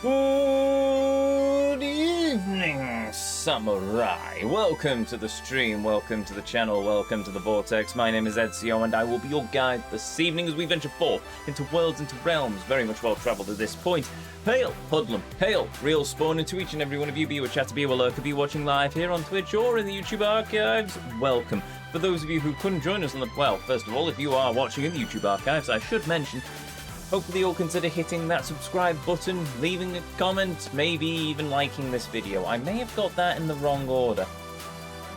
Good evening, Samurai. Welcome to the stream, welcome to the channel, welcome to the Vortex. My name is Ezio and I will be your guide this evening as we venture forth into worlds, into realms, very much well travelled at this point. Hail, Hoodlum, hail, real spawn into each and every one of you, be you a chatter, be you a lurker, be you watching live here on Twitch or in the YouTube archives, welcome. For those of you who couldn't join us on the, well, first of all, if you are watching in the YouTube archives, I should mention, hopefully you'll consider hitting that subscribe button, leaving a comment, maybe even liking this video. I may have got that in the wrong order.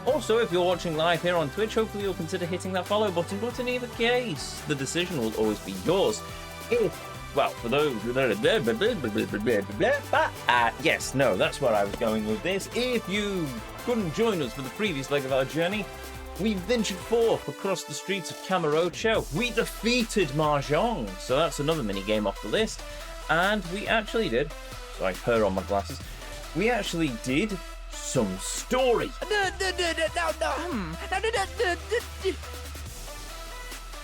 Also, if you're watching live here on Twitch, hopefully you'll consider hitting that follow button, but in either case, the decision will always be yours. Well, for those... yes, no, that's where I was going with this. If you couldn't join us for the previous leg of our journey, we ventured forth across the streets of Kamorocho. We defeated Mahjong, so that's another mini-game off the list. And we actually did, sorry, her on my glasses, we actually did some story.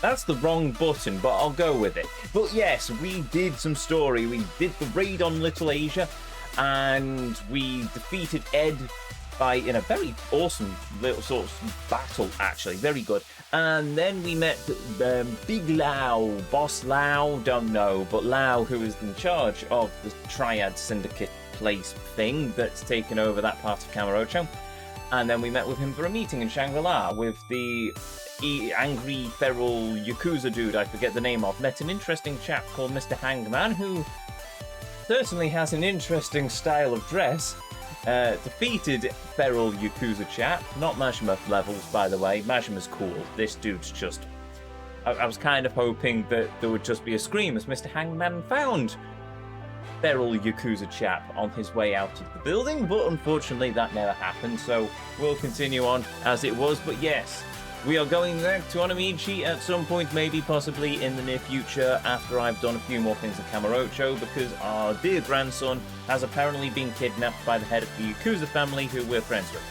That's the wrong button, but I'll go with it. But yes, we did some story. We did the raid on Little Asia, and we defeated Ed in a very awesome little sort of battle, actually, very good. And then we met Big Lau, Boss Lau, don't know, but Lau, who is in charge of the Triad Syndicate place thing that's taken over that part of Kamorocho. And then we met with him for a meeting in Shangri-La with the angry, feral Yakuza dude, I forget the name of. Met an interesting chap called Mr. Hangman, who certainly has an interesting style of dress. Defeated feral Yakuza chap, not Majima levels, by the way. Majima's cool. This dude's just... I was kind of hoping that there would just be a scream as Mr. Hangman found feral Yakuza chap on his way out of the building, but unfortunately that never happened, so we'll continue on as it was. But yes, we are going back to Onamichi at some point, maybe possibly in the near future, after I've done a few more things in Kamorocho, because our dear grandson has apparently been kidnapped by the head of the Yakuza family who we're friends with.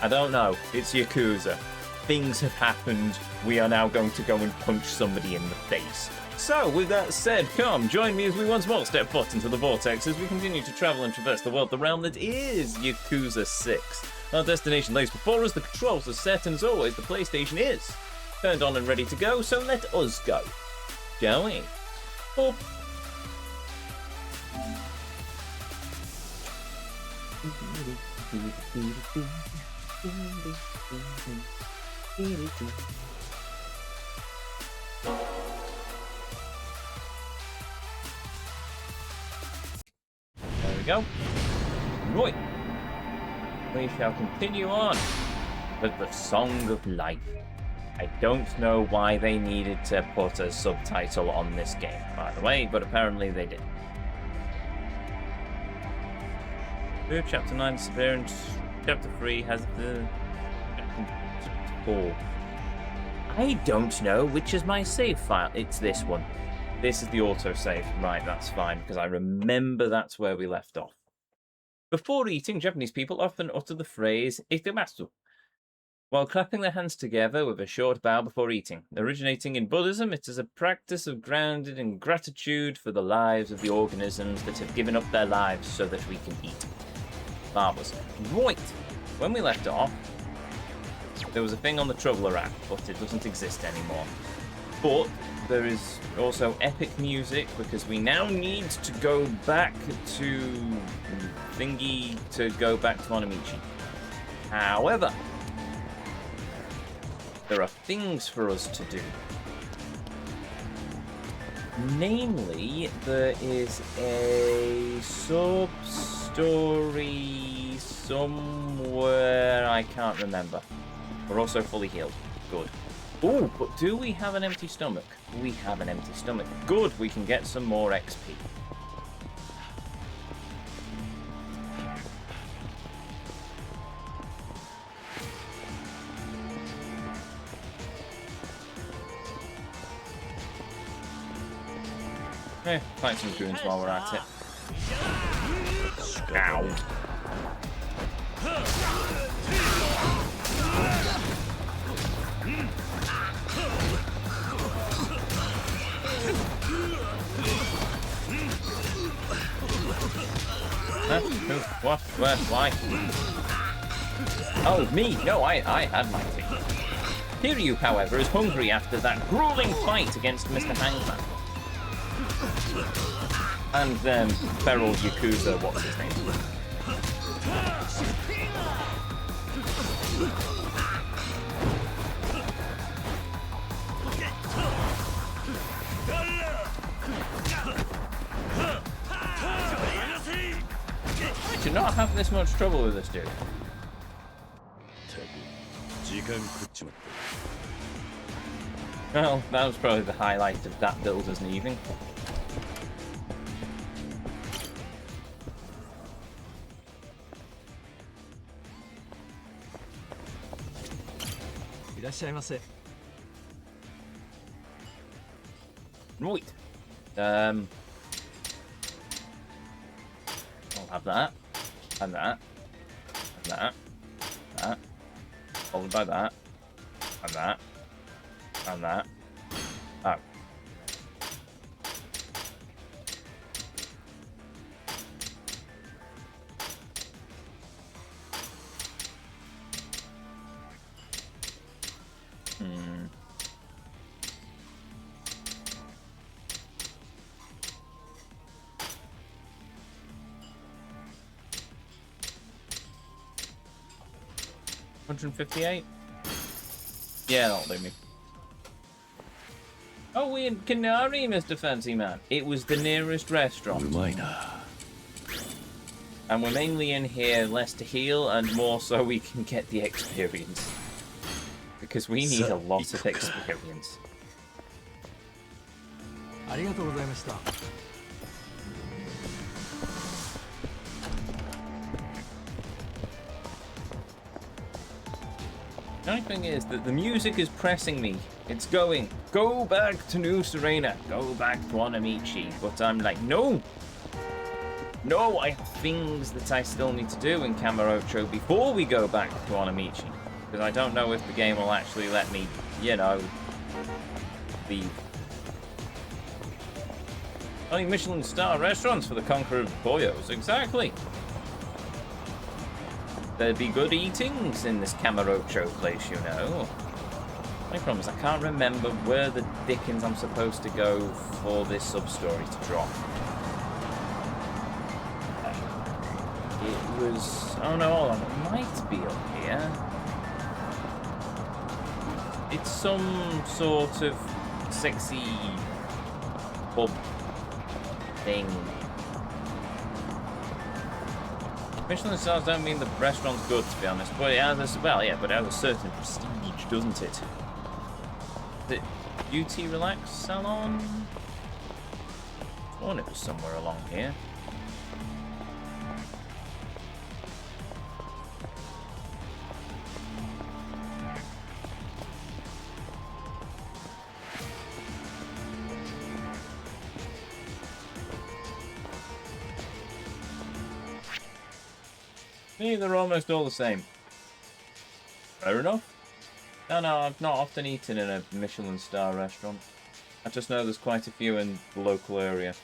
I don't know, it's Yakuza. Things have happened, we are now going to go and punch somebody in the face. So, with that said, come, join me as we once more step foot into the Vortex as we continue to travel and traverse the world, the realm that is Yakuza 6. Our destination lays before us, the controls are set, and as always, the PlayStation is turned on and ready to go, so let us go. Shall we? Oh. There we go. Right. We shall continue on with the Song of Life. I don't know why they needed to put a subtitle on this game, by the way, but apparently they did. Chapter 9 disappearance. Chapter 3 has the... Chapter 4. I don't know which is my save file. It's this one. This is the autosave. Right, that's fine, because I remember that's where we left off. Before eating, Japanese people often utter the phrase "itemasu" while clapping their hands together with a short bow before eating. Originating in Buddhism, it is a practice grounded in gratitude for the lives of the organisms that have given up their lives so that we can eat. Marvellous. Right, when we left off, there was a thing on the Traveller app, but it doesn't exist anymore. But there is also epic music, because we now need to go back to Thingy to go back to Onamichi. However, there are things for us to do. Namely, there is a sub-story somewhere I can't remember. We're also fully healed. Good. Oh, but do we have an empty stomach? We have an empty stomach. Good, we can get some more XP. Fight some goons while we're at it. Ow. Huh? Who? What? Where? Why? Oh, me? No, I had my tea. Kiryu, however, is hungry after that grueling fight against Mr. Hangman. And feral Yakuza, what's his name? I should not have this much trouble with this dude. Well, that was probably the highlight of that build as an evening. Right. I'll have that. And that. And that. That. Followed by that. And that. And that. Oh. Hmm. $158? Yeah, that'll do me. Oh, we in Canary, Mr. Fancy Man. It was the nearest restaurant. And we're mainly in here less to heal and more so we can get the experience. Because we need a lot of experience. The only thing is that the music is pressing me. It's going, go back to New Serena, go back to Onamichi. But I'm like, no! No, I have things that I still need to do in Kamorocho before we go back to Onamichi. Because I don't know if the game will actually let me, you know, leave. Only Michelin star restaurants for the Conqueror of Boyos, exactly. There'd be good eatings in this Kamorocho place, you know. My problem is I can't remember where the dickens I'm supposed to go for this sub-story to drop. It was... oh no, hold on. It might be up here. It's some sort of sexy pub thing. Michelin stars don't mean the restaurant's good, to be honest. But it has, well, yeah, but it has a certain prestige, doesn't it? The Beauty Relax Salon? I thought it was somewhere along here. They're almost all the same. Fair enough. No, I've not often eaten in a Michelin star restaurant. I just know there's quite a few in the local area.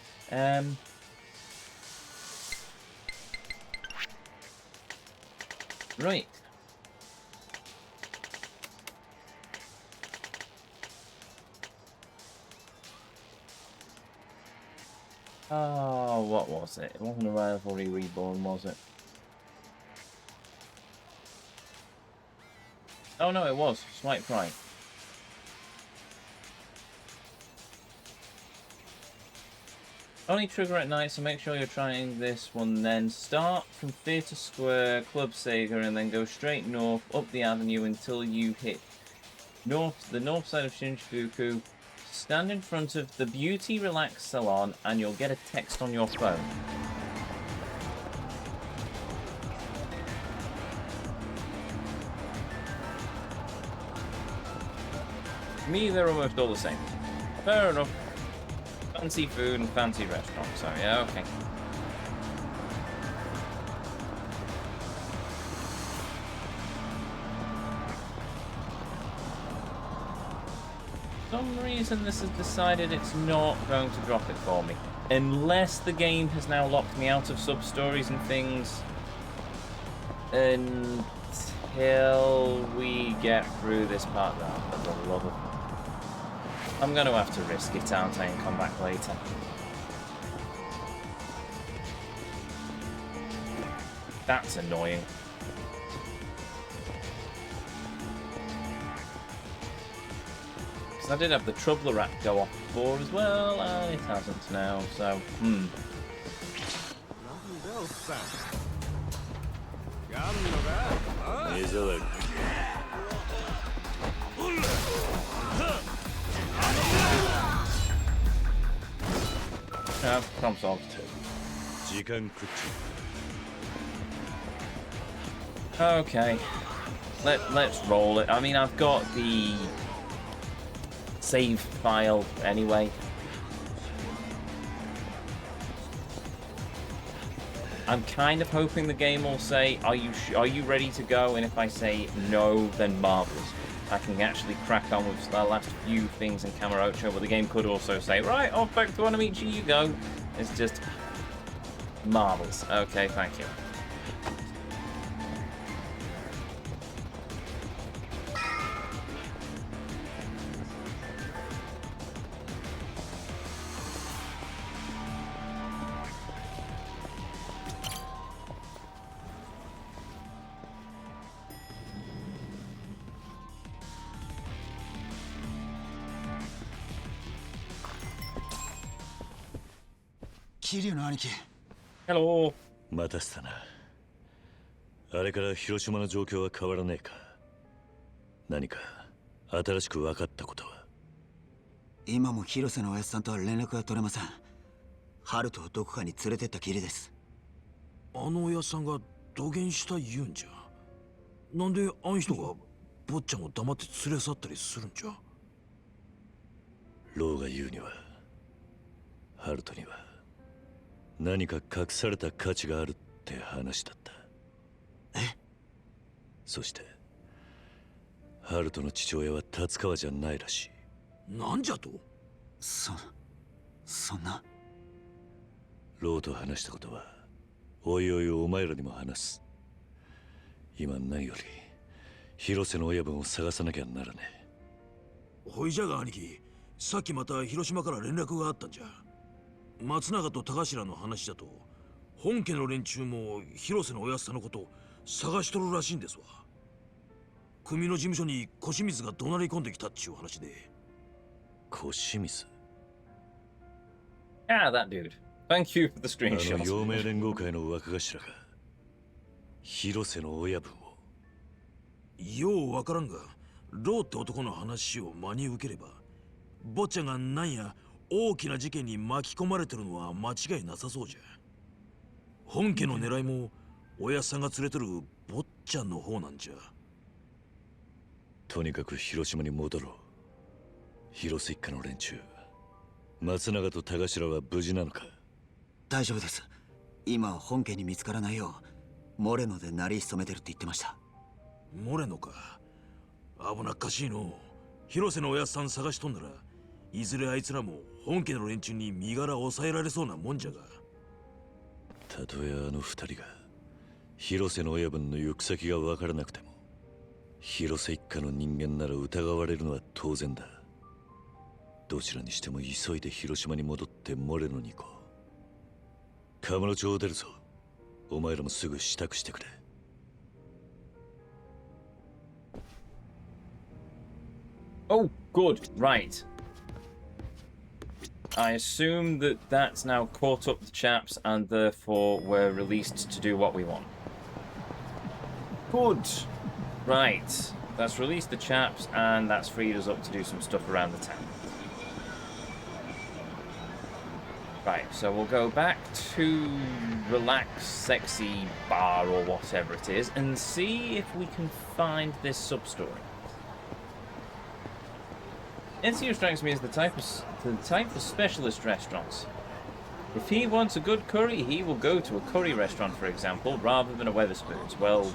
Right. Oh, what was it? It wasn't a Rivalry Reborn, was it? Oh no, it was. Swipe right. Only trigger at night, so make sure you're trying this one then. Start from Theatre Square, Club Sega, and then go straight north, up the avenue until you hit the north side of Shinjuku. Stand in front of the Beauty Relax Salon, and you'll get a text on your phone. To me, they're almost all the same. Fair enough. Fancy food and fancy restaurants, so yeah, okay. For some reason this has decided it's not going to drop it for me. Unless the game has now locked me out of sub-stories and things until we get through this part. Now, for the love of... I'm going to have to risk it, aren't I, and come back later. That's annoying. Because I did have the Troubler Rat go off before as well, and it hasn't now, so, Yeah, problem solved. Okay, let's roll it. I mean, I've got the save file anyway. I'm kind of hoping the game will say, are you ready to go? And if I say no, then marvelous. I can actually crack on with the last few things in Kamorocho, but the game could also say, right, off back to Onamichi you go. It's just marvelous. Okay, thank you. Kiryu の兄貴。Hello. 待たせたな。あれから広島の状況は変わらねえか。何か新しく分かったことは。今も広瀬のおやつさんとは連絡が取れません。ハルトをどこかに連れてったきりです。あのおやつさんが土下した言うんじゃ。なんであん人が坊ちゃんを黙って連れ去ったりするんじゃ。ローが言うには、ハルトには何か隠された価値があるって話だった。え？そしてハルトの父親は達川じゃないらしい。なんじゃと？そんな。ローと話したことはおいおいお前らにも話す。今何より広瀬の親分を探さなきゃならねえ。ほいじゃが兄貴、さっきまた広島から連絡があったんじゃ。松永と田頭の話だと、本家の連中も広瀬のおやっさんのこと探しとるらしいんですわ。組の事務所に小清水が怒鳴り込んできたっちゅう話で。小清水？ Ah, that dude. Thank you for the あの screenshot. 陽明連合会の若頭が広瀬の親分を。ようわからんが、ローって男の話を真に受ければ、坊ちゃんがなんや大きな事件に巻き込まれてるのは間違いなさそうじゃ。本家の狙いもおやっさんが連れてる坊ちゃんの方なんじゃ。とにかく広島に戻ろう。広瀬一家の連中、松永と田頭は無事なのか？大丈夫です。今は本家に見つからないようモレノでなり潜めてるって言ってました。モレノか。危なっかしいの。広瀬のおやっさん探しとんなら、いずれあいつらも本家の連中に身柄を抑えられそうなもんじゃが。たとえあの二人が広瀬の親分の行く先が分からなくても、広瀬一家の人間なら疑われるのは当然だ。どちらにしても急いで広島に戻ってモレノに行こう。カムロ町を出るぞ。お前らもすぐ支度してくれ。Oh, good. Right. I assume that that's now caught up the chaps and therefore we're released to do what we want. Good. Right. That's released the chaps and that's freed us up to do some stuff around the town. Right, so we'll go back to Relax Sexy Bar or whatever it is and see if we can find this sub-story. Ezio strikes me as the type of specialist restaurants. If he wants a good curry, he will go to a curry restaurant, for example, rather than a Wetherspoons. Well,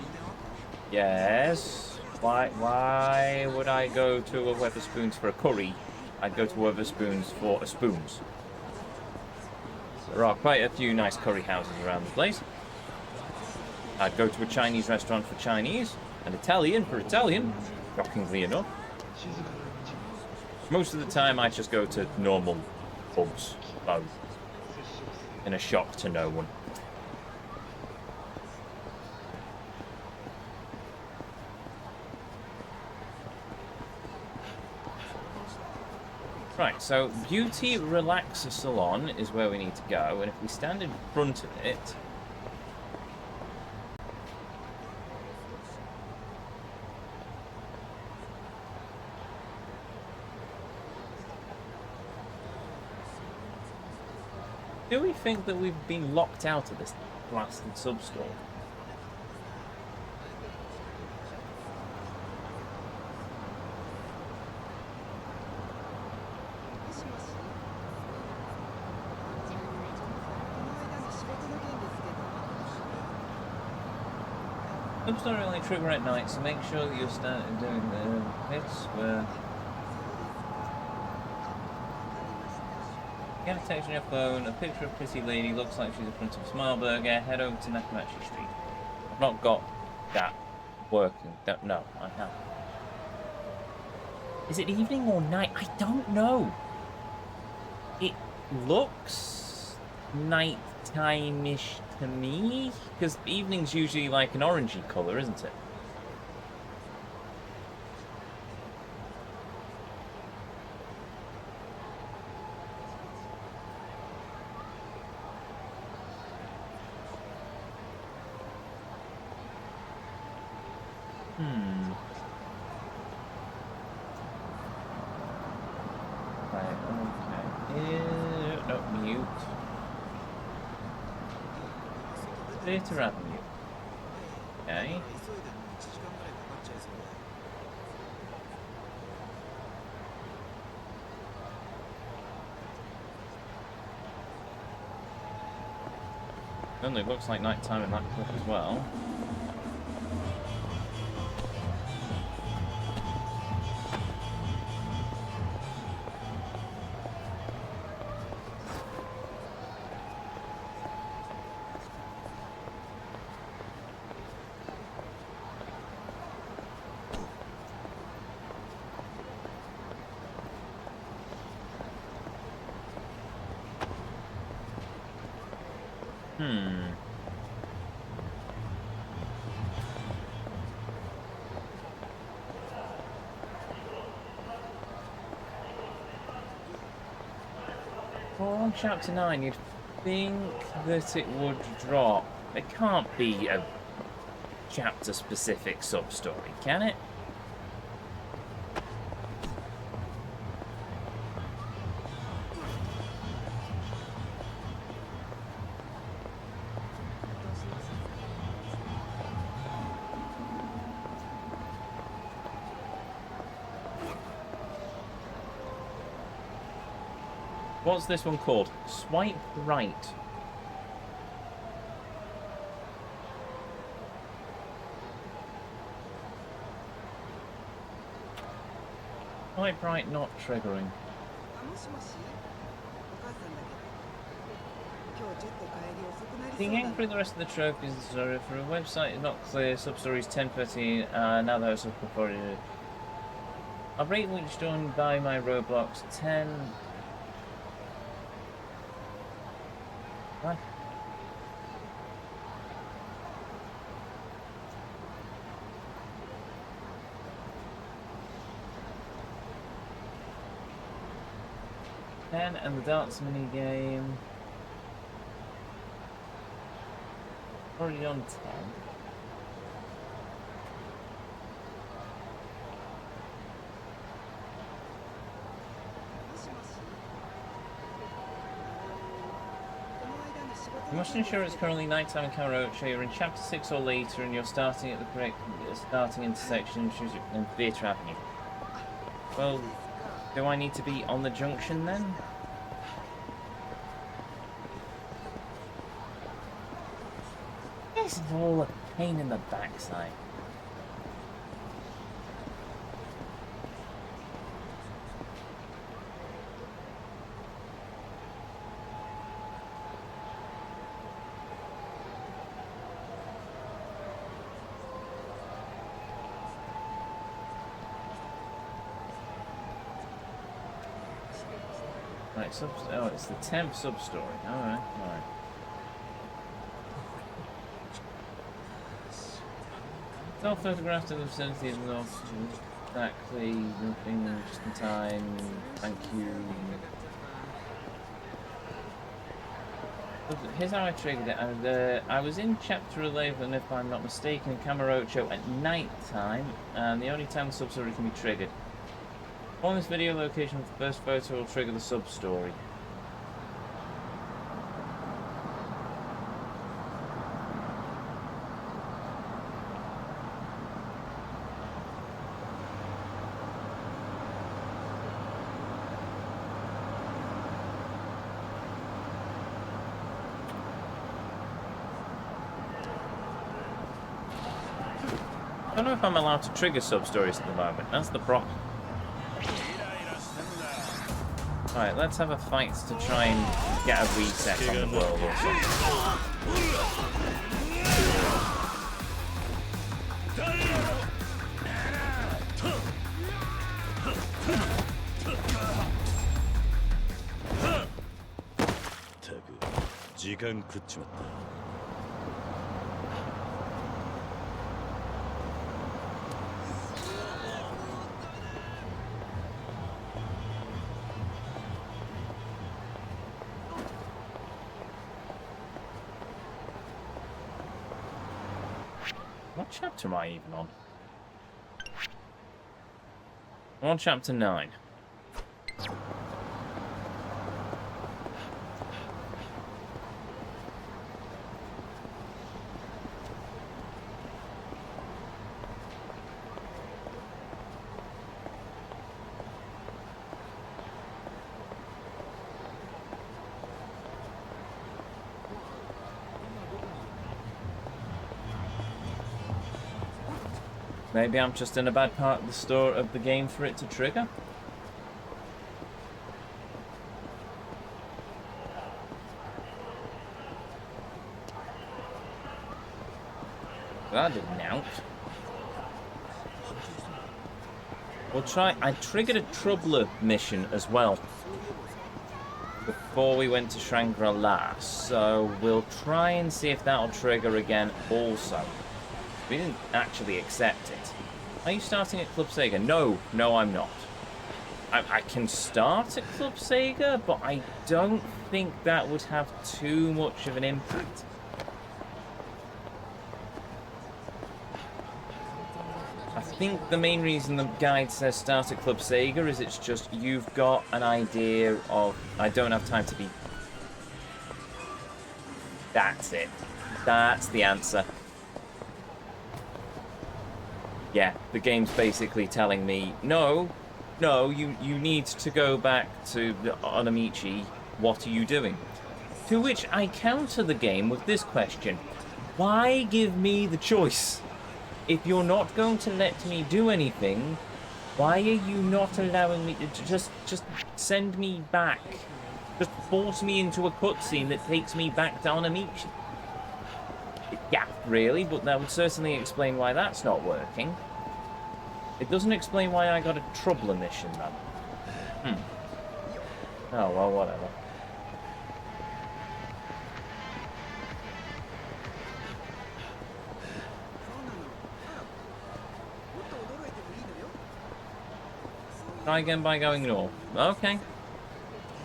yes. Why would I go to a Wetherspoons for a curry? I'd go to Wetherspoons for a spoons. There are quite a few nice curry houses around the place. I'd go to a Chinese restaurant for Chinese, an Italian for Italian, shockingly enough. Most of the time I just go to normal pubs, in a shock to no one. Right, so Beauty Relaxer Salon is where we need to go, and if we stand in front of it... Do we think that we've been locked out of this blasted sub-store? Sub-store only trigger at night, so make sure that you're doing the bits where... Get a text on your phone, a picture of a pretty lady, looks like she's in front of a Smile Burger, head over to Nakamachi Street. I've not got that working. No, I haven't. Is it evening or night? I don't know. It looks nighttime-ish to me, because evening's usually like an orangey colour, isn't it? Theatre Avenue. Okay. Only looks like night time in that clip as well. Well, on chapter 9, you'd think that it would drop. It can't be a chapter-specific sub-story, can it? What's this one called? Swipe right. Swipe right, not triggering. Thinking through the rest of the trophies for a website is not clear. Substories 10:13. Now those are reported. I've reached done by my Roblox 10. What? And the darts mini game. Already on 10. You must ensure it's currently nighttime in Kamorocho. You're in chapter 6 or later, and you're starting at the correct starting intersection in Theatre Avenue. Well, do I need to be on the junction then? This is all a pain in the backside. Right, oh, it's the 10th sub-story. Alright, alright. All photographs in the vicinity is not exactly nothing, just in time. Thank you. Here's how I triggered it. I was in chapter 11, if I'm not mistaken, in Kamorocho at night time, and the only time the sub-story can be triggered. On this video location, the first photo will trigger the sub-story. I don't know if I'm allowed to trigger sub-stories at the moment. That's the problem. Alright, let's have a fight to try and get a reset on the world or something. What chapter am I even on? I'm on chapter 9. Maybe I'm just in a bad part of the store of the game for it to trigger. That didn't out. We'll try. I triggered a Troubler mission as well before we went to Shangri-La, so we'll try and see if that'll trigger again also. We didn't actually accept it. Are you starting at Club Sega? No, I'm not. I can start at Club Sega, but I don't think that would have too much of an impact. I think the main reason the guide says start at Club Sega is it's just you've got an idea of I don't have time to be... That's it. That's the answer. Yeah, the game's basically telling me, no, you need to go back to the Onamichi. What are you doing? To which I counter the game with this question. Why give me the choice? If you're not going to let me do anything, why are you not allowing me to just send me back? Just force me into a cutscene that takes me back to Onamichi. Yeah, really, but that would certainly explain why that's not working. It doesn't explain why I got a Troubler mission, then. Oh, well, whatever. Try again by going north. Okay.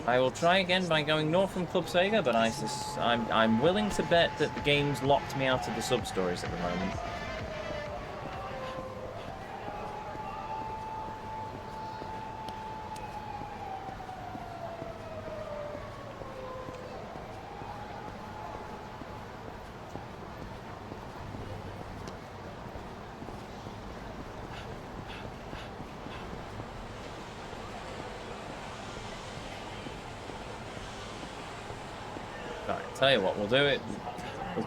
I will try again by going north from Club Sega, but I'm willing to bet that the game's locked me out of the sub-stories at the moment. Tell you what, we'll do it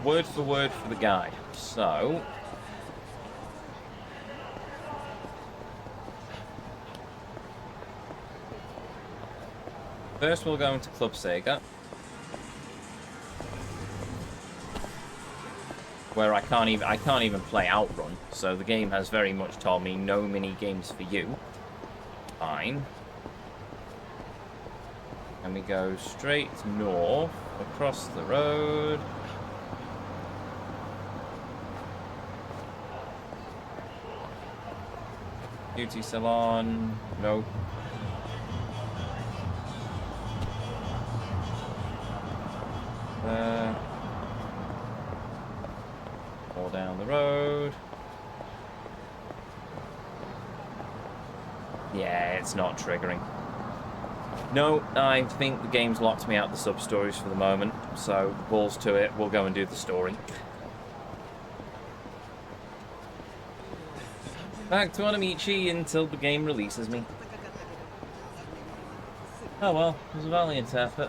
word for the guide. So, first we'll go into Club Sega, where I can't even play Outrun. So the game has very much told me no mini games for you. Fine. And we go straight north, across the road. Beauty salon. Nope. All down the road. Yeah, it's not triggering. No, I think the game's locked me out the sub-stories for the moment, so balls to it, we'll go and do the story. Back to Onamichi until the game releases me. Oh well, it was a valiant effort.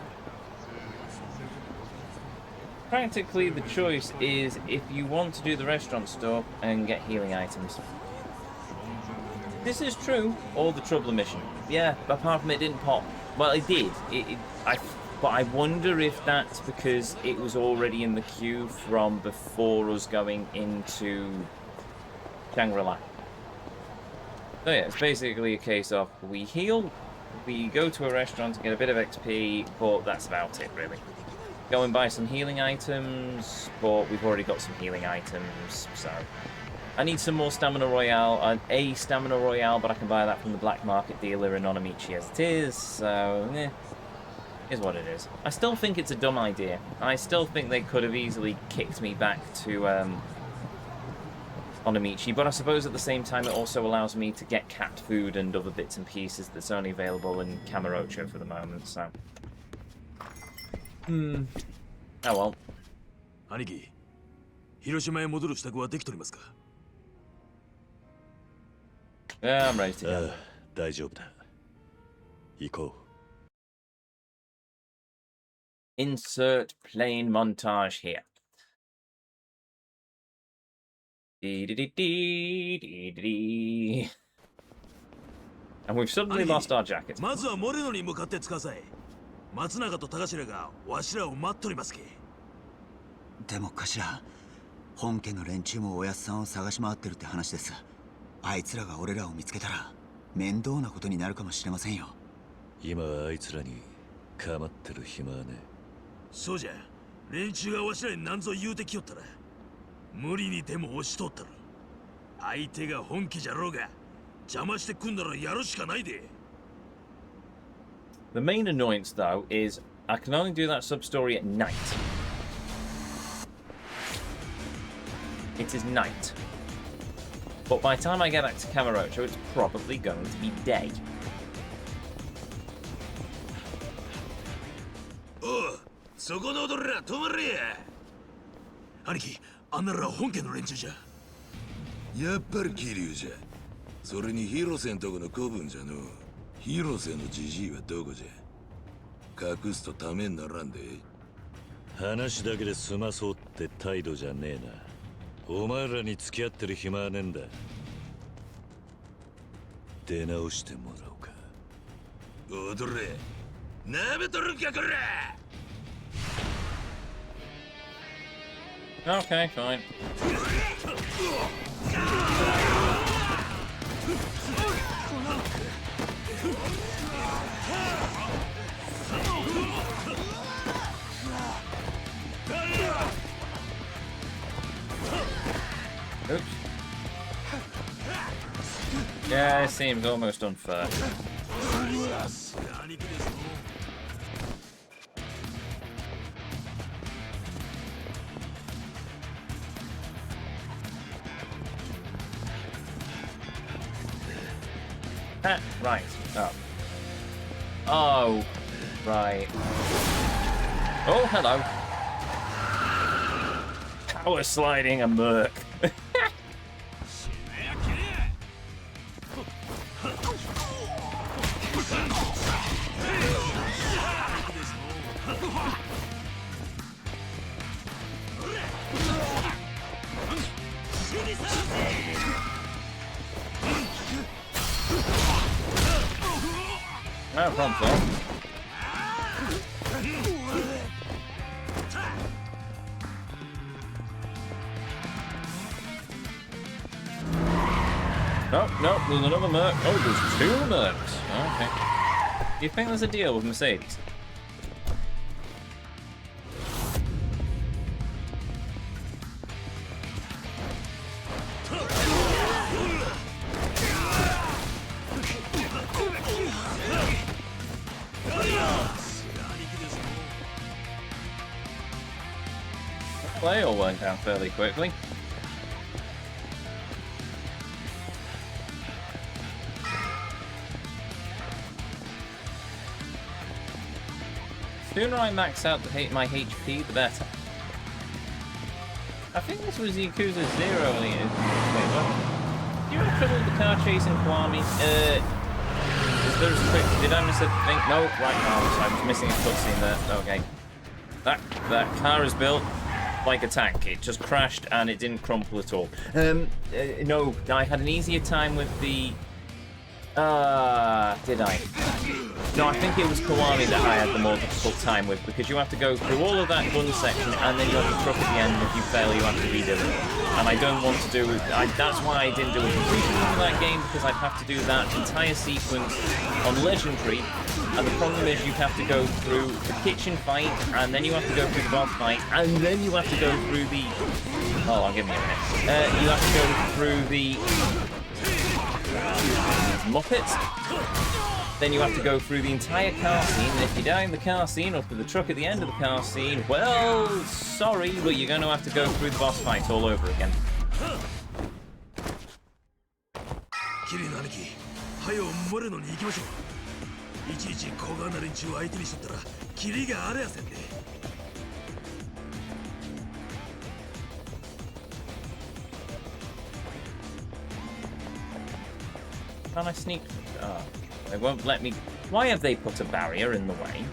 Practically, the choice is if you want to do the restaurant store and get healing items. This is true, or the Troubler mission. Yeah, apart from it didn't pop. Well, it did. But I wonder if that's because it was already in the queue from before us going into Shangri-La. So yeah, it's basically a case of we heal, we go to a restaurant to get a bit of XP, but that's about it, really. Go and buy some healing items, but we've already got some healing items, so... I need some more Stamina Royale, a Stamina Royale, but I can buy that from the black market dealer in Onamichi as it is, so, eh, is what it is. I still think it's a dumb idea. I still think they could have easily kicked me back to Onamichi, but I suppose at the same time it also allows me to get cat food and other bits and pieces that's only available in Kamorocho for the moment, so... Oh well. 兄貴、広島へ戻る支度はできとりますか? Yeah, I'm ready to go. 大丈夫だ。行こう。 Insert plane montage here. Dee-dee-dee-dee-dee-dee. And we've suddenly lost our jacket. まずはモレノに向かってつかさい。松永と田頭がわしらを待っとりますけ。でも頭、本家の連中もおやっさんを探し回ってるって話です。あいつらが俺らを見つけたら面倒なことになるかもしれませんよ。今はあいつらに構ってる暇はね。そうじゃ、連中がわしらに何ぞ言うてきよったら無理にでも押しとったる。相手が本家じゃろうが邪魔してくんならやるしかないで。 The main annoyance, though, is I can only do that sub-story at night. It is night. But by the time I get back to Kamorocho, it's probably going to be day. おう、そこの踊りら止まれや。兄貴、あんなら本家の連中じゃ。やっぱり桐生じゃ。それに広瀬んとこの子分じゃの。広瀬のじじいはどこじゃ。隠すとためにならんで。話だけで済まそうって態度じゃねえな。お前らに付き合ってる暇はねえんだ。出直してもらおうか。踊れ。なめとるんかこら。 Okay, fine. Oops. Yeah, it seems almost unfair. Ah, right. Oh. Oh, right. Oh, hello. Power sliding a merc. No problem, sir. No, no, there's another merc. Oh, there's two mercs. Okay. Do you think there's a deal with Mercedes? They all went down fairly quickly. The sooner I max out my HP, the better. I think this was Yakuza 0. Wait, what? Do you have trouble with the car chasing Kwame? Is there a quick... Did I miss a thing? No, right now. I was missing a cutscene there. Okay. That car is built like a tank. It just crashed and it didn't crumple at all. No, I had an easier time with the... did I? No, I think it was Kiwami that I had the more difficult time with, because you have to go through all of that gun section and then you have the truck at the end, and if you fail you have to redo it. And I don't want to do it. That's why I didn't do a completion for that game, because I'd have to do that entire sequence on Legendary, and the problem is you have to go through the kitchen fight, and then you have to go through the boss fight, and then you have to go through the... Oh, I'll give me a minute. You have to go through the... Muppets. Then you have to go through the entire car scene, and if you die in the car scene, or through the truck at the end of the car scene, well, sorry, but you're going to have to go through the boss fight all over again. Kiryu兄貴、早うモレノに行きましょう。いちいち小柄な連中を相手にしとったらキリがあれやせんで。Can I sneak? Oh, they won't let me. Why have they put a barrier in the way?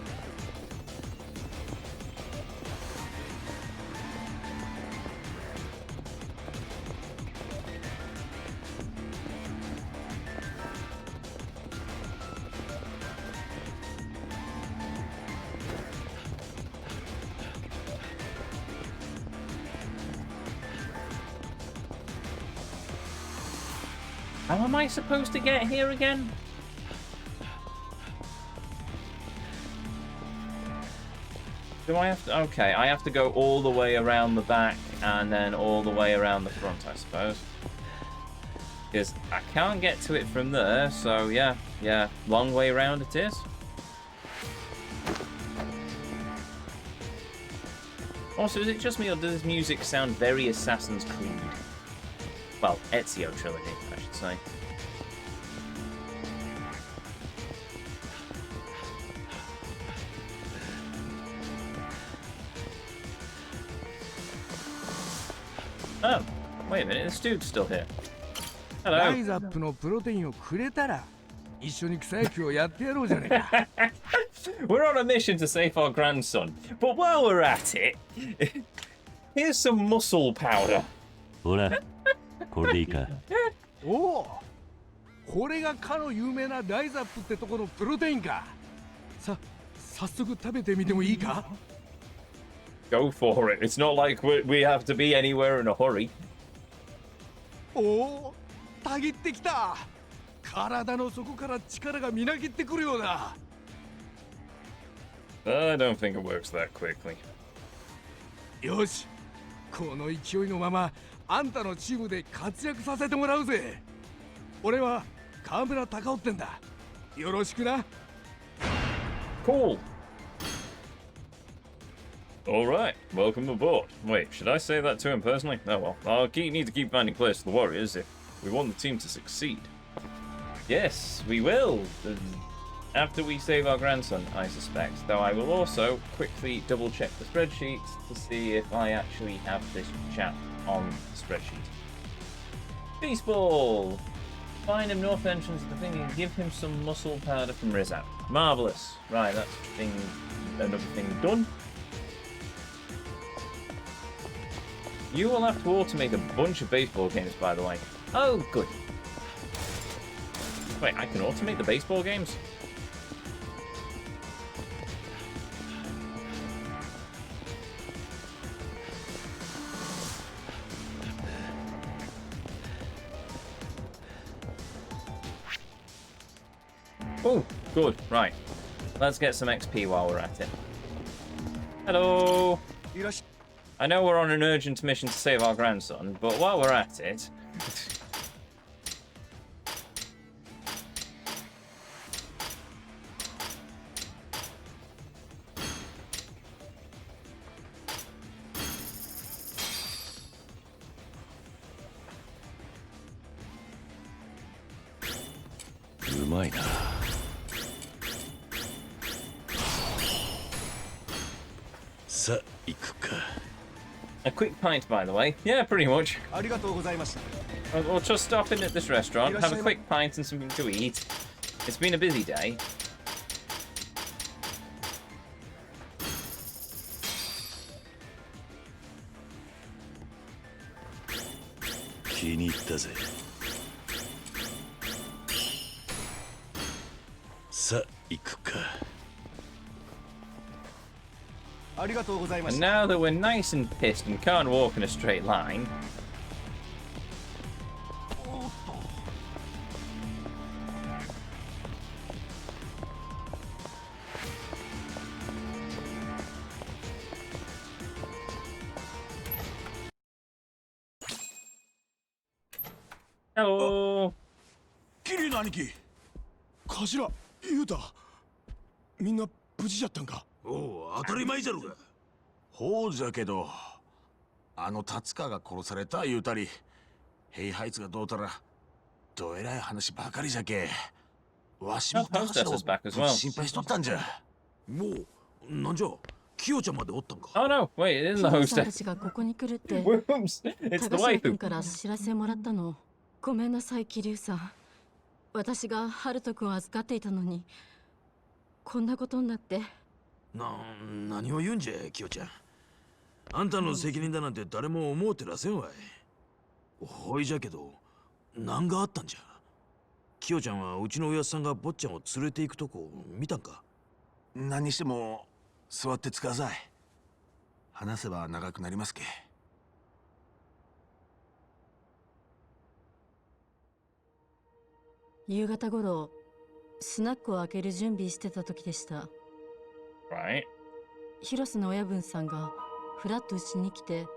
How am I supposed to get here again? Do I have to? Okay, I have to go all the way around the back and then all the way around the front, I suppose. Because I can't get to it from there, so yeah, long way around it is. Also, is it just me or does this music sound very Assassin's Creed? Well, Ezio trilogy, I should say. Oh, wait a minute, this dude's still here. Hello. We're on a mission to save our grandson, but while we're at it, here's some muscle powder. ほら、これでいいか。おお、これがかの有名なライザップってとこのプロテインか。早速食べてみてもいいか？ Go for it. It's not like we have to be anywhere in a hurry. おお、たぎってきた。体の底から力がみなぎってくるようだ。I don't think it works that quickly. よし、この勢いのままあんたのチームで活躍させてもらうぜ。俺は河村隆夫ってんだ。よろしくな。Cool. All right, welcome aboard. Wait, should I say that to him personally? Oh well, I'll need to keep finding place for the Warriors if we want the team to succeed. Yes, we will. After we save our grandson, I suspect. Though I will also quickly double-check the spreadsheet to see if I actually have this chap on the spreadsheet. Baseball! Find him north entrance of the thing and give him some muscle powder from Rizat. Marvellous. Right, that's another thing done. You will have to automate a bunch of baseball games, by the way. Oh, good. Wait, I can automate the baseball games? Oh, good. Right. Let's get some XP while we're at it. Hello. I know we're on an urgent mission to save our grandson, but while we're at it... まいな。さあ行くか。A quick pint, by the way. Yeah, pretty much. ありがとうございました。 We'll just stop in at this restaurant, have a quick pint and something to eat. It's been a busy day. 気に入ったぜ。さあ行くか。ありがとうございま And した。 now that we're nice and pissed and can't walk in a straight line, hello. キリュウの兄貴。頭、ユウタ。みんな無事じゃったんか。おお、当たり前じゃろが。ほうじゃけど、あの達川が殺された言うたり、兵ハイツがどうたら、どえらい話ばかりじゃけ。わしも高橋の心配しとったんじゃ。もう、なんじゃ、キヨちゃんまでおったんか。 Oh no, wait, it isn't the ヒロさんた hostess. ちがここに来るって Whoops, it's the 高島君 waifu. から知らせもらったの。ごめんなさい、桐生さん。私がハルト君を預かっていたのにこんなことになって。何を言うんじゃ、キヨちゃん。あんたの責任だなんて誰も思うてらせんわい。ほいじゃけど、何があったんじゃ。キヨちゃんはうちのおやっさんが坊ちゃんを連れて行くとこ見たんか。何にしても、座ってつかさい。話せば長くなりますけ。夕方頃スナックを開ける準備してた時でした。 Right. 広瀬の親分さんがフラッとうちに来て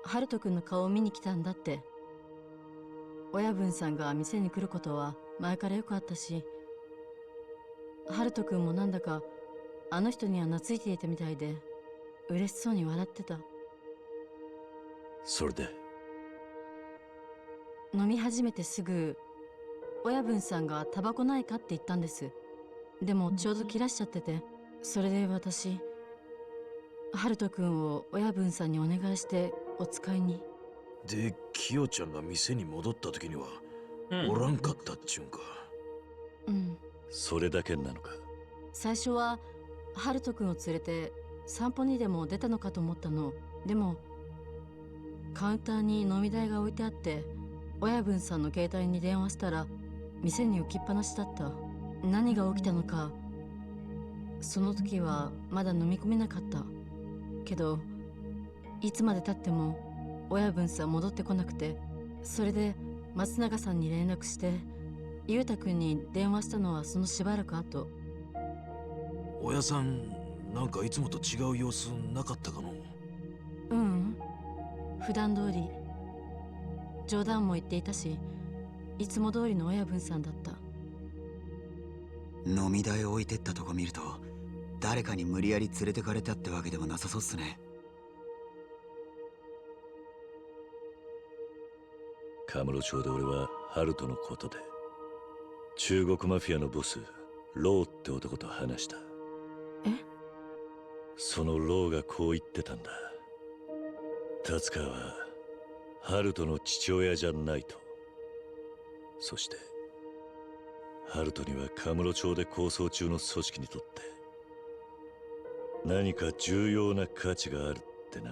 ハルト君の顔を見に来たんだって。親分さんが店に来ることは前からよくあったし、ハルト君もなんだかあの人には懐いていたみたいで嬉しそうに笑ってた。それで飲み始めてすぐ親分さんがタバコないかって言ったんです。でもちょうど切らしちゃってて、それで私ハルト君を親分さんにお願いしてお使いに。で、キヨちゃんが店に戻った時には、おらんかったっちゅうんか。うん。それだけなのか。最初はハルト君を連れて散歩にでも出たのかと思ったの。でもカウンターに飲み代が置いてあって、親分さんの携帯に電話したら店に置きっぱなしだった。何が起きたのかその時はまだ飲み込めなかったけど、いつまで経っても親分さん戻ってこなくて、それで松永さんに連絡して裕太君に電話したのはそのしばらく後。親さん、なんかいつもと違う様子なかったかの。うん、普段通り冗談も言っていたし、いつも通りの親分さんだった。飲み代を置いてったとこ見ると、誰かに無理やり連れてかれたってわけでもなさそうっすね。カムロ町で俺はハルトのことで中国マフィアのボスローって男と話した。え？そのローがこう言ってたんだ。達川はハルトの父親じゃないと。そしてハルトにはカムロ町で抗争中の組織にとって何か重要な価値があるってな。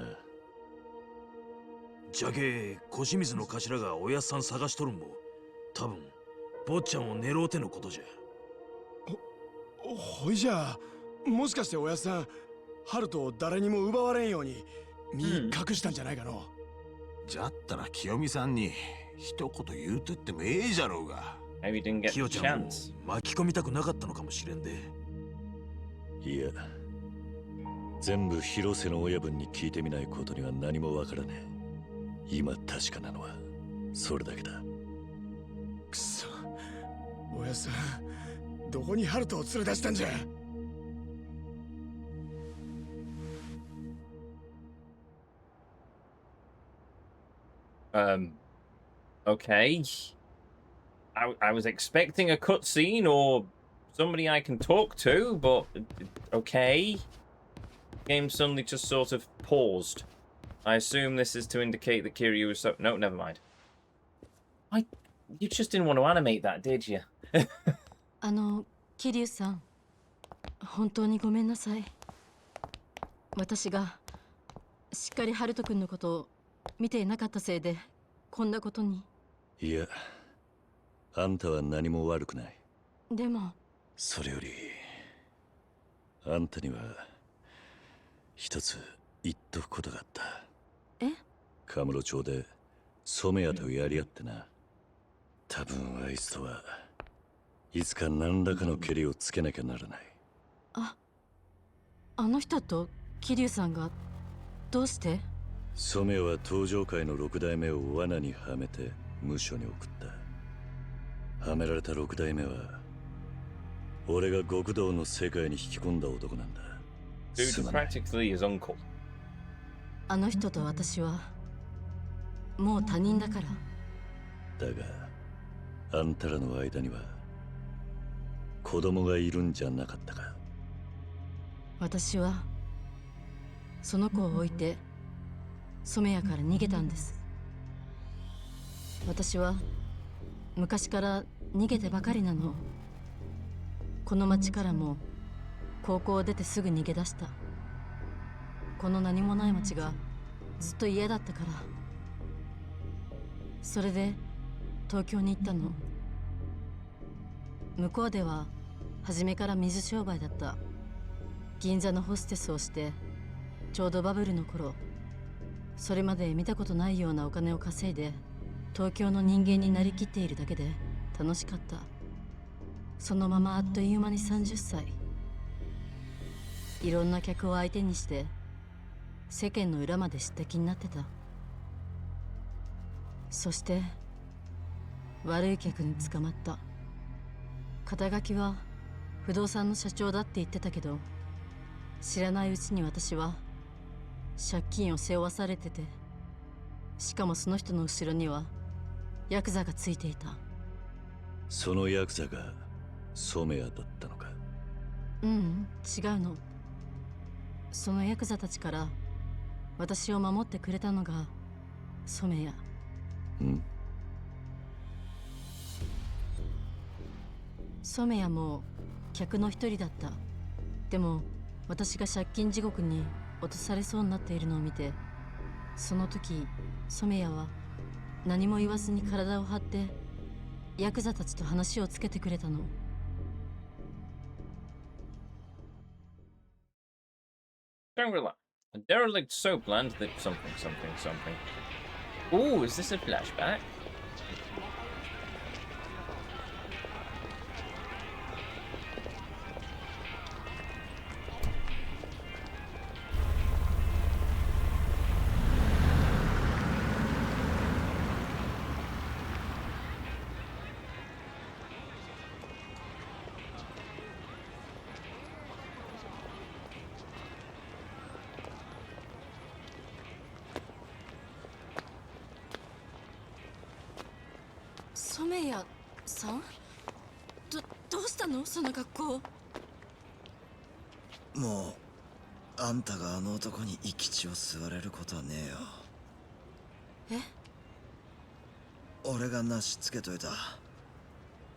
じゃけ、小清水の頭がおやっさん探しとるんも、多分坊ちゃんを狙うてのことじゃ。ほいじゃあ、もしかしておやっさんハルトを誰にも奪われんように身隠したんじゃないかの。じゃったら清美さんに一言言うとってもええじゃろうが。 Maybe didn't get キヨ the ちゃんを chance. 巻き込みたくなかったのかもしれんで。いや、全部広瀬の親分に聞いてみないことには何もわからねえ。今確かなのはそれだけだ。くそ、おやっさんどこにハルトを連れ出したんじゃ。Okay. I was expecting a cutscene or somebody I can talk to, but okay. Game suddenly just sort of paused. I assume this is to indicate that Kiryu was so... No, never mind. You just didn't want to animate that, did you? 桐生さん、本当にごめんなさい。私がしっかりハルト君のことを見ていなかったせいでこんなことに。いや、あんたは何も悪くない。でもそれよりあんたには一つ言っとくことがあった。え？カムロ町で染谷とやり合ってな。多分あいつとはいつか何らかのケリをつけなきゃならない。あの人と桐生さんがどうして？染谷は登場界の六代目を罠にはめて無所に送った。はめられた六代目は俺が極道の世界に引き込んだ男なんだ。Dude, practically his uncle. あの人と私はもう他人だから。だがあんたらの間には子供がいるんじゃなかったか。私はその子を置いて染谷から逃げたんです。私は昔から逃げてばかりなの。この町からも高校を出てすぐ逃げ出した。この何もない町がずっと嫌だったから。それで東京に行ったの。向こうでは初めから水商売だった。銀座のホステスをしてちょうどバブルの頃、それまで見たことないようなお金を稼いで東京の人間になりきっているだけで楽しかった。そのままあっという間に30歳。いろんな客を相手にして世間の裏まで知った気になってた。そして悪い客に捕まった。肩書きは不動産の社長だって言ってたけど、知らないうちに私は借金を背負わされてて、しかもその人の後ろにはヤクザがついていた。そのヤクザが染谷だったのか。違うの。そのヤクザたちから私を守ってくれたのが染谷。染谷も客の一人だった。でも私が借金地獄に落とされそうになっているのを見て、その時染谷は何も言わずに体を張ってヤクザたちと話をつけてくれたの。Don't relax. A derelict so bland that something. Oh, is this a flashback?染谷さん？どうしたのその格好。もうあんたがあの男に生き血を吸われることはねえよ。え？俺がなしつけといた。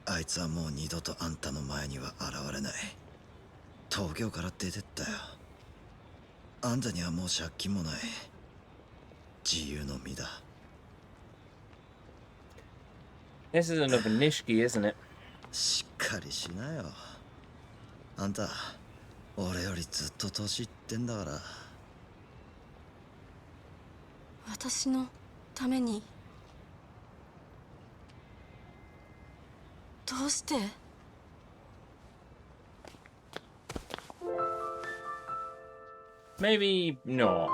あいつはもう二度とあんたの前には現れない。東京から出てったよ。あんたにはもう借金もない。自由の身だ。This is another Nishiki, isn't it? しっかりしなよ。あんた俺よりずっと年いってんだから。私のために。どうして？ Maybe not.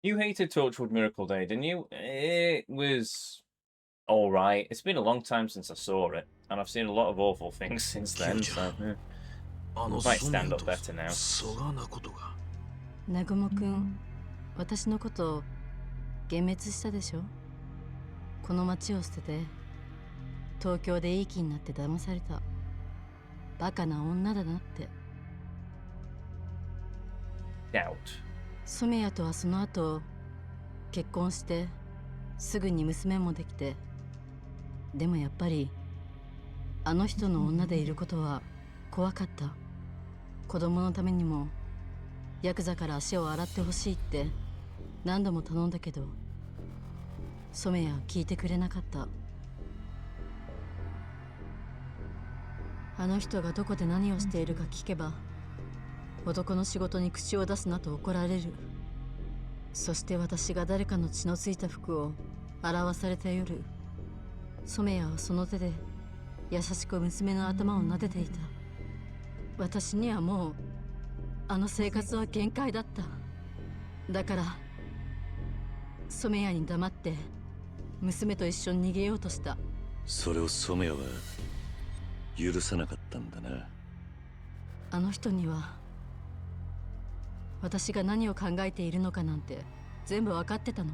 You hated Torchwood Miracle Day, didn't you? It was alright. It's been a long time since I saw it, and I've seen a lot of awful things since then, so might stand up better now. 南雲くん、私のこと幻滅したでしょ。この町を捨てて東京でいい気になって騙された。バカな女だなって。Doubt. 染谷とはその後結婚してすぐに娘もできて、でもやっぱりあの人の女でいることは怖かった。子供のためにもヤクザから足を洗ってほしいって何度も頼んだけど、染谷は聞いてくれなかった。あの人がどこで何をしているか聞けば、男の仕事に口を出すなと怒られる。そして私が誰かの血のついた服を洗わされた夜、染谷はその手で優しく娘の頭を撫でていた。私にはもうあの生活は限界だった。だから染谷に黙って娘と一緒に逃げようとした。それを染谷は許さなかったんだな。あの人には私が何を考えているのかなんて全部分かってたの。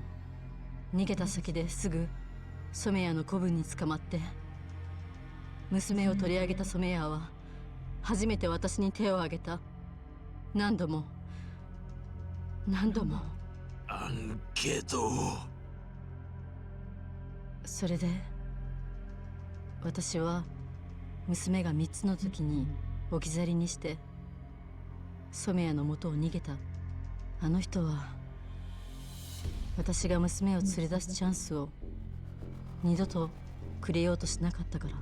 逃げた先ですぐ染谷の子分に捕まって、娘を取り上げた染谷は初めて私に手を挙げた。何度も何度も。アンケート。それで私は娘が3つの時に置き去りにして染谷の元を逃げた。あの人は私が娘を連れ出すチャンスを二度とくれようとしなかったから。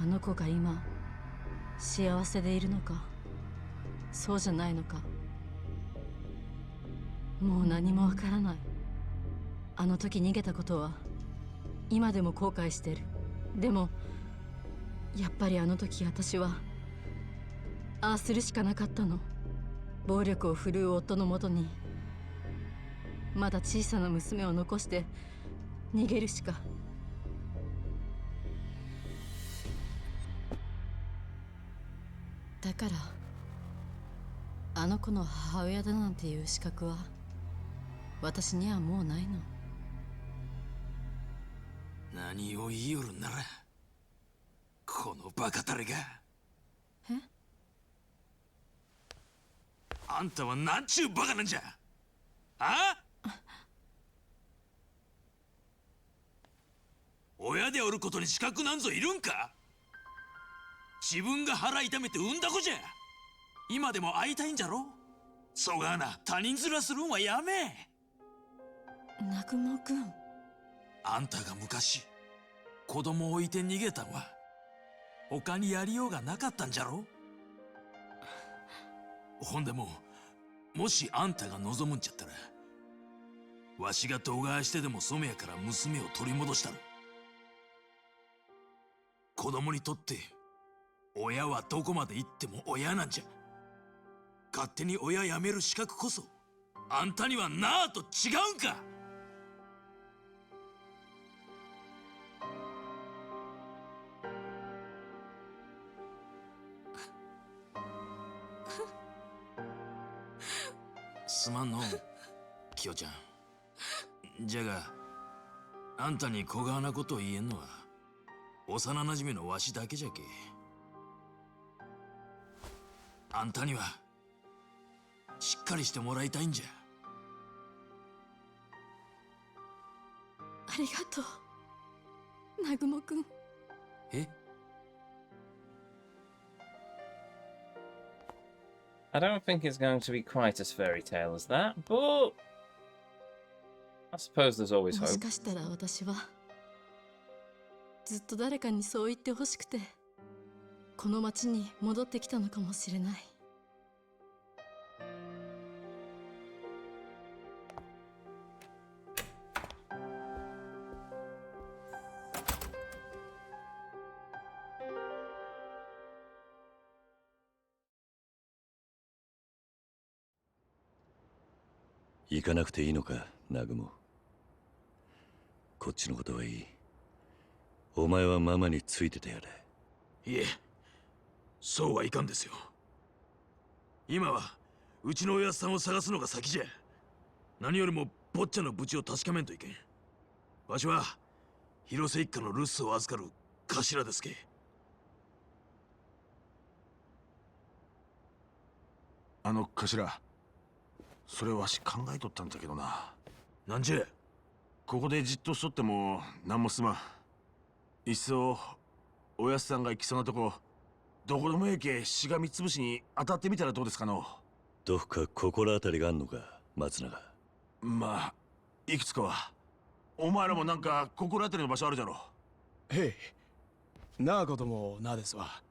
あの子が今幸せでいるのかそうじゃないのか、もう何もわからない。あの時逃げたことは今でも後悔してる。でもやっぱりあの時私はああするしかなかったの。暴力を振るう夫のもとにまだ小さな娘を残して逃げるしか。だからあの子の母親だなんていう資格は私にはもうないの。何を言いよるんなら、このバカタレが。え？あんたはなんちゅうバカなんじゃ。あ？親でおることに資格なんぞいるんか。自分が腹痛めて産んだ子じゃ。今でも会いたいんじゃろ。そがな他人面するんはやめ。南雲くん、あんたが昔子供を置いて逃げたんは他にやりようがなかったんじゃろ。ほんでもしあんたが望むんじゃったら、わしが度外してでも染谷から娘を取り戻したる。子供にとって親はどこまで行っても親なんじゃ。勝手に親やめる資格こそあんたにはなぁと違うんか。すまんのキヨちゃん。じゃがあんたに小川なことを言えんのは幼なじみのわしだけじゃけ。あんたにはしっかりしてもらいたいんじゃ。ありがとう南雲くん。え？ I don't think it's going to be quite as fairy tale as that, but I suppose there's always もし hope. かしたら私はずっと誰かにそう言ってほしくてこの町に戻ってきたのかもしれない。行かなくていいのか、ナグモ。こっちのことはいい。お前はママについててやれ。いえ、そうはいかんですよ。今はうちのおやっさんを探すのが先じゃ。何よりも坊ちゃんの無事を確かめんといけん。わしは広瀬一家の留守を預かる頭ですけ。頭、それわし考えとったんだけどな。なんじゃ。ここでじっとしとっても何もすまん。いっそおやっさんが行きそうなとこ、どこでもええけしがみつぶしに当たってみたらどうですかの。どっか心当たりがあんのか、松永。まあいくつかは。お前らもなんか心当たりの場所あるじゃろ。へい。なあこともなですわ。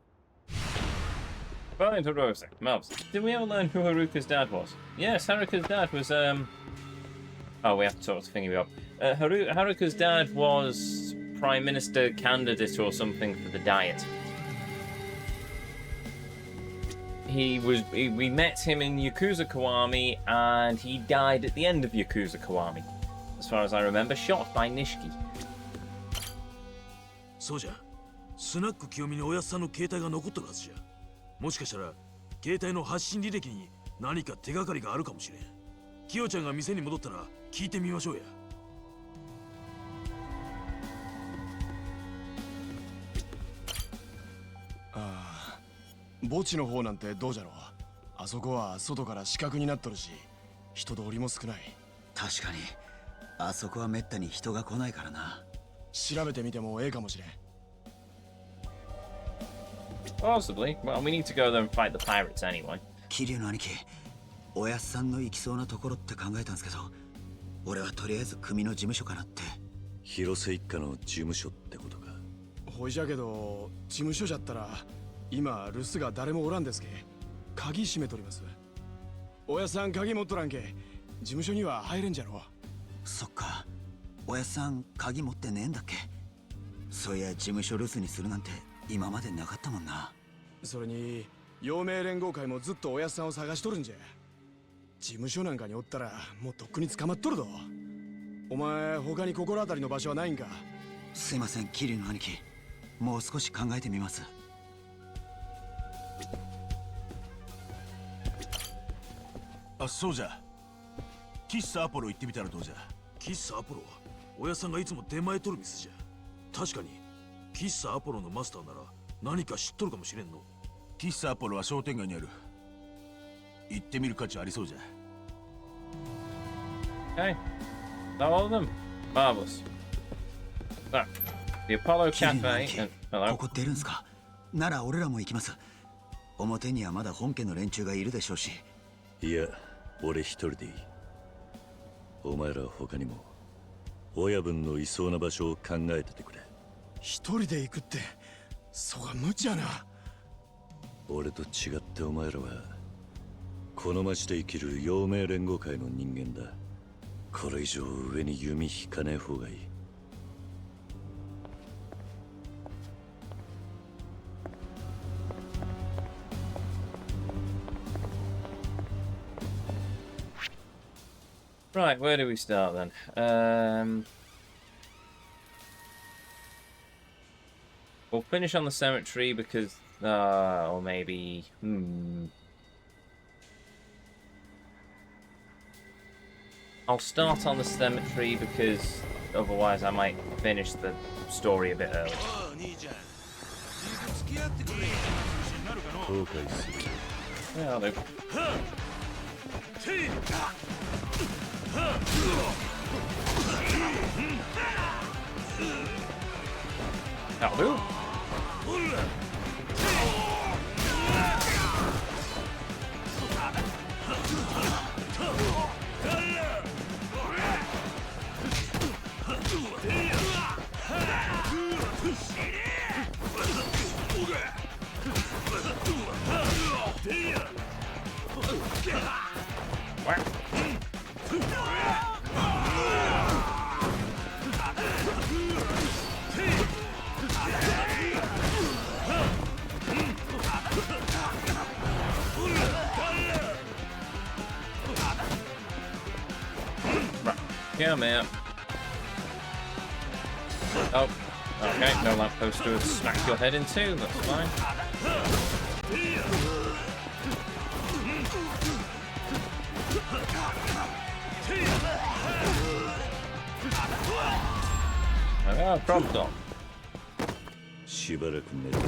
Fine, Hirose. Marvelous. Did we ever learn who Haruka's dad was? Yes, Haruka's dad was, Oh, we have to talk to Thingy Bob. Haruka's dad was Prime Minister candidate or something for the Diet. We met him in Yakuza Kiwami, and he died at the end of Yakuza Kiwami. As far as I remember, shot by Nishiki. そうじゃ。スナック清美におやっさんの携帯が残ってるはずじゃ。もしかしたら携帯の発信履歴に何か手がかりがあるかもしれん。キヨちゃんが店に戻ったら聞いてみましょうや。ああ、墓地の方なんてどうじゃろう。あそこは外から死角になっとるし、人通りも少ない。確かにあそこはめったに人が来ないからな。調べてみてもええかもしれん。Possibly. Well, we need to go there and fight the pirates anyway. 桐生の兄貴、おやっさんの行きそうなところって考えたんですけど、俺はとりあえず組の事務所かなって。広瀬一家の事務所ってことか。ほいじゃけど、事務所じゃったら今留守が誰もおらんですけ。鍵閉めとります。おやっさん鍵持っとらんけ、事務所には入れんじゃろ。そっか、おやっさん鍵持ってねえんだっけ。そういや事務所留守にするなんて今までなかったもんな。それに陽明連合会もずっとおやっさんを探しとるんじゃ。事務所なんかにおったらもうとっくに捕まっとるぞ。お前他に心当たりの場所はないんか。すいません桐生の兄貴、もう少し考えてみます。あ、そうじゃ。喫茶アポロ行ってみたらどうじゃ。喫茶アポロはおやさんがいつも出前取る店じゃ。確かに喫茶アポロのマスターなら何か知っとるかもしれんの。喫茶アポロは商店街にある。行ってみる価値ありそうじゃ。Okay. All of them? Marvelous. So, the Apollo 桐生の Cafe 兄貴、 and... こ Hello? こ出るんすか。なら俺らも行きます。表にはまだ本家の連中がいるでしょうし。いや、俺一人でいい。お前らは他にも親分のいそうな場所を考えててくれ。一人で行くって、そが無茶な。俺と違ってお前らはこの町で生きる陽明連合会の人間だ。これ以上上に弓引かねえ方がいい。Right, where do we start then? We'll finish on the cemetery because, or maybe, I'll start on the cemetery because otherwise I might finish the story a bit early. 後悔する。 Yeah, I'll do. That'll do. Whack. Come here. Oh, okay, no lamppost to smack your head into, that's fine. Ah, problem solved. しばらく寝てろ。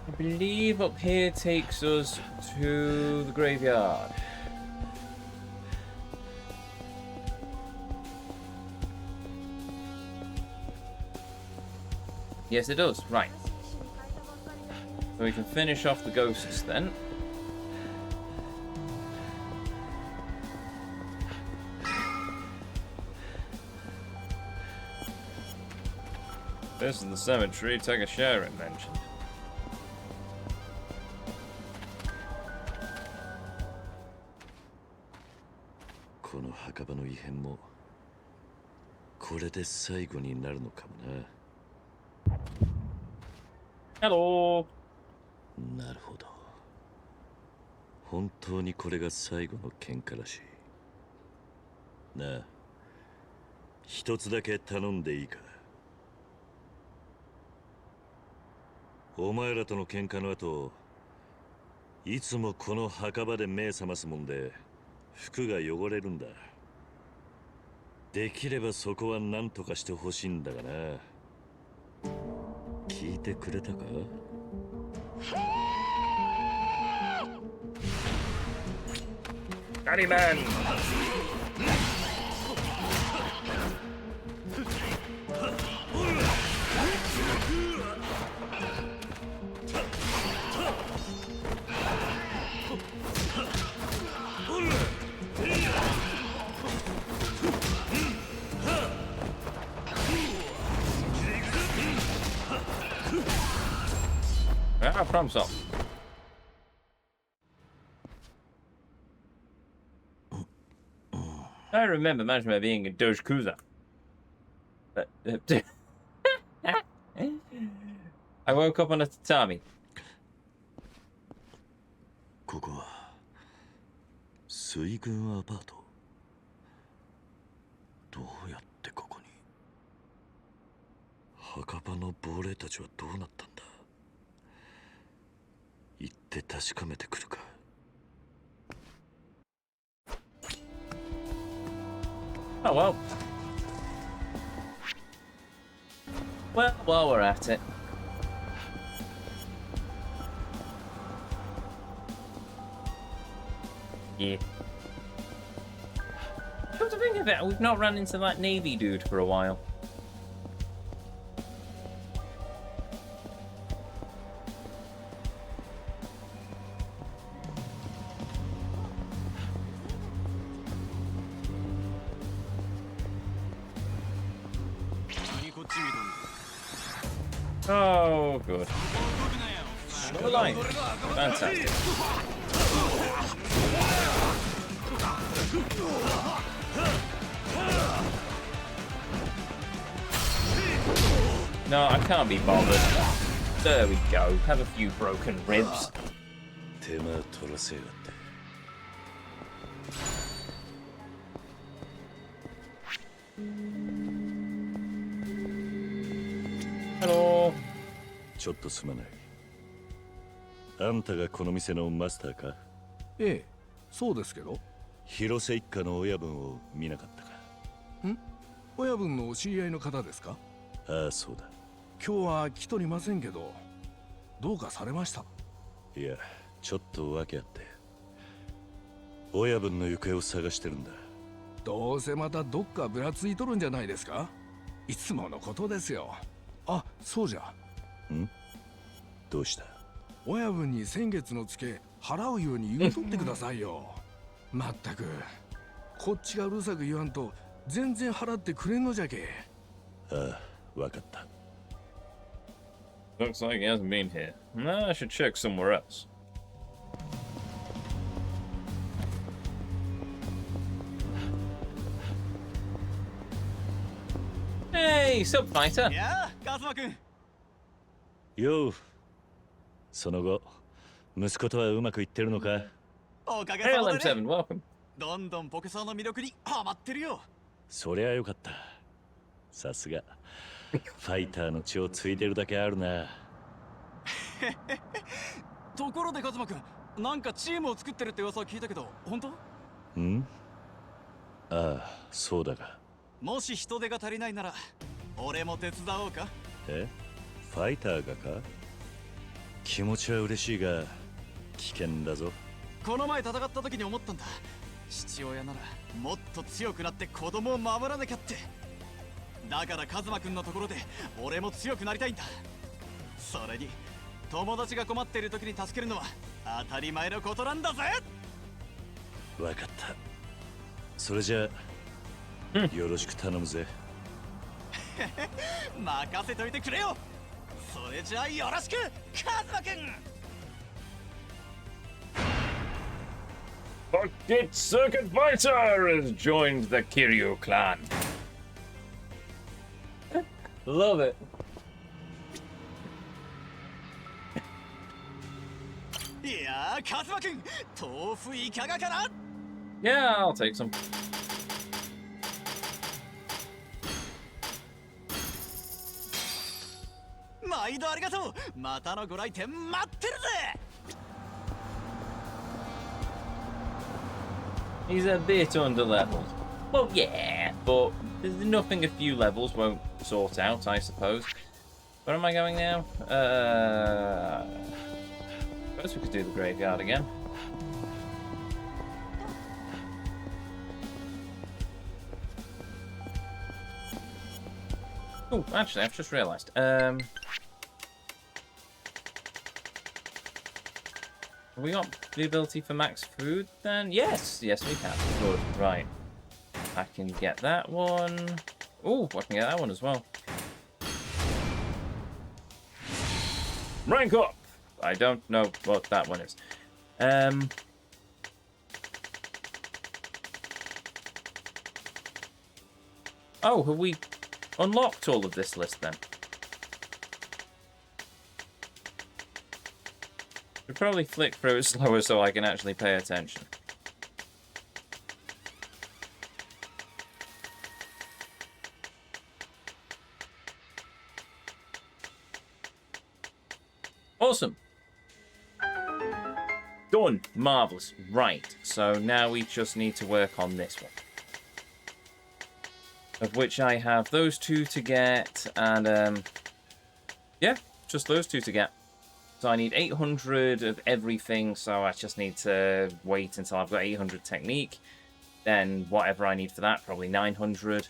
I believe up here takes us to the graveyard. Yes, it does. Right. So we can finish off the ghosts then. This is the cemetery. Take a share, it mentioned. この墓場の異変もこれで最後になるのかもな。Hello. なるほど。本当にこれが最後の喧嘩らしい。なあ、一つだけ頼んでいいか。お前らとの喧嘩の後、いつもこの墓場で目覚ますもんで服が汚れるんだ。できればそこは何とかしてほしいんだがな。聞いてくれたかDaddy man. Ah, problem solved. I remember management being a Yakuza. But, I woke up on a tatami. ここは水軍アパート。どうやってここに。墓場の亡霊たちはどうなったんだ。行って確かめてくるか。Oh well. Well, while we're at it. Yeah. Come to think of it, we've not run into that Navy dude for a while. Oh, good. Still alive. Fantastic. No, I can't be bothered. There we go. Have a few broken ribs. 手間取らせやがって。Hello. ちょっとすまない。あんたがこの店のマスターか？ええ、そうですけど。広瀬一家の親分を見なかったか？ん？親分の知り合いの方ですか？ああ、そうだ。今日は来とりませんけど、どうかされました？いや、ちょっと訳あって。親分の行方を探してるんだ。どうせまたどっかぶらついとるんじゃないですか？いつものことですよ。あ、そうじゃ。ん？どうした？親分に先月のツケ払うように言うとってくださいよ。まったく、こっちがうるさく言わんと全然払ってくれんのじゃけ。ああ、わかった。Looks like he hasn't been here. No, I should check somewhere else. Hey, sup, fighter? いやあ、カズマ君。よう。その後、息子とはうまくいってるのか？おかげ Hey, さまで LM7, ね。welcome. どんどんポケサーの魅力にハマってるよ。そりゃよかった。さすが。ファイターの血を継いでるだけあるな。ところでカズマ君、なんかチームを作ってるって噂を聞いたけど、本当？ん？ああ、そうだが。もし人手が足りないなら、俺も手伝おうか。え？ファイターがか？気持ちは嬉しいが、危険だぞ。この前戦った時に思ったんだ。父親ならもっと強くなって子供を守らなきゃって。だからカズマ君のところで俺も強くなりたいんだ。それに友達が困っている時に助けるのは当たり前のことなんだぜ。わかった。それじゃあ、よろしく頼むぜ。任せといてくれよ。それじゃあよろしく、カズマ君。Pocket Circuit Fighter has joined the Kiryu clan. Love it. いやー、カズマ君、豆腐いかがかな？ Yeah, I'll take some. 毎度ありがとう。またのご来店待ってるぜ。He's a bit under leveled. Well, yeah, but there's nothing a few levels won't sort out, I suppose. Where am I going now? Suppose we could do the graveyard again. Oh, actually, I've just realised. Have we got the ability for max food then? Yes, yes we can. Good, right. I can get that one. Oh, I can get that one as well. Rank up! I don't know what that one is. Oh, have we unlocked all of this list then? Should probably flick through it slower so I can actually pay attention. Awesome. Done. Marvellous. Right, so now we just need to work on this one. Of which I have those two to get, and yeah, just those two to get. So I need 800 of everything, so I just need to wait until I've got 800 technique. Then whatever I need for that, probably 900.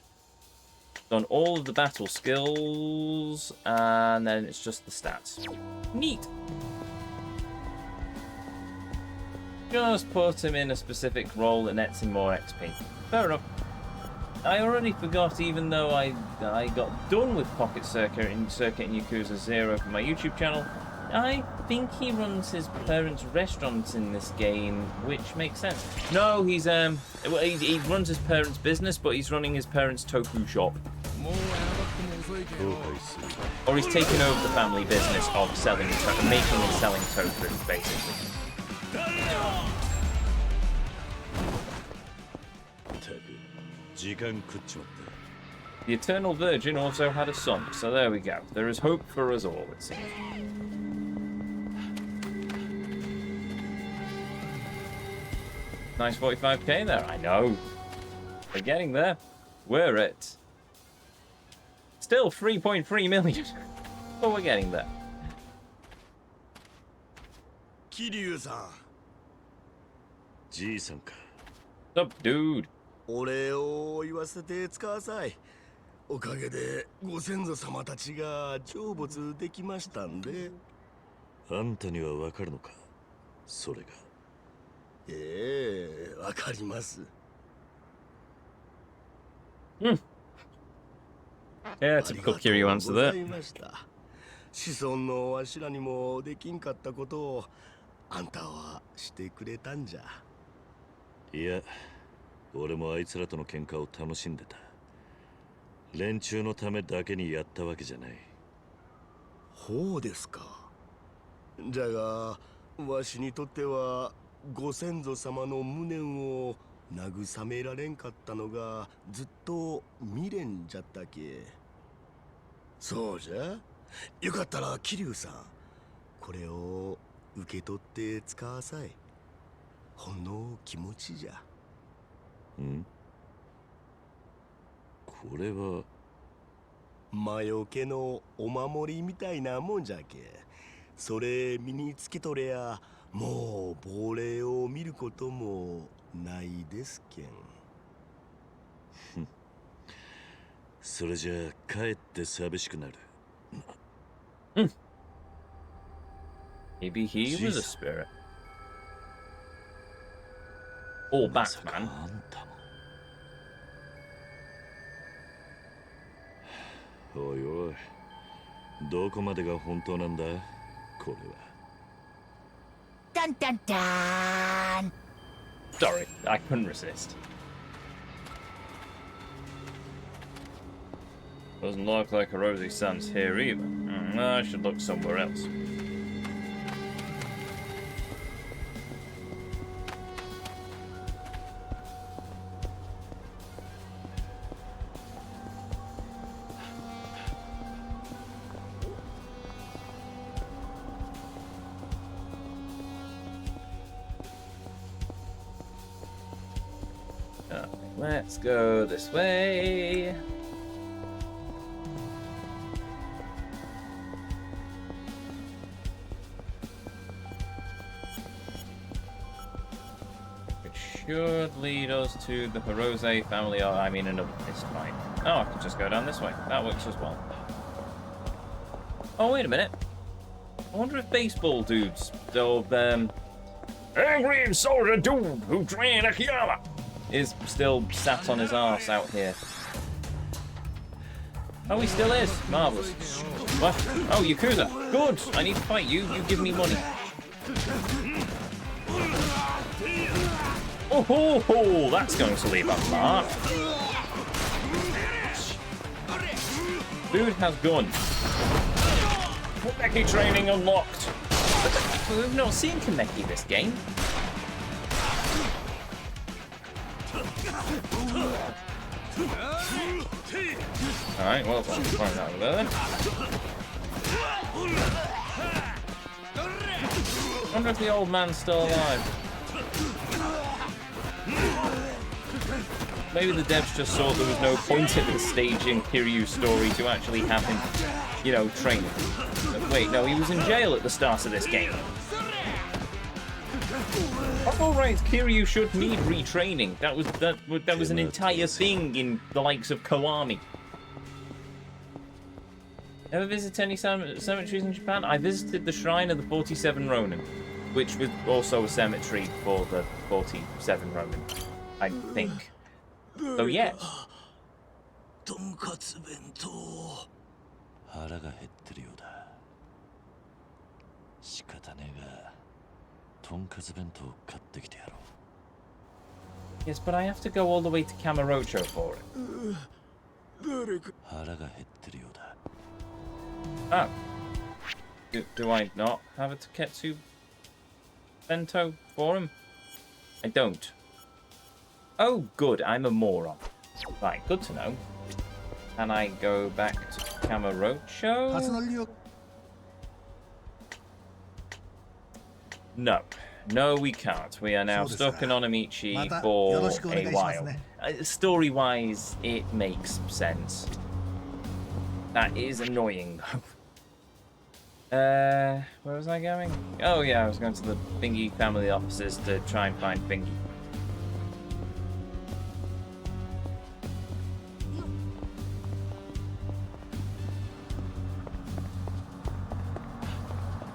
Done all of the battle skills, and then it's just the stats. Neat. Just put him in a specific role that nets him more XP. Fair enough. I already forgot, even though I got done with Pocket Circuit in Yakuza 0 for my YouTube channel, I think he runs his parents' restaurant in this game, which makes sense. No, he's he runs his parents' business, but he's running his parents' tofu shop. Or he's taken over the family business of making and selling tofu, basically. The Eternal Virgin also had a son, so there we go. There is hope for us all, it seems. Nice 45k there, I know. We're getting there. We're at still 3.3 million. But we're getting there. Kiryu-san. じいさんか。 What's up, dude? お礼を言わせてください。おかげでご先祖様たちが成仏できましたんで。あんたにはわかるのか、それが。ええ、わかります。Yeah, typical Kiryu answer there. 子孫のわしらにもできんかったことをあんたはしてくれたんじゃ。いや、俺もあいつらとの喧嘩を楽しんでた。連中のためだけにやったわけじゃない。ほうですか。じゃがわしにとってはご先祖様の無念を慰められんかったのがずっと未練じゃったけ。そうじゃ。よかったら桐生さん、これを受け取って使わさい。ほんの気持ちじゃ。ん？これは魔除けのお守りみたいなもんじゃけ。それ身につけとれやもう亡霊を見ることもないですけん。それじゃあかえって寂しくなる。Maybe he was a spirit. Or Batman. あんたも。おいおい、どこまでが本当なんだこれは。Dun dun dun! Sorry, I couldn't resist. Doesn't look like a Rosy Sun's here either. I should look somewhere else. Let's go this way. It should lead us to the Hirose family. I mean, another fist fight. Oh, I can just go down this way. That works as well. Oh, wait a minute. I wonder if baseball dudes, angry soldier dude who trained Akiyama, is still sat on his arse out here. Oh, he still is. Marvellous. What? Oh, Yakuza. Good. I need to fight you. You give me money. Oh, ho, ho. That's going to leave a mark. Dude has gun. Kaneki training unlocked. We've not seen Kaneki this game. Alright, well, I'll find out over there then. I wonder if the old man's still alive. Maybe the devs just saw there was no point at this stage in Kiryu's story to actually have him, you know, train. But wait, no, he was in jail at the start of this game. Oh right, Kiryu should need retraining. That was an entire thing in the likes of Koami. Ever visit any cemeteries in Japan? I visited the Shrine of the 47 Ronin, which was also a cemetery for the 47 Ronin, I think. So yes. とんかつ弁当。腹が減ってるようだ。仕方ねえが、とんかつ弁当買ってきてやろう。 Yes, but I have to go all the way to Kamorocho for it. 腹が減ってるようだ。 Oh. Do I not have a Taketsu bento for him? I don't. Oh, good. I'm a moron. Right, good to know. Can I go back to Kamorocho? No. No, we can't. We are now stuck in Onamichi for a while. Story-wise, it makes sense. That is annoying, though. Where was I going? Oh, yeah, I was going to the Bingy family offices to try and find Bingy.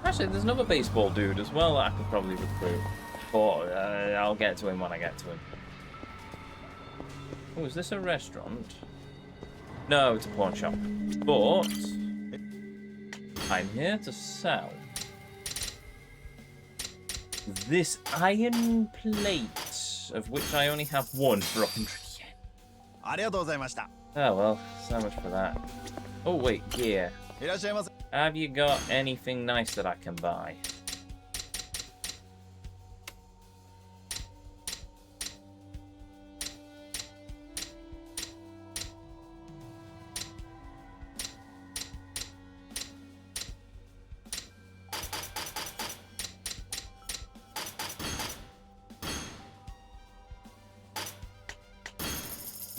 Actually, there's another baseball dude as well that I could probably recruit. But I'll get to him when I get to him. Oh, is this a restaurant? No, it's a pawn shop. But I'm here to sell this iron plate, of which I only have one for 100 yen. ありがとうございました。Oh well, so much for that. Oh wait, gear. Have you got anything nice that I can buy?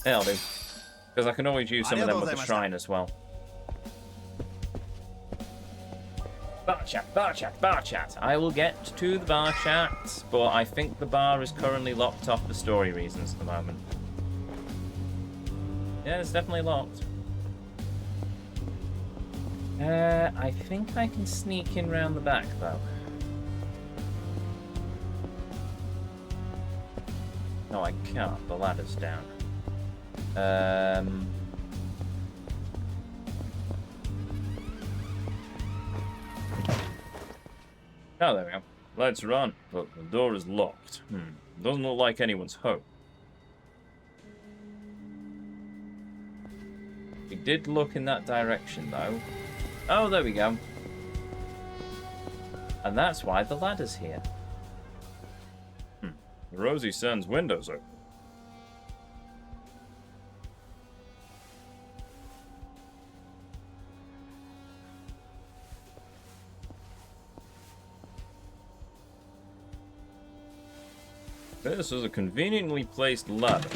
That'll do. Because I can always use some of them with the shrine as well. Bar chat, bar chat, bar chat. I will get to the bar chat, but I think the bar is currently locked off for story reasons at the moment. Yeah, it's definitely locked. I think I can sneak in round the back though. No, I can't. The ladder's down. Oh, there we go. Lights are on, but the door is locked. Doesn't look like anyone's home. We did look in that direction, though. Oh, there we go. And that's why the ladder's here. Rosie-san's window's open. This is a conveniently placed ladder.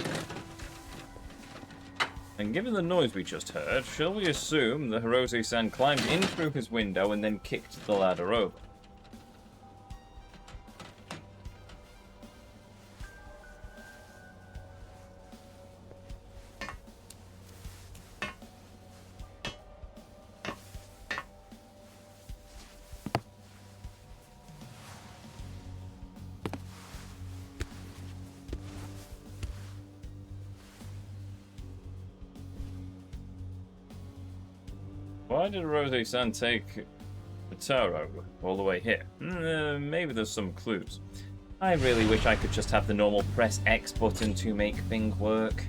And given the noise we just heard, shall we assume that Hirose-san climbed in through his window and then kicked the ladder over? Why did Hirose-san take the tower all the way here? Maybe there's some clues. I really wish I could just have the normal press X button to make things work.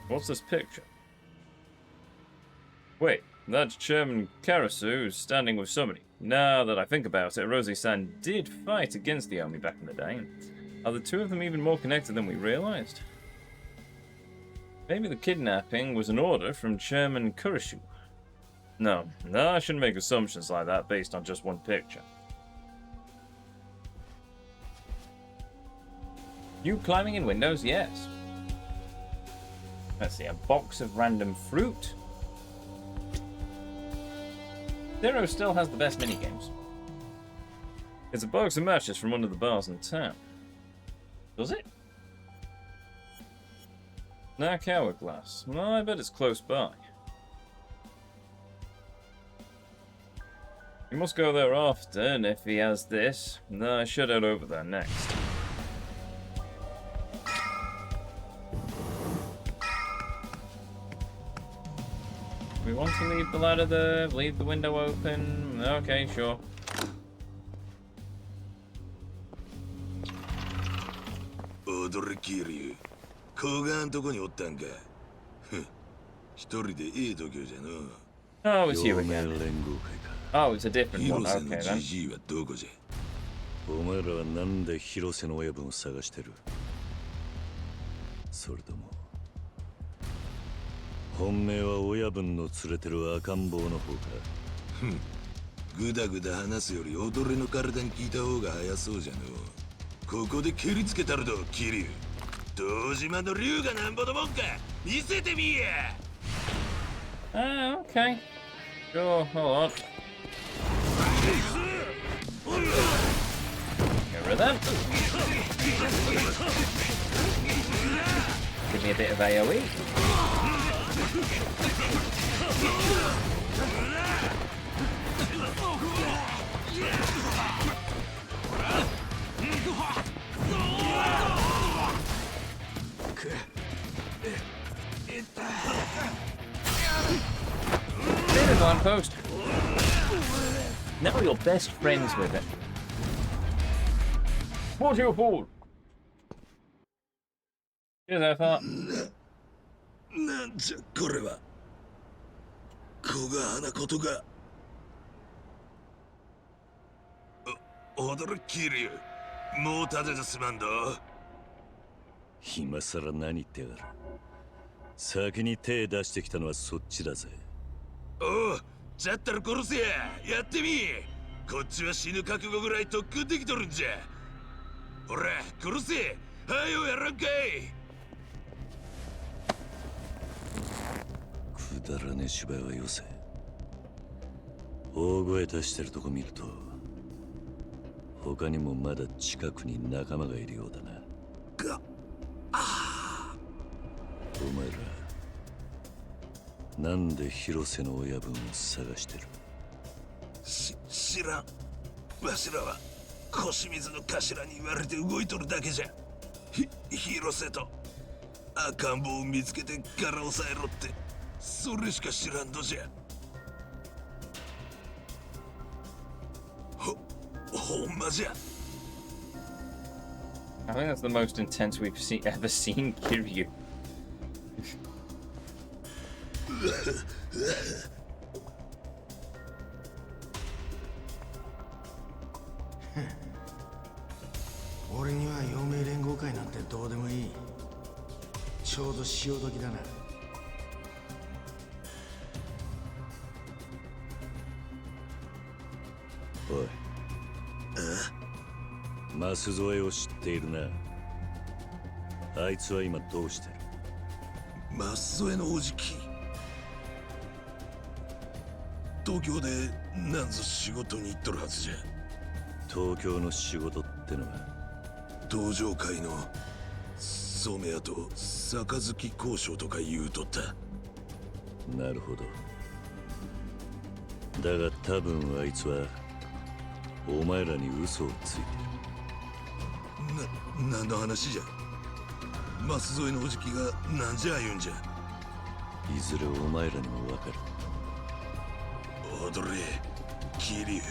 What's this picture? Wait, that's Chairman Karasu standing with somebody. Now that I think about it, Hirose-san did fight against the Omi back in the day. Are the two of them even more connected than we realized? Maybe the kidnapping was an order from Chairman Kurashu. No, I shouldn't make assumptions like that based on just one picture. You climbing in windows? Yes. Let's see, a box of random fruit. Zero still has the best minigames. It's a box of matches from one of the bars in town. Does it? Snack hourglass. Well, I bet it's close by. He must go there often if he has this. No, I should head over there next. We want to leave the ladder there, leave the window open. Okay, sure. Odore Kiryu. 小川んとこにおったんか。一人でいい度胸じゃの。Oh, it's you again. Oh, it's a different one. 広瀬 Okay の then. じじいはどこじゃ。お前らはなんで広瀬の親分を探してる？それとも本命は親分の連れてる赤ん坊の方か？ぐだぐだ話すより踊りの体に聞いた方が早そうじゃの。ここで蹴りつけたるど、桐生。堂島の竜がなんぼのもんか見せてみや。Okay. Sure, hold on. Get rid of them. Give me a bit of AoE. There's one post. Now you're best friends with it. What's your fault? Cheers, Effort. なんじゃこれは。小が花ことが。驚きるよ。もう立ててすまんだ。今さら何言ってやがる。先に手出してきたのはそっちだぜ。おう、じゃったら殺せや。やってみ。こっちは死ぬ覚悟ぐらい特訓できとるんじゃ。ほら、殺せ。はよやらんかい。くだらねえ芝居はよせ。大声出してるとこ見ると他にもまだ近くに仲間がいるようだな。お前らなんで広瀬の親分を探してる？知らん。わしらは腰水の頭に言われて動いとるだけじゃ。広瀬と赤ん坊を見つけて柄押さえろって、それしか知らんとじゃ。ほんまじゃ。I think that's the most intense we've ever seen Kiryu. 俺には陽明連合会なんてどうでもいい。ちょうど潮時だな。おい、マス添えを知っているな。あいつは今どうしてる？マス添えのおじき。東京でなんぞ仕事に行っとるはずじゃ。東京の仕事ってのは道場会の染屋と杯交渉とか言うとった。なるほど。だが多分あいつはお前らに嘘をついてる。何の話じゃ。マス添えのおじきがなんじゃ言うんじゃ。いずれお前らにもわかる。踊れ、桐生。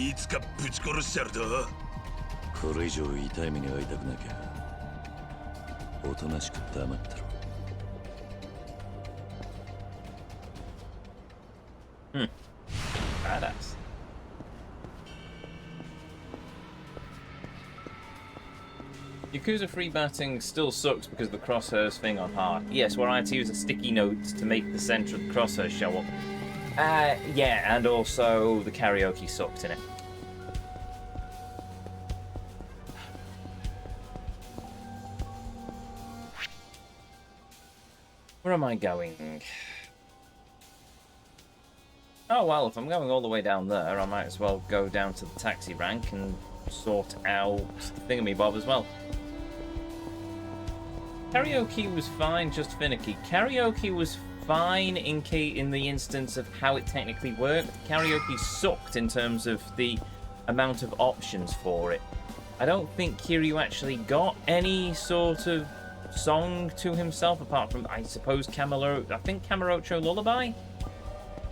いつかぶち殺しちゃると。これ以上痛い目に遭いたくなきゃおとなしく黙ってろ。Badass. Yakuza free batting still sucks because of the crosshairs thing on hard. Yes, where I had to use a sticky note to make the center of the crosshairs show up. Yeah, and also the karaoke sucked in it. Where am I going? Oh well, if I'm going all the way down there, I might as well go down to the taxi rank and sort out the thingamabob as well. Karaoke was fine, just finicky. Karaoke was fine in the instance of how it technically worked. Karaoke sucked in terms of the amount of options for it. I don't think Kiryu actually got any sort of song to himself apart from, I suppose, I think Kamorocho Lullaby?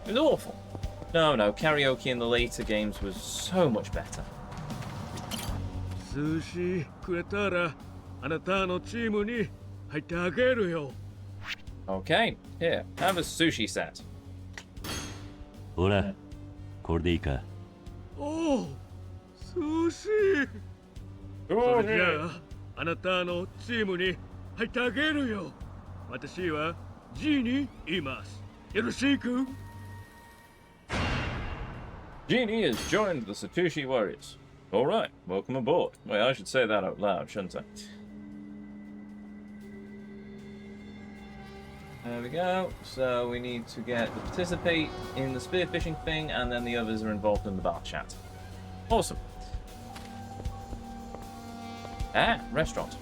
It was awful. No, karaoke in the later games was so much better. Sushi くれたらあなたのチームに入ってあげるよ。Okay, here, have a sushi set. ほら、これでいいか。おお、寿司。それじゃあ、あなたのチームに入ってあげるよ。私は G にいます。よろしく。Genie has joined the Satoshi Warriors. Alright, welcome aboard. Wait, I should say that out loud, shouldn't I? There we go. So we need to get to participate in the spearfishing thing, and then the others are involved in the bar chat. Awesome. Restaurant.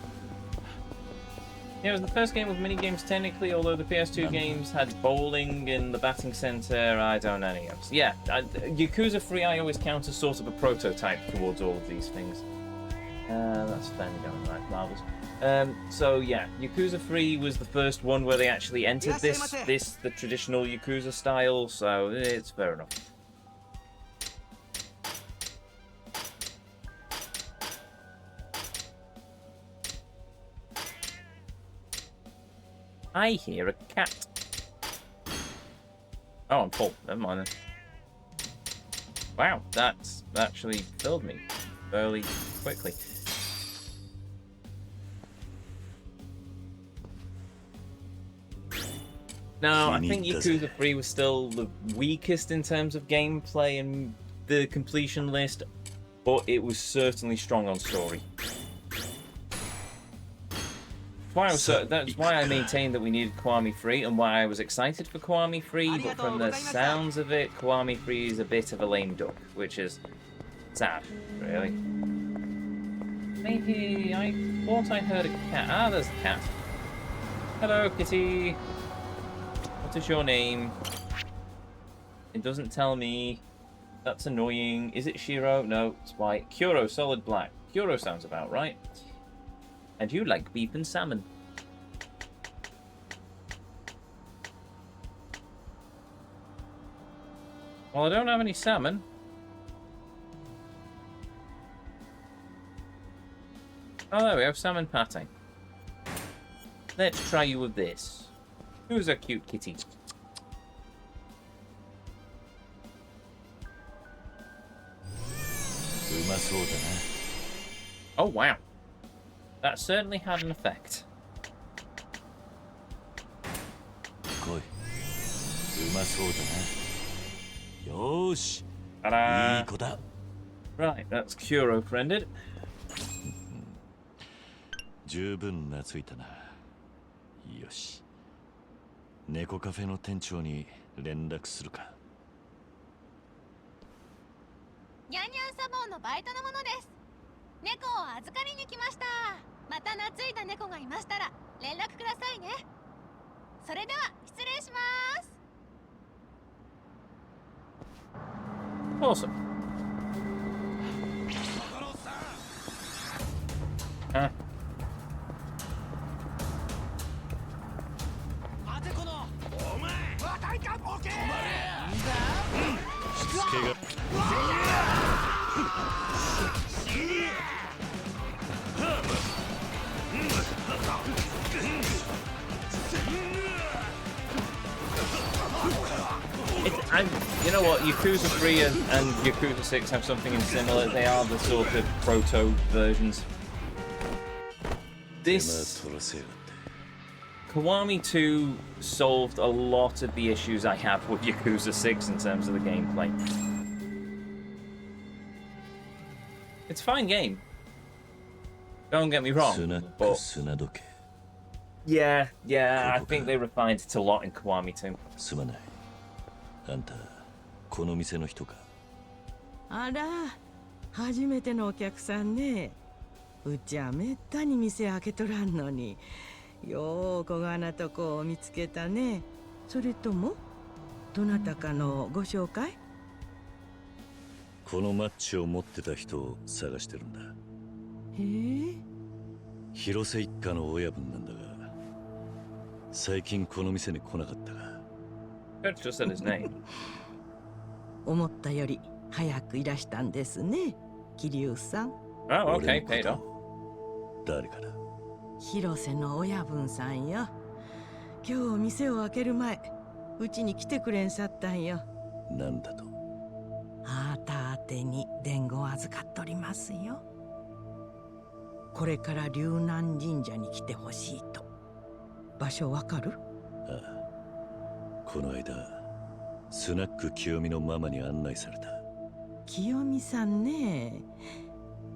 Yeah, it was the first game with minigames technically, although the PS2 games had bowling in the batting center. I don't know any else. Yeah, Yakuza 3 I always count as sort of a prototype towards all of these things. That's Fen going right, marvellous. So yeah, Yakuza 3 was the first one where they actually entered the traditional Yakuza style, so it's fair enough. I hear a cat. Oh, I'm full. Never mind then. Wow, that's actually filled me fairly quickly. No, I think Yakuza 3 was still the weakest in terms of gameplay and the completion list, but it was certainly strong on story. That's why I maintained that we needed Kiwami 3 and why I was excited for Kiwami 3, but from the sounds of it, Kiwami 3 is a bit of a lame duck, which is sad, really. Maybe I thought I heard a cat. Ah, there's a cat. Hello, kitty. What is your name? It doesn't tell me. That's annoying. Is it Shiro? No, it's white. Kuro, solid black. Kuro sounds about right. And you like beef and salmon. Well, I don't have any salmon. Oh, there we have salmon pate. Let's try you with this. Who's a cute kitty? Oh, wow. That certainly had an effect. Ta-da! Right, that's Kuro friended. 十分懐いたな。よし。猫カフェの店長に連絡するか。ニャンニャンサボーのバイトのものです。猫を預かりに来ました。また懐いた猫がいましたら連絡くださいね。それでは失礼します。Awesome. Huh? You know what, Yakuza 3 and Yakuza 6 have something in similar. They are the sort of proto versions. This Kiwami 2 solved a lot of the issues I have with Yakuza 6 in terms of the gameplay. It's a fine game. Don't get me wrong. But yeah, I think they refined it a lot in Kiwami 2. あんたこの店の人か。あら、初めてのお客さんね。うちはめったに店開けとらんのに、よう小がなとこを見つけたね。それともどなたかのご紹介？このマッチを持ってた人を探してるんだ。へえ。広瀬一家の親分なんだが、最近この店に来なかったが。Just said his name. 思ったより早くいらしたんですね、桐生さん。Oh, okay, paid off. 誰かだ。広瀬の親分さんよ。今日店を開ける前、うちに来てくれんさったんよ。なんだと。あーた宛てに伝言預かっとりますよ。これから龍南神社に来てほしいと。場所わかる？ああ。この間スナック清美のママに案内された。清美さんね。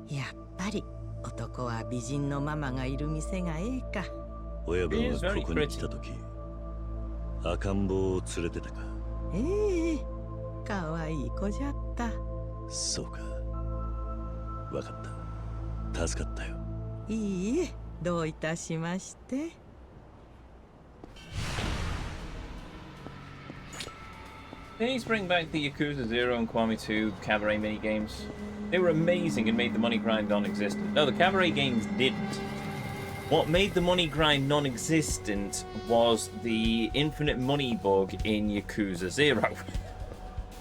やっぱり男は美人のママがいる店がええか。親分はここに来た時赤ん坊を連れてたか。ええ、かわいい子じゃった。そうか、わかった。助かったよ。いいえ、どういたしまして。Please bring back the Yakuza 0 and Kiwami 2 cabaret minigames. They were amazing and made the money grind non-existent. No, the cabaret games didn't. What made the money grind non-existent was the infinite money bug in Yakuza 0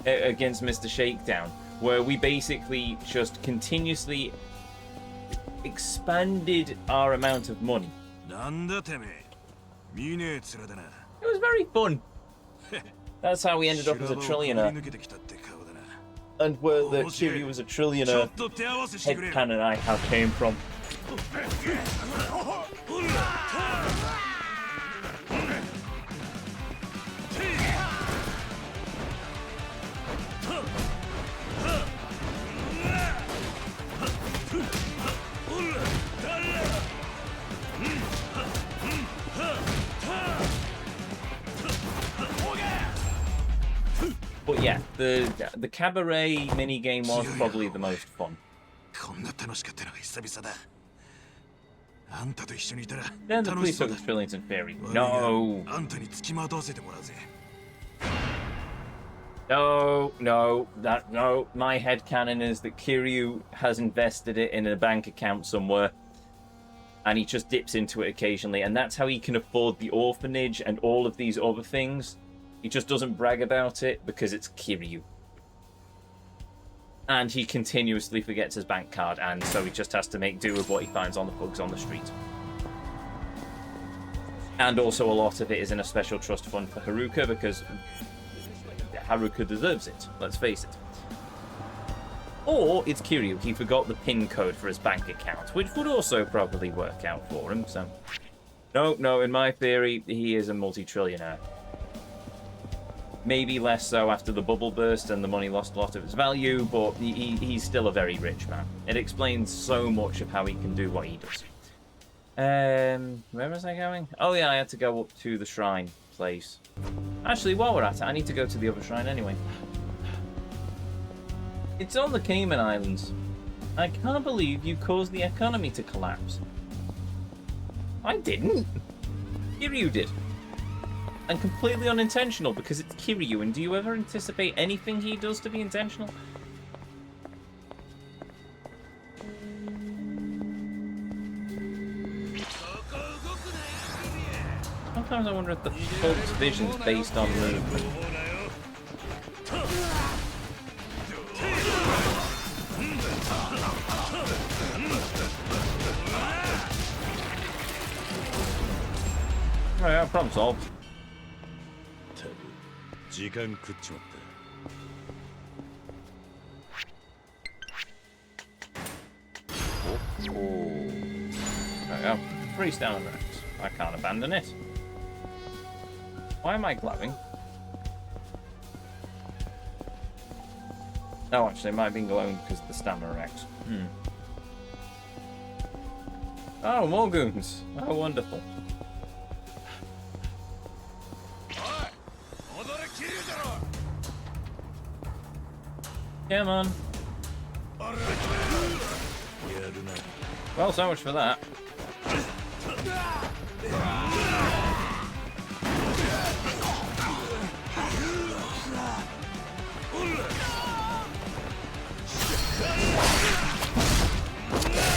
against Mr. Shakedown, where we basically just continuously expanded our amount of money. It was very fun. That's how we ended up as a trillionaire. And where the Kiryu was a trillionaire headcanon I have came from. But yeah, the cabaret mini game was probably the most fun. Then the police took the trillions in theory. No. No. My headcanon is that Kiryu has invested it in a bank account somewhere. And he just dips into it occasionally. And that's how he can afford the orphanage and all of these other things. He just doesn't brag about it because it's Kiryu. And he continuously forgets his bank card, and so he just has to make do with what he finds on the thugs on the street. And also a lot of it is in a special trust fund for Haruka, because Haruka deserves it, let's face it. Or it's Kiryu, he forgot the PIN code for his bank account, which would also probably work out for him, so... No, in my theory, he is a multi-trillionaire. Maybe less so after the bubble burst and the money lost a lot of its value, but he's still a very rich man. It explains so much of how he can do what he does. Where was I going? Oh yeah, I had to go up to the shrine place. Actually, while we're at it, I need to go to the other shrine anyway. It's on the Cayman Islands. I can't believe you caused the economy to collapse. I didn't. Kiryu did. And completely unintentional, because it's Kiryu, and do you ever anticipate anything he does to be intentional? Sometimes I wonder if the Thug's vision's based on movement. Oh yeah, problem solved. 時間食っちまった。Oh. There we go. 3 stamina racks. I can't abandon it. Why am I glowing? No, actually, it might have been glowing because of the stamina racks. Oh, more goons. Oh, wonderful. Come on. Well, so much for that.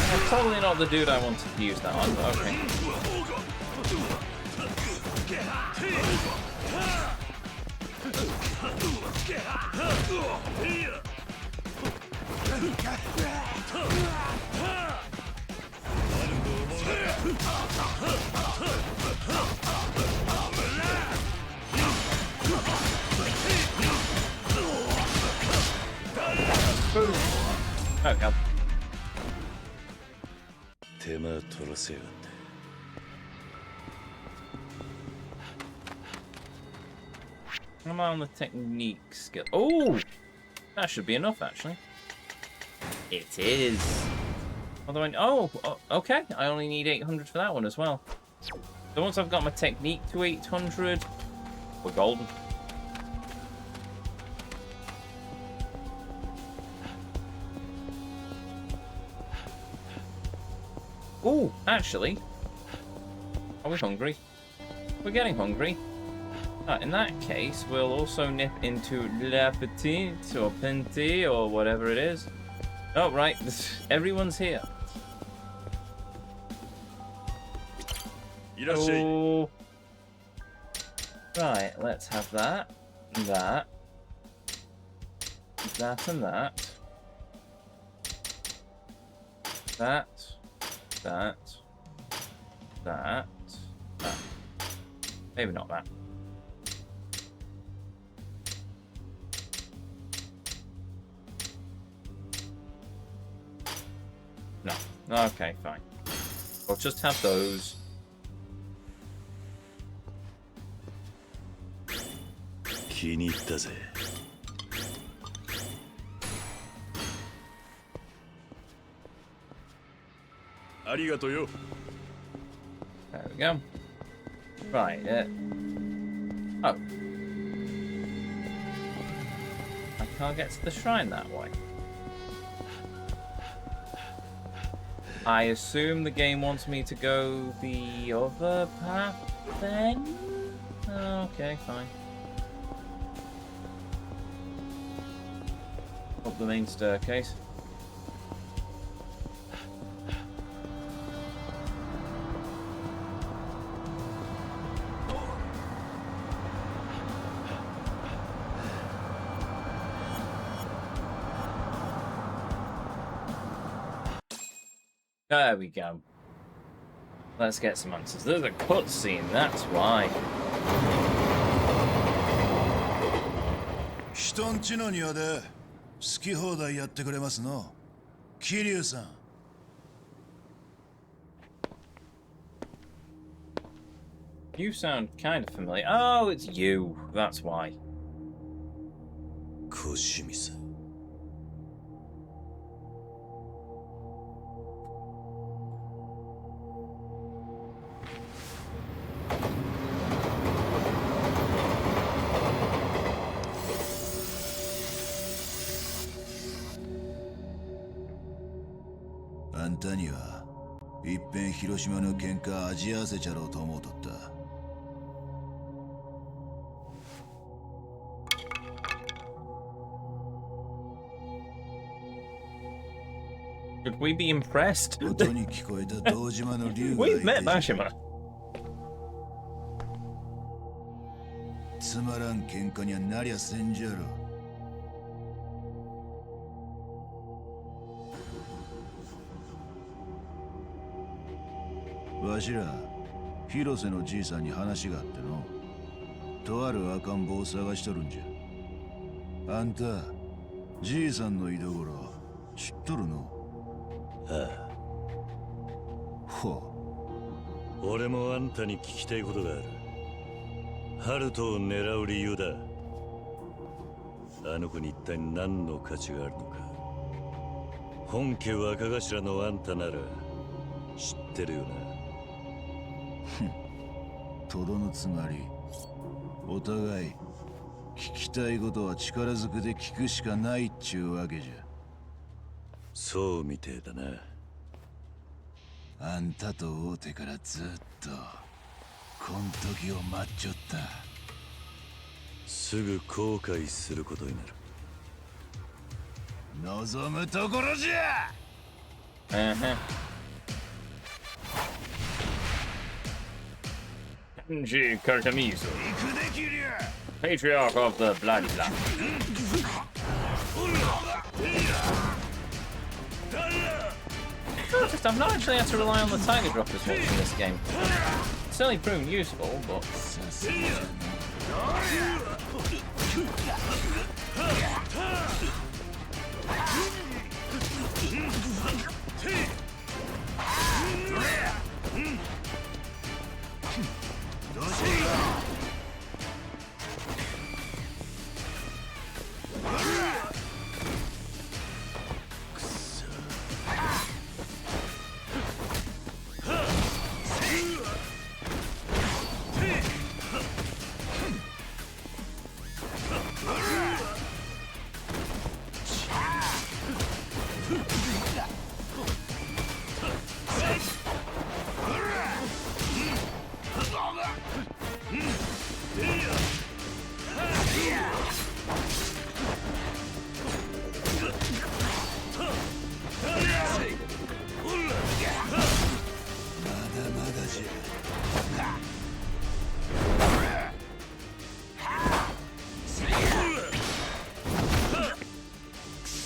That's totally not the dude I wanted to use that on, but okay. Oh god. 手間取らせやがって。I'm on the technique skill. Oh! That should be enough, actually. It is. Oh, okay. I only need 800 for that one as well. So once I've got my technique to 800, we're golden. Oh, actually. Are we hungry? We're getting hungry. In that case, we'll also nip into La Petite or Penti or whatever it is. Oh, right. Everyone's here. Oh. Right, let's have that, that, that and that, that, that, that, that. Maybe not that. No. Okay, fine. I'll just have those. There we go. Right, oh. I can't get to the shrine that way. I assume the game wants me to go the other path then? Okay, fine. Up the main staircase. There we go. Let's get some answers. There's a cutscene, that's why. 人んちの庭で好き放題やってくれますの。桐生さん。You sound kind of familiar. Oh, it's you. That's why. 小清水。あんたにはいっぺん広島の喧嘩味合わせちゃろうと思うとった。Should we be impressed? 音に聞こえた堂島の竜が We've met Mashima. つまらん喧嘩にはなりゃせんじゃろ。わしら広瀬のじいさんに話があっての、とある赤ん坊を探しとるんじゃ。あんたじいさんの居所知っとるの？ああ。ほう。俺もあんたに聞きたいことがある。ハルトを狙う理由だ。あの子に一体何の価値があるのか。本家若頭のあんたなら知ってるよな。とどのつまり、お互い聞きたいことは力ずくで聞くしかないっちゅうわけじゃ。そうみてえだな。あんたと会うてからずっとこん時を待っちょった。すぐ後悔することになる。望むところじゃ。Kenji Kurtamizu, Patriarch of the Bloodline. Noticed I've not actually had to rely on the Tiger Drop as much in this game. It's certainly proven useful, but...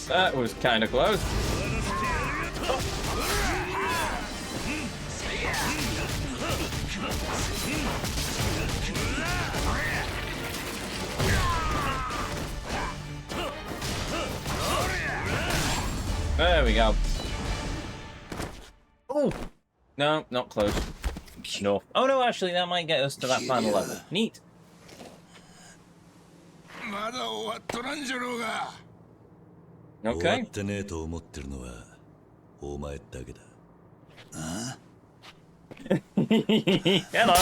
That was kind of close. There we go. Oh! No, not close. No. Oh no, actually, that might get us to that final level. Neat. まだ終わっとらんじゃろうが。終わってねえと思ってるのはお前だけだ。あHello.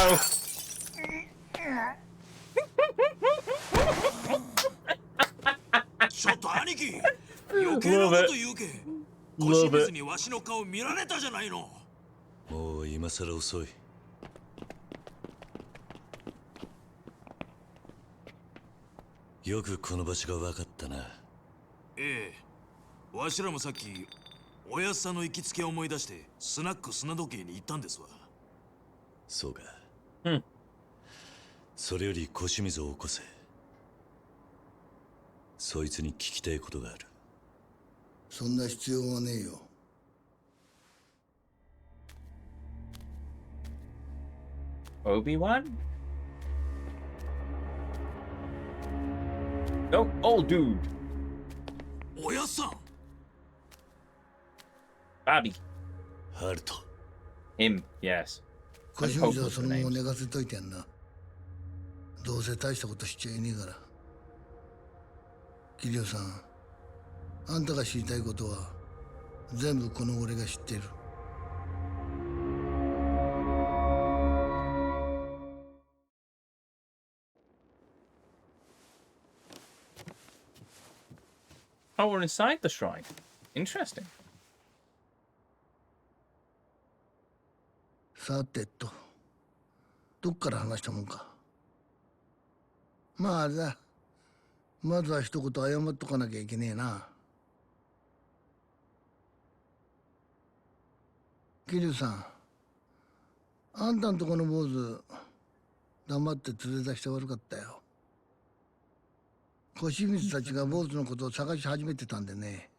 ちょっと兄貴、余計なこと言うけ。腰水にわしの顔見られたじゃないの。もう今さら遅い。よくこの場所が分かったな。ええ、わしらもさっきおやっさんの行きつけを思い出してスナック砂時計に行ったんですわ。そうか。うん。それより腰水を起こせ。そいつに聞きたいことがある。そんな必要はねえよ。Obi-Wan? No, old dude. おやっさん。Bobby. ハルト。Him, yes. 腰水はそのまま寝かせといてやんな。どうせ大したことしちゃいねえから。桐生さん、あんたが知りたいことは全部この俺が知ってる。Oh, we're inside the shrine. Interesting. さてと、どっから話したもんか。まああれだ。まずは一言謝っとかなきゃいけねえな。桐生さん、あんたんとこの坊主、黙って連れ出して悪かったよ。腰水たちが坊主のことを探し始めてたんでね。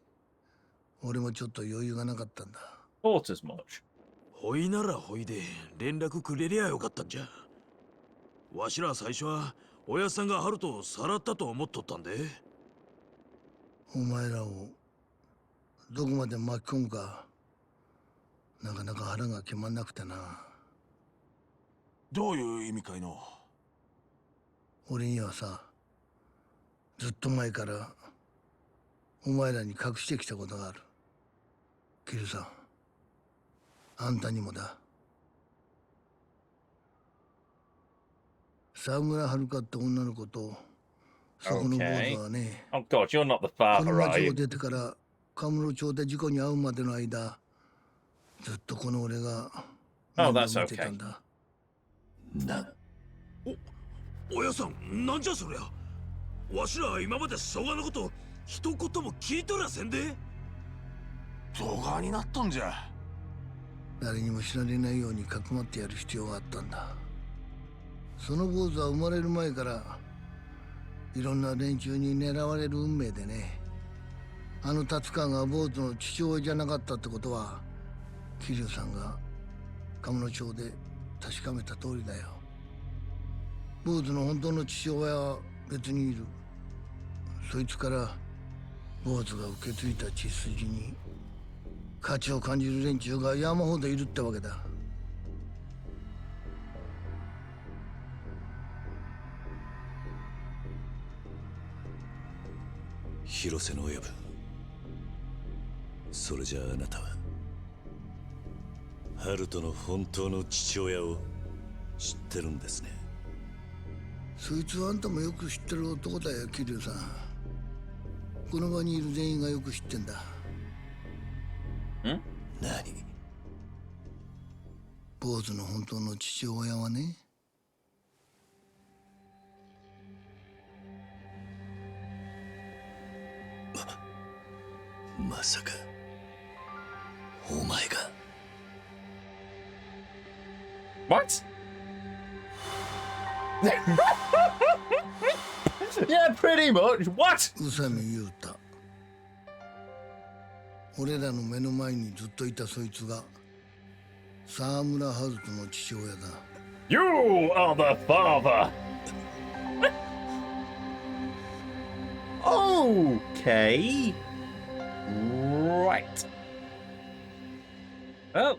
俺もちょっと余裕がなかったんだ。Thought as much. ほいならほいで連絡くれりゃよかったんじゃ。わしら最初はおやっさんがハルトをさらったと思っとったんで。お前らをどこまで巻き込むか、なかなか腹が決まんなくてな。どういう意味かいの？俺にはさ、ずっと前からお前らに隠してきたことがある。キルさん、あんたにもだ。沢村遥って女の子とそこの坊主はね、Oh God, you're not the こ father, の are 町 you? を出てからカムロ町で事故に遭うまでの間、ずっとこの俺が Oh, 面 that's 倒見てた okay. んだ。おやさん、なんじゃそりゃ。わしら今までそがのこと一言も聞いとらせんで。動画になっとんじゃ。誰にも知られないようにかくまってやる必要があったんだ。その坊主は生まれる前からいろんな連中に狙われる運命でね。あの達川が坊主の父親じゃなかったってことは、桐生さんが鴨野町で確かめた通りだよ。坊主の本当の父親は別にいる。そいつから坊主が受け継いだ血筋に価値を感じる連中が山ほどいるってわけだ。広瀬の親分、それじゃあなたはハルトの本当の父親を知ってるんですね。そいつはあんたもよく知ってる男だよ、桐生さん。この場にいる全員がよく知ってんだ。ん？何？坊主の本当の父親はね、まさかお前が。 What? Yeah, pretty much. What? 宇佐美優太。俺らの目の前にずっといたそいつが沢村春人の父親だ。You are the father. Okay. Right. Well,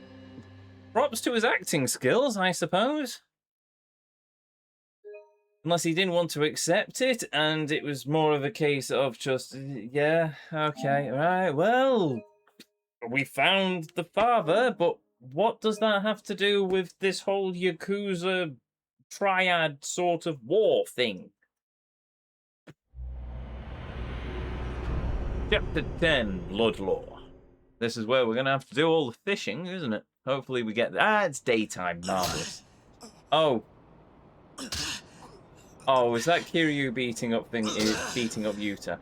props to his acting skills, I suppose. Unless he didn't want to accept it, and it was more of a case of just, yeah, okay, right, well, we found the father, but what does that have to do with this whole Yakuza triad sort of war thing? Chapter 10, Blood Law. This is where we're going to have to do all the fishing, isn't it? Hopefully we get... it's daytime. Marvellous. Oh. Oh, is that Kiryu beating up Yuta?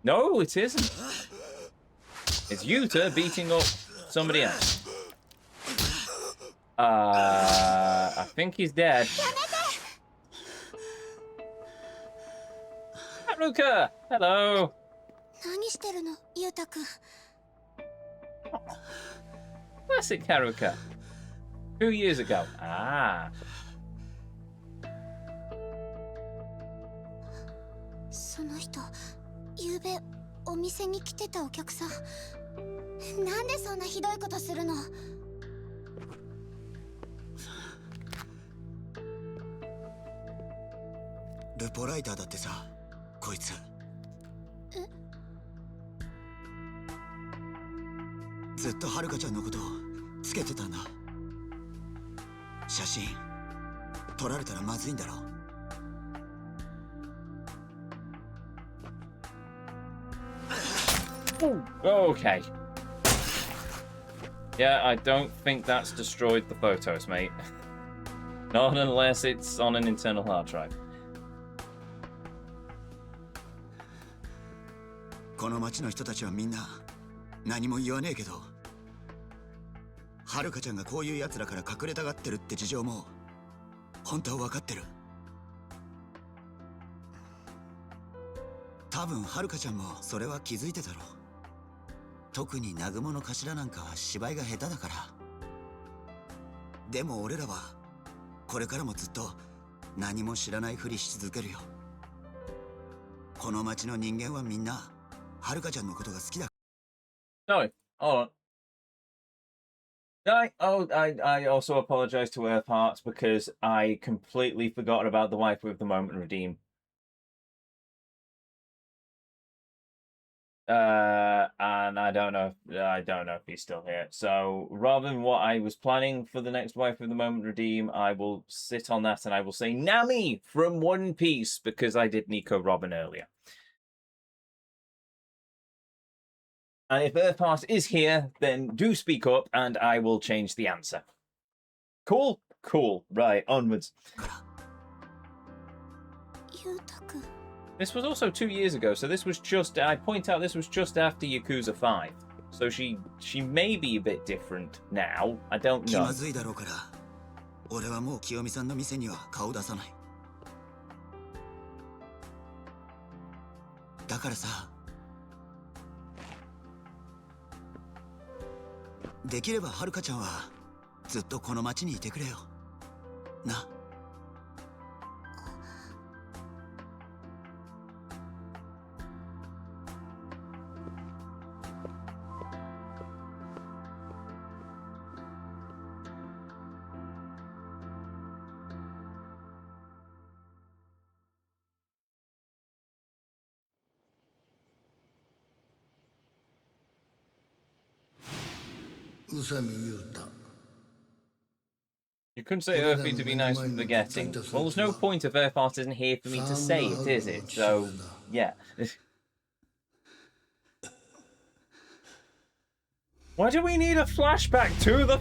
No, it isn't. It's Yuta beating up somebody else. I think he's dead. Haruka! Hello! Classic Haruka. 2 years ago. Ah. その人、ゆうべお店に来てたお客さん。なんでそんなひどいことするの？ルポライターだってさ、こいつ。ずっとはるかちゃんのことをつけてたんだ。写真撮られたらまずいんだろう。Okay. Yeah, I don't think that's destroyed the photos, mate. Not unless it's on an internal hard drive. この町の人たちはみんな何も言わねえけど、はるかちゃんがこういう奴らから隠れたがってるって事情も本当は分かってる。多分はるかちゃんもそれは気づいてたろう。特に南雲の頭なんかは芝居が下手だから。でも俺らはこれからもずっと何も知らないふりし続けるよ。この町の人間はみんなはるかちゃんのことが好きだ。No, hold on. I also apologize to Earth Hearts because I completely forgot about the wife with the moment redeem. And I don't know if he's still here. So rather than what I was planning for the next wife of the moment redeem, I will sit on that and I will say Nami from One Piece because I did Nico Robin earlier. And if Earthheart is here, then do speak up and I will change the answer. Cool? Cool. Right, onwards. This was also 2 years ago, so this was just, I point out this was just after Yakuza 5. So she may be a bit different now. I don't know. 俺はもう清美さんの店には顔出さない。だからさ、できればはるかちゃんはずっとこの町にいてくれよ。な。You couldn't say Earthy to be nice for forgetting. Well, there's no point if Earthheart isn't here for me to say it, is it? So, yeah. Why do we need a flashback to the...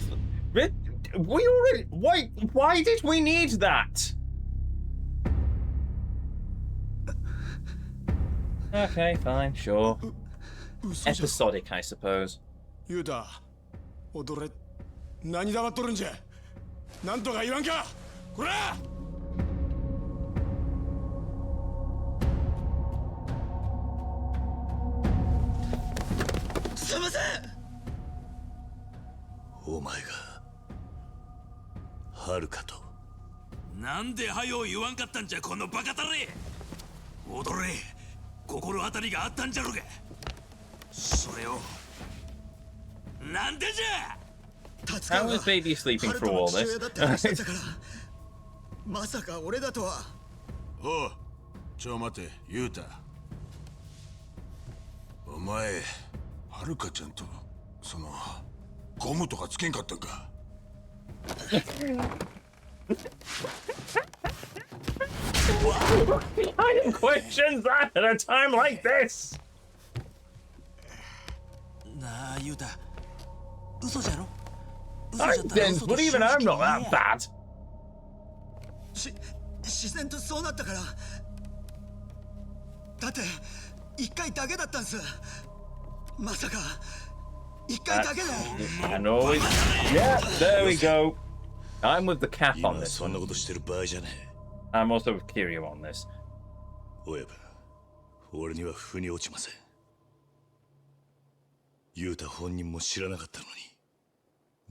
We already... Why did we need that? Okay, fine, sure. Episodic, I suppose. Yuta, 踊れ。何黙っとるんじゃ。なんとか言わんか。こら。すいません。お前がはるかと。なんではよ言わんかったんじゃこのバカタレ。踊れ、心当たりがあったんじゃろが。それをなんでじゃ。 How was baby sleeping through all this? まさか俺だとは。おう、ちょ待て、ユータ。お前、はるかちゃんとそのゴムとかつけんかったんか。I didn't question that at a time like this. なあ、ユータ。嘘じゃろ。 I didn't, but even I'm not that bad. 自然とそうなったから。だって一回だけだったんす。まさか一回だけで。I know it. Yeah, there we go. I'm with the cap on this そんなことしてる場合じゃねえ。I'm also with Kiryu on this. 親分、俺には腑に落ちません。ユータ本人も知らなかったの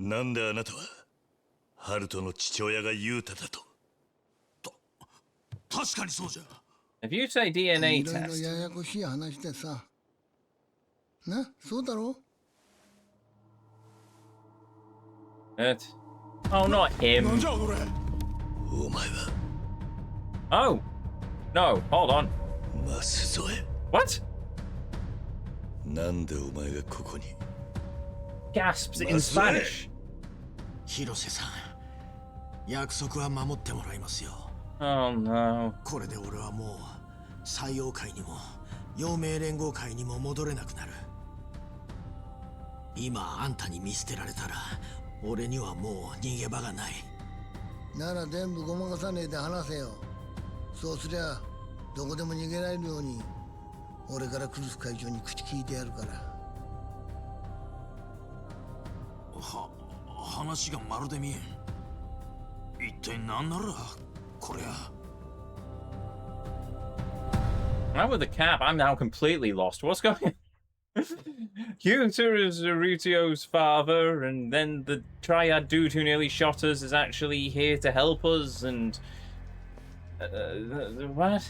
に、なんであなたはハルトの父親がユータだと。確かにそうじゃ。 If you say DNA いろいろ test, ややこしい話でさ。な、そうだろ it. Oh, not him. なんじゃこれ。お前は Oh, no, hold on. マスゾエ。 What? なんでお前がここに。 Gasps in Spanish. 広瀬さん、約束は守ってもらいますよ。 Oh no. これで俺はもう採用会にも陽明連合会にも戻れなくなる。今あんたに見捨てられたら俺にはもう逃げ場がない。なら全部ごまかさねえで話せよ。そうすりゃどこでも逃げられるように俺からクルス会長に口聞いてやるから。話がまるで見えん。一体何ならこりゃ。 Now with the cap, I'm now completely lost. What's going on? Yuta is Rutio's father, and then the triad dude who nearly shot us is actually here to help us, and... what?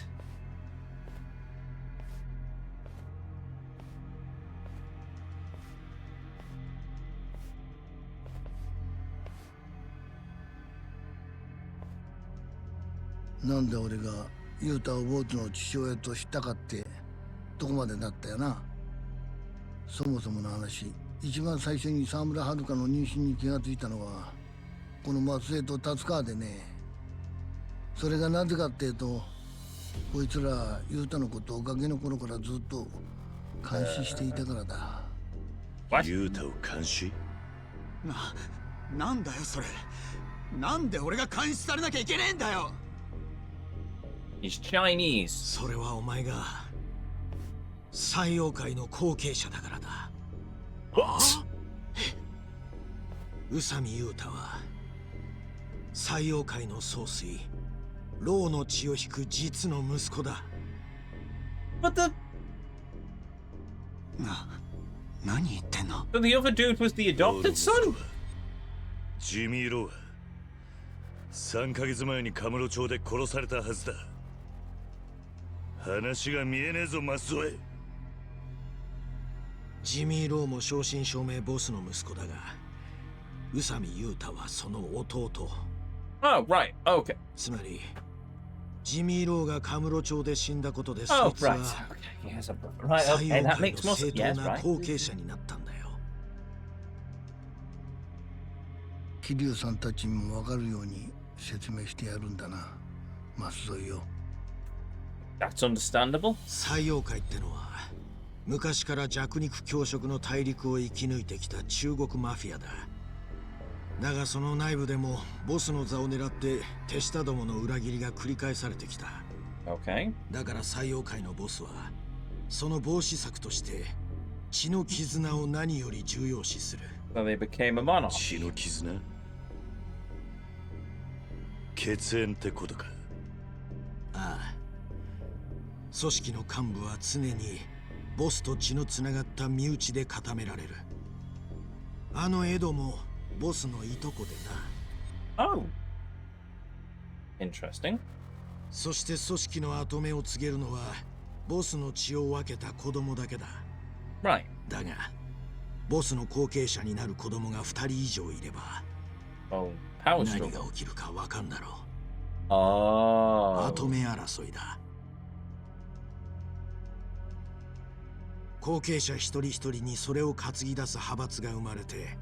なんで俺がユータをボーツの父親と知ったかってどこまでだったよな。そもそもの話、一番最初に沢村遥の妊娠に気がついたのはこの松江と達川でね。それがなぜかっていうと、こいつらユータのことをガキの頃からずっと監視していたからだ。ユータを監視？なんだよそれ。なんで俺が監視されなきゃいけねえんだよ。 He's Chinese. それはお前が採用会の後継者だからだ。宇佐美優太は採用会の総帥ローの血を引く実の息子だ。何言ってんの？ So the other dude was the adopted son? ジミー・ローは3ヶ月前にカムロ町で殺されたはずだ。話が見えねえぞ、マスゾエ。ジミー・ローも正真正銘ボスの息子だが、宇佐美優太はその弟。Oh, right, okay. つまりジミー・ローがカムロ町で死んだことで、 Oh, そいつは right, okay, yes, right, 採 okay, 用 that 会 makes の more 正 sense. 当 Yes, な right. 後継者になったんだよ。桐生さんたちにも分かるように説明してやるんだな、マスゾイよ。That's understandable. 採用会ってのは昔から弱肉強食の大陸を生き抜いてきた中国マフィアだ。だがその内部でもボスの座を狙って手下どもの裏切りが繰り返されてきた。 Okay. だから採用会のボスはその防止策として血の絆を何より重要視する。 So they became a monarch. 血の絆？血縁ってことか。ああ。組織の幹部は常にボスと血のつながった身内で固められる。あのエドもボスのいとこでな。 Oh. Interesting. そして組織の跡目を告げるのはボスの血を分けた子供だけだ。Right. だがボスの後継者になる子供が2人以上いれば、何が起きるか分かんだろう。Oh. 跡目争いだ。後継者一人一人にそれを担ぎ出す派閥が生まれて、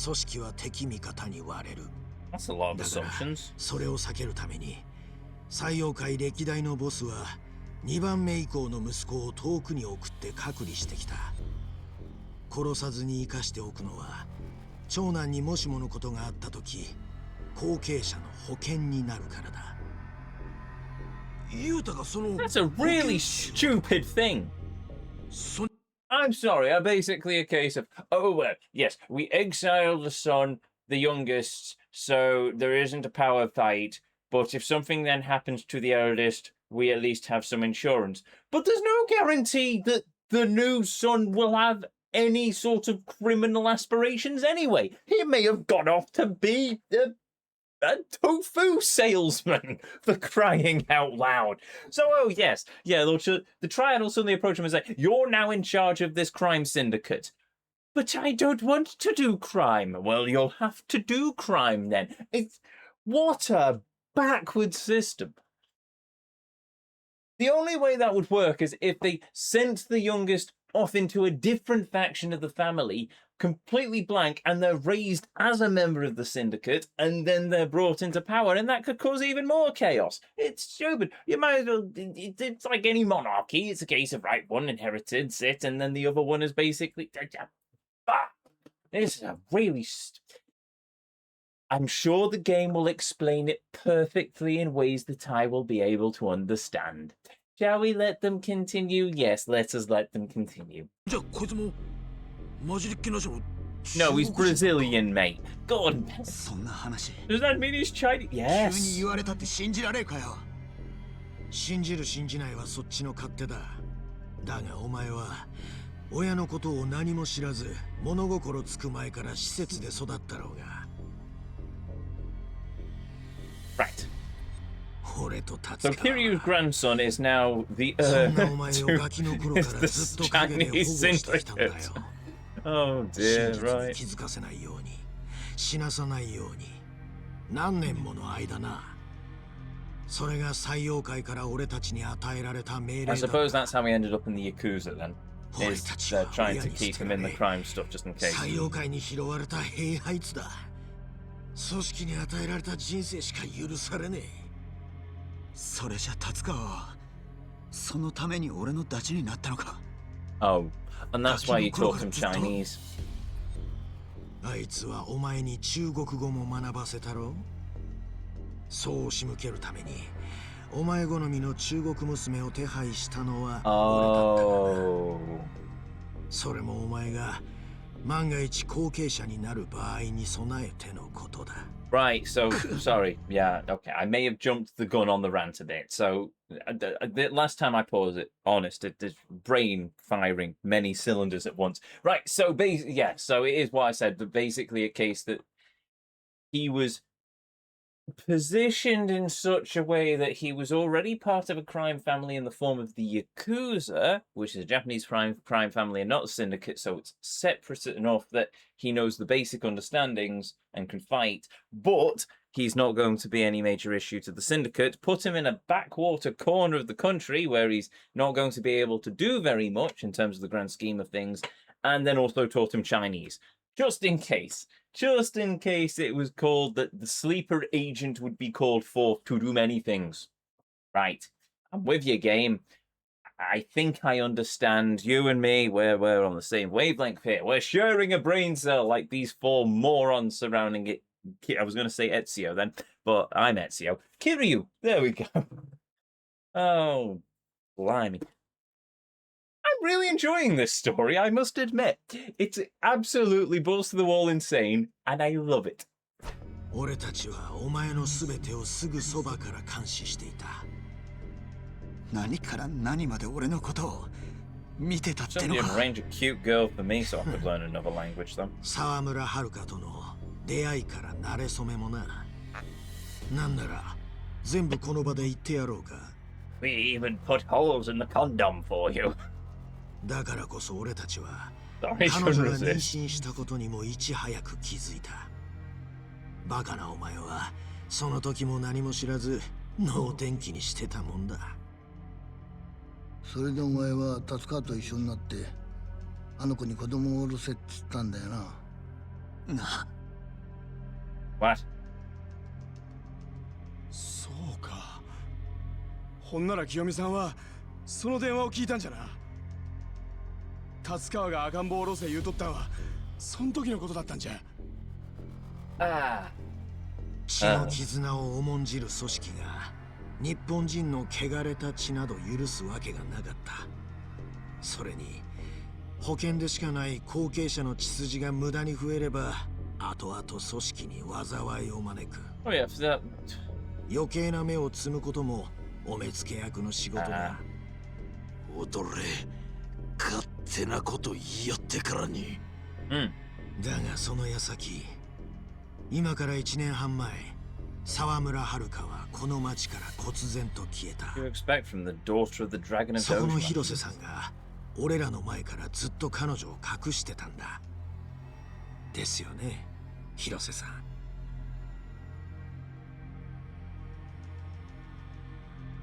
組織は敵味方に割れる。That's a lot of だから assumptions. それを避けるために採用界歴代のボスは2番目以降の息子を遠くに送って隔離してきた。殺さずに生かしておくのは長男にもしものことがあった時後継者の保険になるからだ。ユウタがその That's a really stupid thing. I'm sorry, I'm basically a case of, oh, well, yes, we exile the son, the youngest, so there isn't a power fight, but if something then happens to the eldest, we at least have some insurance. But there's no guarantee that the new son will have any sort of criminal aspirations anyway. He may have gone off to be a tofu salesman, for crying out loud. So, oh yes, yeah, the triad will suddenly approach him and say, you're now in charge of this crime syndicate. But I don't want to do crime. Well, you'll have to do crime then. What a backward system. The only way that would work is if they sent the youngest off into a different faction of the family, completely blank, and they're raised as a member of the syndicate, and then they're brought into power, and that could cause even more chaos. It's stupid. You might as well... It's like any monarchy. It's a case of, right, one inherited it, and then the other one is basically... This is a really... I'm sure the game will explain it perfectly in ways that I will be able to understand. Shall we let them continue? Yes, let us let them continue. No, he's Brazilian, mate. God. Does that mean he's Chinese? Yes. 信じる信じないはそっちの勝手だ。だがお前は親のことを何も知らず物心つく前から施設で育ったろうが。Right. So So Kiryu's grandson is now the heir to the Chinese syndicate. Oh dear, right. 気づかせないように、死なさないように、何年もの間な。それが採用界から俺たちに与えられた命令だ。I suppose that's how he ended up in the Yakuza then. Is trying to keep him in the crime stuff just in case. 採用界に拾われた兵ハイツだ。組織に与えられた人生しか許されねえ。それじゃ達川はそのために俺のダチになったのか。Oh, and that's why you taught him Chinese. あいつはお前に中国語も学ばせたろ。そう仕向けるためにお前好みの中国娘を手配したのは俺だったからな。それもお前が万が一後継者になる場合に備えてのことだ。Right, so, sorry, yeah, okay, I may have jumped the gun on the rant a bit, so, the last time I paused it, honest, the brain firing many cylinders at once. Right, so, yeah, so it is what I said, but basically a case that he was positioned in such a way that he was already part of a crime family in the form of the Yakuza, which is a Japanese crime family and not a syndicate, so it's separate enough that he knows the basic understandings and can fight, but he's not going to be any major issue to the syndicate. Put him in a backwater corner of the country where he's not going to be able to do very much in terms of the grand scheme of things, and then also taught him Chinese. Just in case it was called that the sleeper agent would be called forth to do many things. Right, I'm with you, game. I think I understand. You and me, we're on the same wavelength here. We're sharing a brain cell like these four morons surrounding it. I was going to say Ezio then, but I'm Ezio. Kiryu, there we go. Oh, blimey. I'm really enjoying this story, I must admit. It's absolutely balls to the wall insane, and I love it. 俺たちはお前のすべてをすぐそばから監視していた。何から何まで俺のことを見てたってのか。Somebody arrange a cute girl for me so I could learn another language though. 沢村遥との出会いから馴れ初めもな。なんなら全部この場で言ってやろうか。 We even put holes in the condom for you. だからこそ俺たちは Sorry, 彼女が couldn't 妊 resist. 娠したことにもいち早く気づいた。バカなお前はその時も何も知らず能天気にしてたもんだ。それでお前は達川と一緒になってあの子に子供を下ろせっつったんだよな。な。What? そうか。ほんなら清美さんはその電話を聞いたんじゃな。達川が赤ん坊を下ろせ言うとったんはそん時のことだったんじゃ。Ah. 血の絆を重んじる組織が日本人の汚れた血など許すわけがなかった。それに保険でしかない後継者の血筋が無駄に増えれば後々組織に災いを招く。Oh yeah, for that. 余計な目を摘むこともお目付け役の仕事だ。踊れ、勝手なこと言いよってからに。だがその矢先、今から1年半前、沢村遥はこの町から忽然と消えた。You expect from the daughter of the dragon of そこの Dojima. 広瀬さんが俺らの前からずっと彼女を隠してたんだ。ですよね、広瀬さん。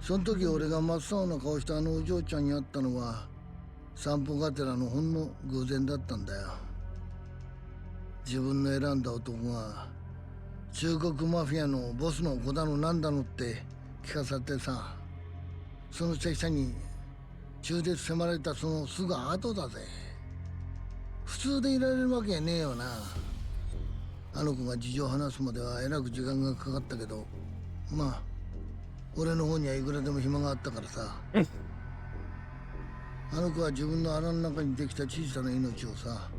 その時俺が真っ青な顔したあのお嬢ちゃんに会ったのは散歩がてらのほんの偶然だったんだよ。自分の選んだ男が中国マフィアのボスの子だのなんだのって聞かされてさ、その拙者に中絶迫られたそのすぐ後だぜ。普通でいられるわけねえよな。あの子が事情を話すまではえらく時間がかかったけど、まあ俺の方にはいくらでも暇があったからさ。あの子は自分の腹の中にできた小さな命をさ、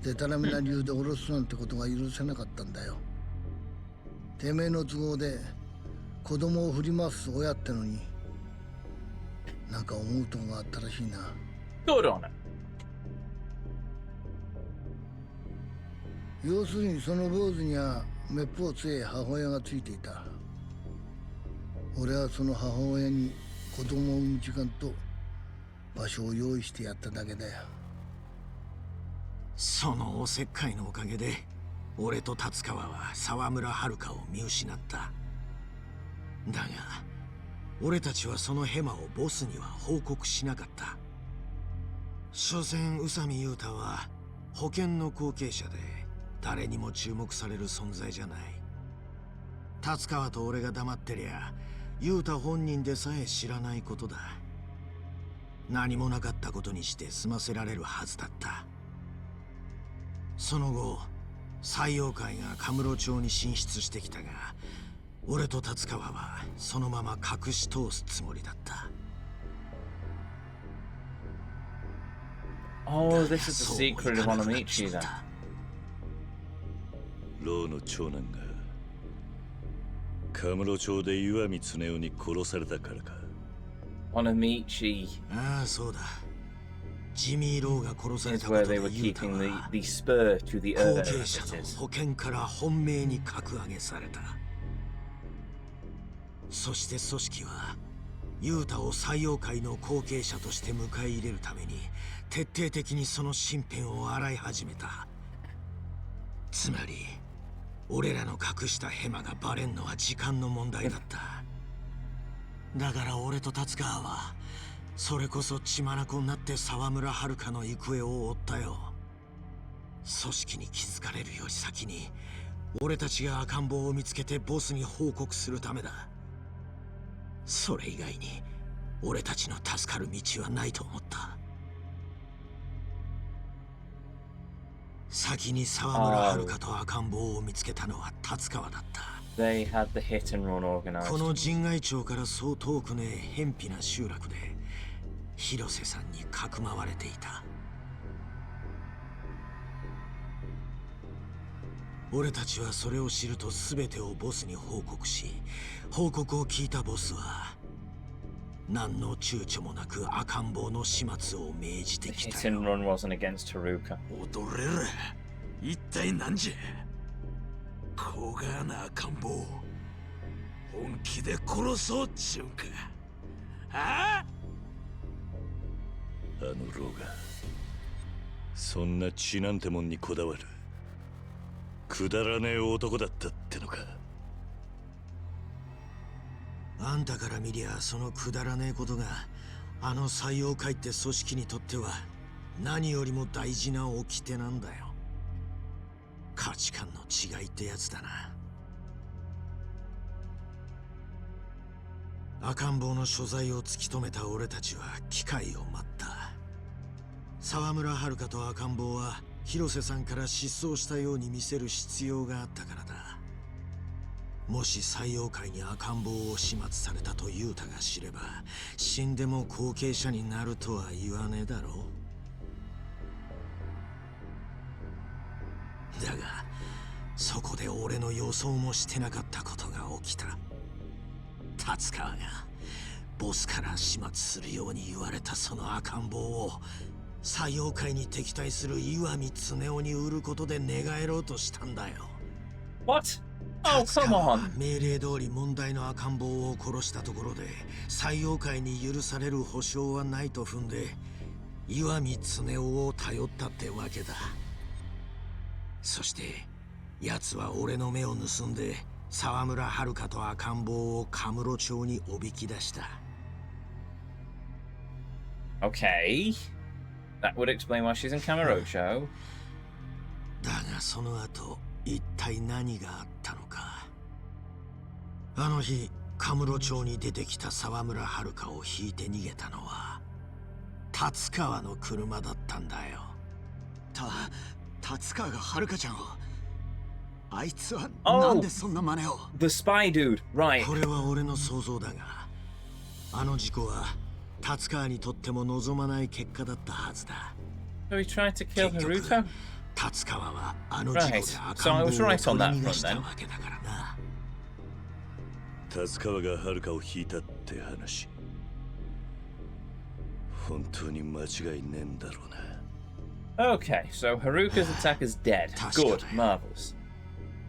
でたらめな理由で殺すなんてことが許せなかったんだよ。てめえの都合で子供を振り回す親ってのになんか思うとこがあったらしいな。Good on it. 要するにその坊主にはめっぽう強い母親がついていた。俺はその母親に子供を産む時間と場所を用意してやっただけだよ。そのおせっかいのおかげで俺と達川は沢村遥を見失った。だが俺たちはそのヘマをボスには報告しなかった。所詮宇佐美雄太は保険の後継者で誰にも注目される存在じゃない。達川と俺が黙ってりゃ雄太本人でさえ知らないことだ。何もなかったことにして済ませられるはずだった。その後採用会がカムロ町に進出してきたが、俺と達川はそのまま隠し通すつもりだった。Oh, this is the secret of Onamichi then. 老の長男がカムロ町で岩見恒夫に殺されたからか。Onamichi ああ、そうだ。ジミー・ローが殺され is たこ where とで they were ユータ keeping は the spur to the 後 earth. 継者の保険から本命に格上げされた。そして組織はユータを採用会の後継者として迎え入れるために徹底的にその身辺を洗い始めた。つまり俺らの隠したヘマがバレんのは時間の問題だった。だから俺と達川はそれこそ血眼になって沢村遥の行方を追ったよ。組織に気づかれるより先に俺たちが赤ん坊を見つけてボスに報告するためだ。それ以外に俺たちの助かる道はないと思った。先に沢村遥と赤ん坊を見つけたのは達川だった。They had the hit and run organized. この神外町からそう遠くねえ偏僻な集落で広瀬さんにかくまわれていた。俺たちはそれを知ると全てをボスに報告し、報告を聞いたボスは何の躊躇もなく赤ん坊の始末を命じてき The た hit よ。 and run wasn't against Haruka. 踊れる。一体何じゃ。小柄な赤ん坊。本気で殺そうっちゅうんか。ああのローがそんな血なんてもんにこだわるくだらねえ男だったってのか。あんたから見りゃそのくだらねえことがあの採用会って組織にとっては何よりも大事な掟なんだよ。価値観の違いってやつだな。赤ん坊の所在を突き止めた俺たちは機会を待った。沢村遥と赤ん坊は広瀬さんから失踪したように見せる必要があったからだ。もし採用会に赤ん坊を始末されたと雄太が知れば、死んでも後継者になるとは言わねえだろう。だがそこで俺の予想もしてなかったことが起きた。達川がボスから始末するように言われたその赤ん坊を採用会に敵対する岩見恒夫に売ることで寝返ろうとしたんだよ。 What? Oh, come on. 命令通り問題の赤ん坊を殺したところで採用会に許される保証はないと踏んで岩見恒夫を頼ったってわけだ。そして奴は俺の目を盗んで沢村遥と赤ん坊をカムロ町におびき出した。 Okay. That would explain why she's in Kamorocho. だがその後一体何があったのか。あの日カムロ町に出てきた沢村遥を引いて逃げたのは達川の車だったんだよ。達川が遥ちゃんを。あいつは Oh, なんでそんな真似を。 the spy dude, right. これは俺の想像だが、あの事故は達川にとっても望まない結果だったはずだ。 So he tried to kill Haruto? 達川はあの事故で Right. So 赤 I ん was 坊を right 取 on り that 逃が front した then. わけだからな。達川が遥を引いたって話、本当に間違いねえんだろうな。 Okay, so Haruka's attack is dead. Good, marvelous.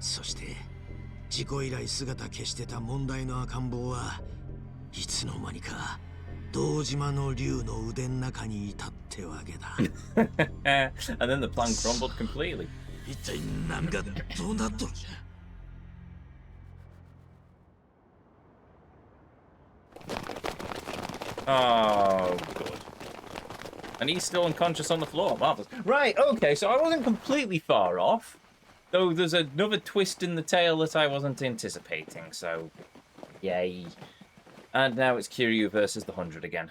そして事故以来姿消してた問題の赤ん坊はいつの間にか堂島の竜の腕の中にいたってわけだ。And then the plan crumbled completely. 一体何がどうなっとるじゃ。Oh, good. And he's still unconscious on the floor. Marvelous. Right, okay, so I wasn't completely far off. Though there's another twist in the tale that I wasn't anticipating, so yay. And now it's Kiryu versus the 100 again.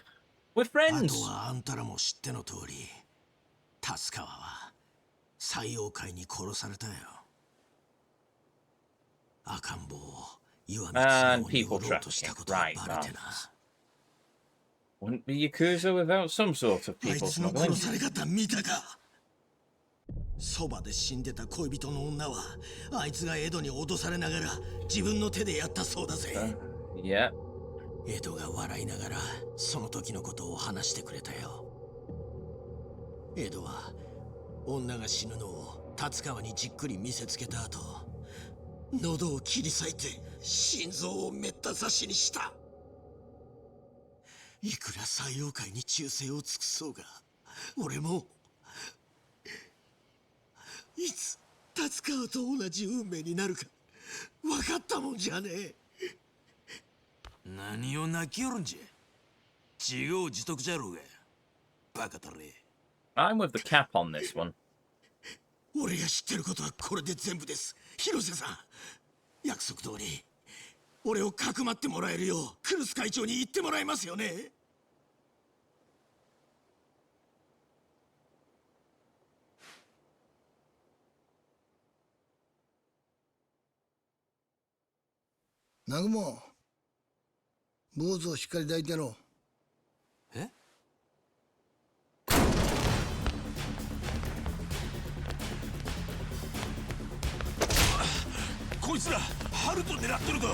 We're あ friends! とはあんたらも知っての通り、達川は採用会に殺されたよ。赤ん坊を岩見恒夫に売ろうとしたことがバレてな。Wouldn't be Yakuza without some sort of あい people つの smuggling. 殺され方見たか。そばで死んでた恋人の女はあいつがエドに脅されながら自分の手でやったそうだぜ。Yeah. エドが笑いながらその時のことを話してくれたよ。エドは女が死ぬのを達川にじっくり見せつけた後、喉を切り裂いて心臓をめった刺しにした。いくら採用会に忠誠を尽くそうが、俺もいつ達川と同じ運命になるか分かったもんじゃねえ。何を泣きよるんじゃ。自業自得じゃろうが。バカだれ。I'm with the cap on this one. 俺が知ってることはこれで全部です。広瀬さん、約束通り俺をかくまってもらえるようクルス会長に言ってもらえますよね。南雲、坊主をしっかり抱いてろ。え？こいつらハルト狙っとるか。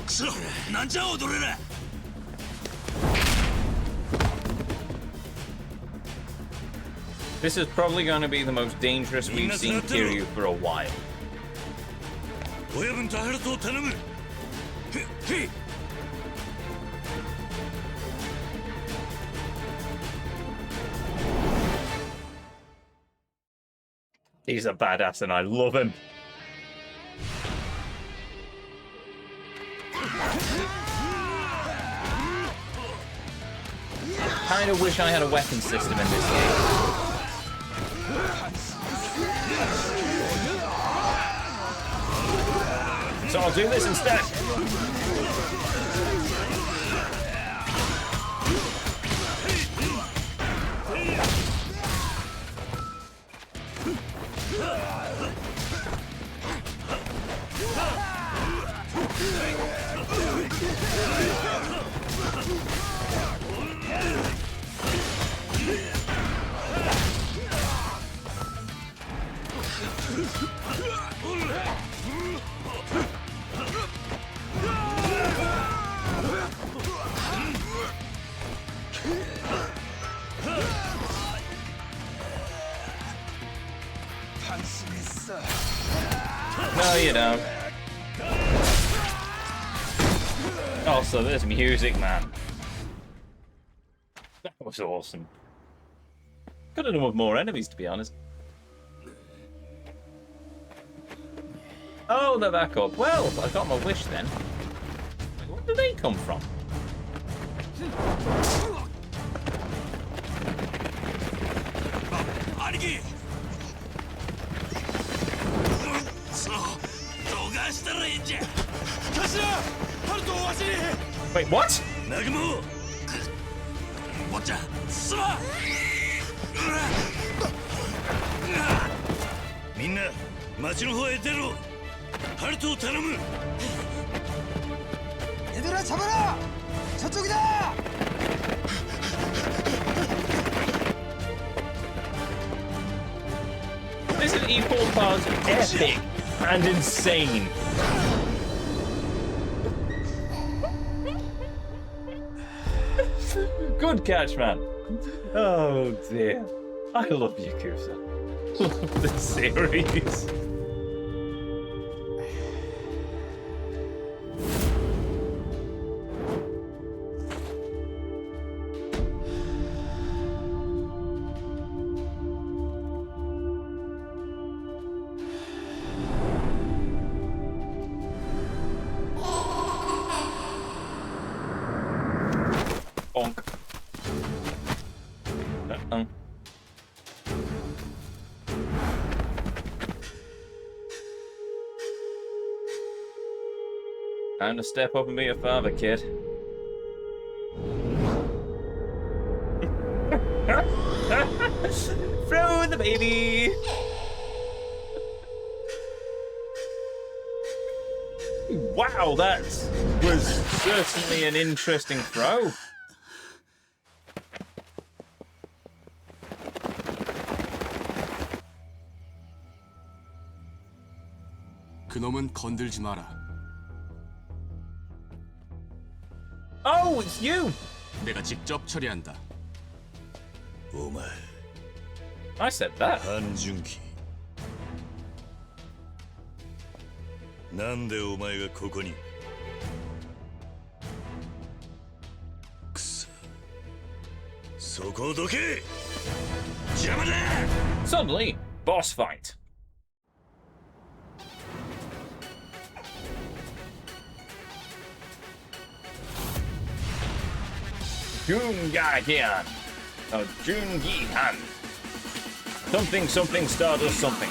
くそ、なんじゃ踊れら。This is probably going to be the most dangerous we've seen Kiryu for a while. 親分とハルトを頼む。He's a badass and I love him. Kind of wish I had a weapon system in this game. So I'll do this instead. No, you don't. Also, there's music, man. That was awesome. Could have done with more enemies, to be honest. Oh, they're back up. Well, I got my wish then. Where did they come from? Wait, what? This is equal parts epic and insane. Good catch, man. Oh dear. I love Yakuza. Love this series. Bonk. Time to step up and be a father, kid. Throw the baby! Wow, that was certainly an interesting throw. 그놈은 건들지 마라. Oh, it's you! 내가 직접 처리한다. お前 I said that. 半純期なんでお前がここにくそそこをどけ邪魔だ Suddenly, boss fight. Jungagian. Oh, Jungihan. Something, something, Stardust, something.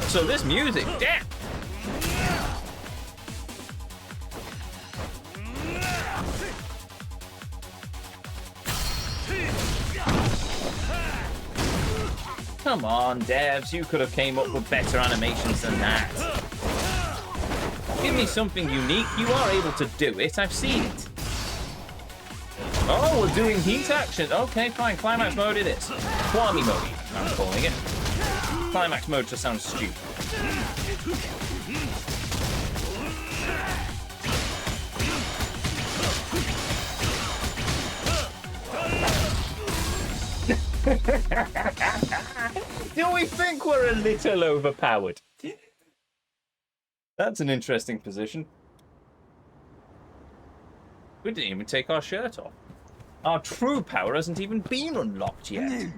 So this music, damn. Come on, devs, you could have came up with better animations than that. Give me something unique. You are able to do it. I've seen it. Oh, we're doing heat action. Okay, fine. Climax mode it is. Kwami mode, I'm calling it. Climax mode just sounds stupid. Do we think we're a little overpowered? That's an interesting position. We didn't even take our shirt off. Our true power hasn't even been unlocked yet.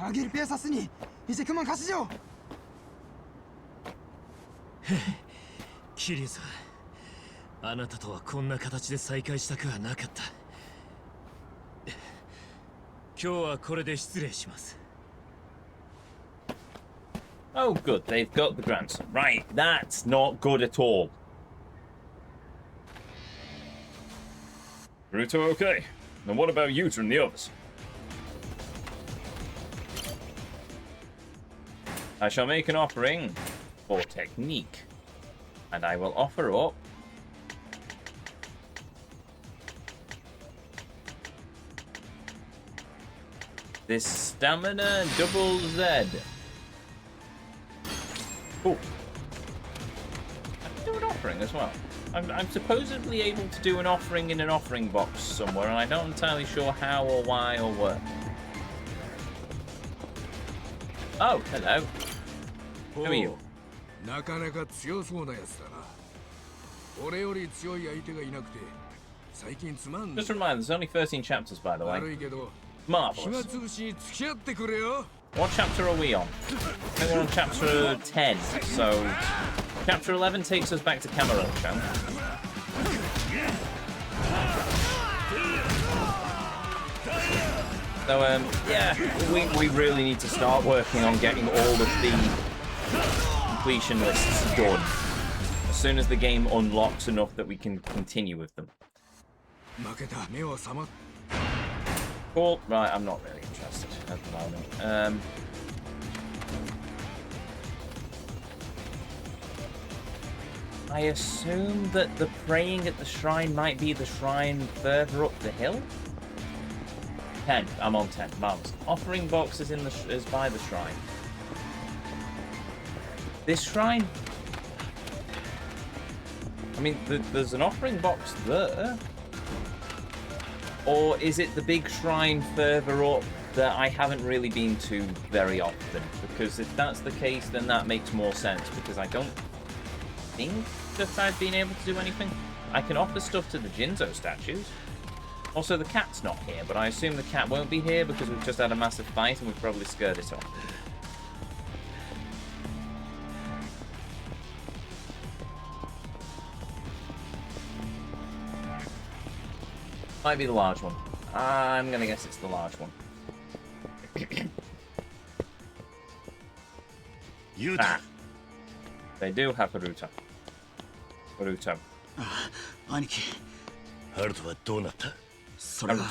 アゲルペーサスに伊勢熊貸し状。キリュウさん、あなたとはこんな形で再会したくはなかった。今日はこれで失礼します。Oh, good. They've got the grandson. Right, that's not good at all. Naruto, okay. Then what about Yuta and the others? I shall make an offering for technique, and I will offer up this stamina double Z. Oh, I can do an offering as well. I'm supposedly able to do an offering in an offering box somewhere, and I'm not entirely sure how or why or where. Oh, hello. Who are you? なかなか強そうなやつだな。俺より強い相手がいなくて、最近つまんない。 Just a reminder, there's only 13 chapters, by the way. 悪いけど、 Marvelous. 暇つぶしに付き合ってくれよ。 What chapter are we on? I think we're on chapter 10. So, chapter 11 takes us back to Kamorocho. So, yeah, we really need to start working on getting all of the completion lists done as soon as the game unlocks enough that we can continue with them. 負けた目を覚ま。 Cool. Right, I'm not really interested at the moment. I assume that the praying at the shrine might be the shrine further up the hill? 10. I'm on 10. Marvelous. Offering box is is by the shrine. This shrine? I mean, there's an offering box there. Or is it the big shrine further up that I haven't really been to very often? Because if that's the case, then that makes more sense. Because I don't think that I've been able to do anything. I can offer stuff to the Jinzo statues. Also, the cat's not here, but I assume the cat won't be here because we've just had a massive fight and we've probably scared it off. Might be the large one. I'm gonna guess it's the large one. Ah, they do have Haruto. Haruto. 兄貴。ハルトはどうなった？それが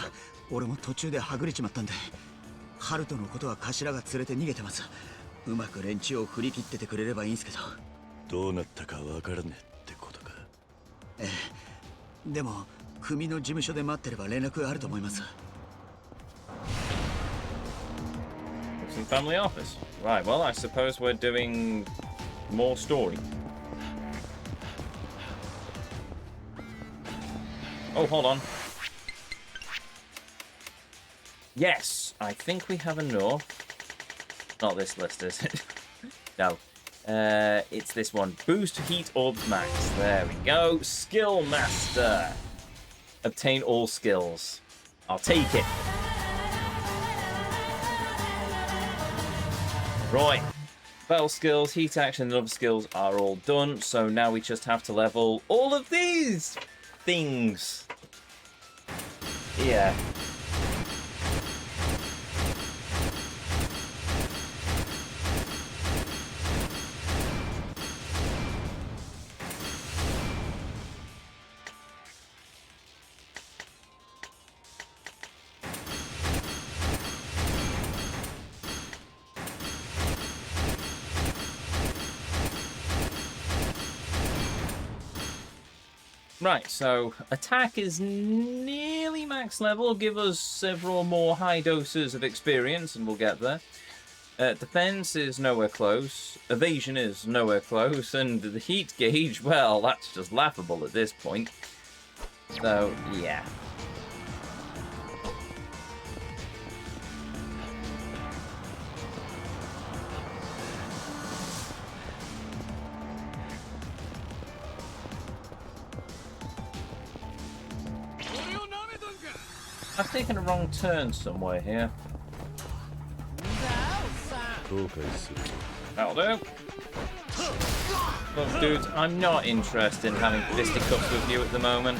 俺も途中ではぐれちまったんで、ハルトのことは頭が連れて逃げてます。うまく連中を振り切っててくれればいいんすけど。どうなったかわからねえってことか。ええ。でも組の事務所で待ってれば連絡があると思います。Some family office. Right, well, I suppose we're doing more story. Oh, hold on. Yes, I think we have enough. Not this list, is it? No. It's this one. Boost heat orbs max. There we go. Skill master. Obtain all skills. I'll take it. Right. Battle skills, heat action, and other skills are all done. So now we just have to level all of these things. Yeah. Right, so attack is nearly max level. Give us several more high doses of experience and we'll get there. Defense is nowhere close. Evasion is nowhere close. And the heat gauge, well, that's just laughable at this point. So, yeah. I've taken a wrong turn somewhere here. That'll do. Look, dudes, I'm not interested in having fisticuffs with you at the moment.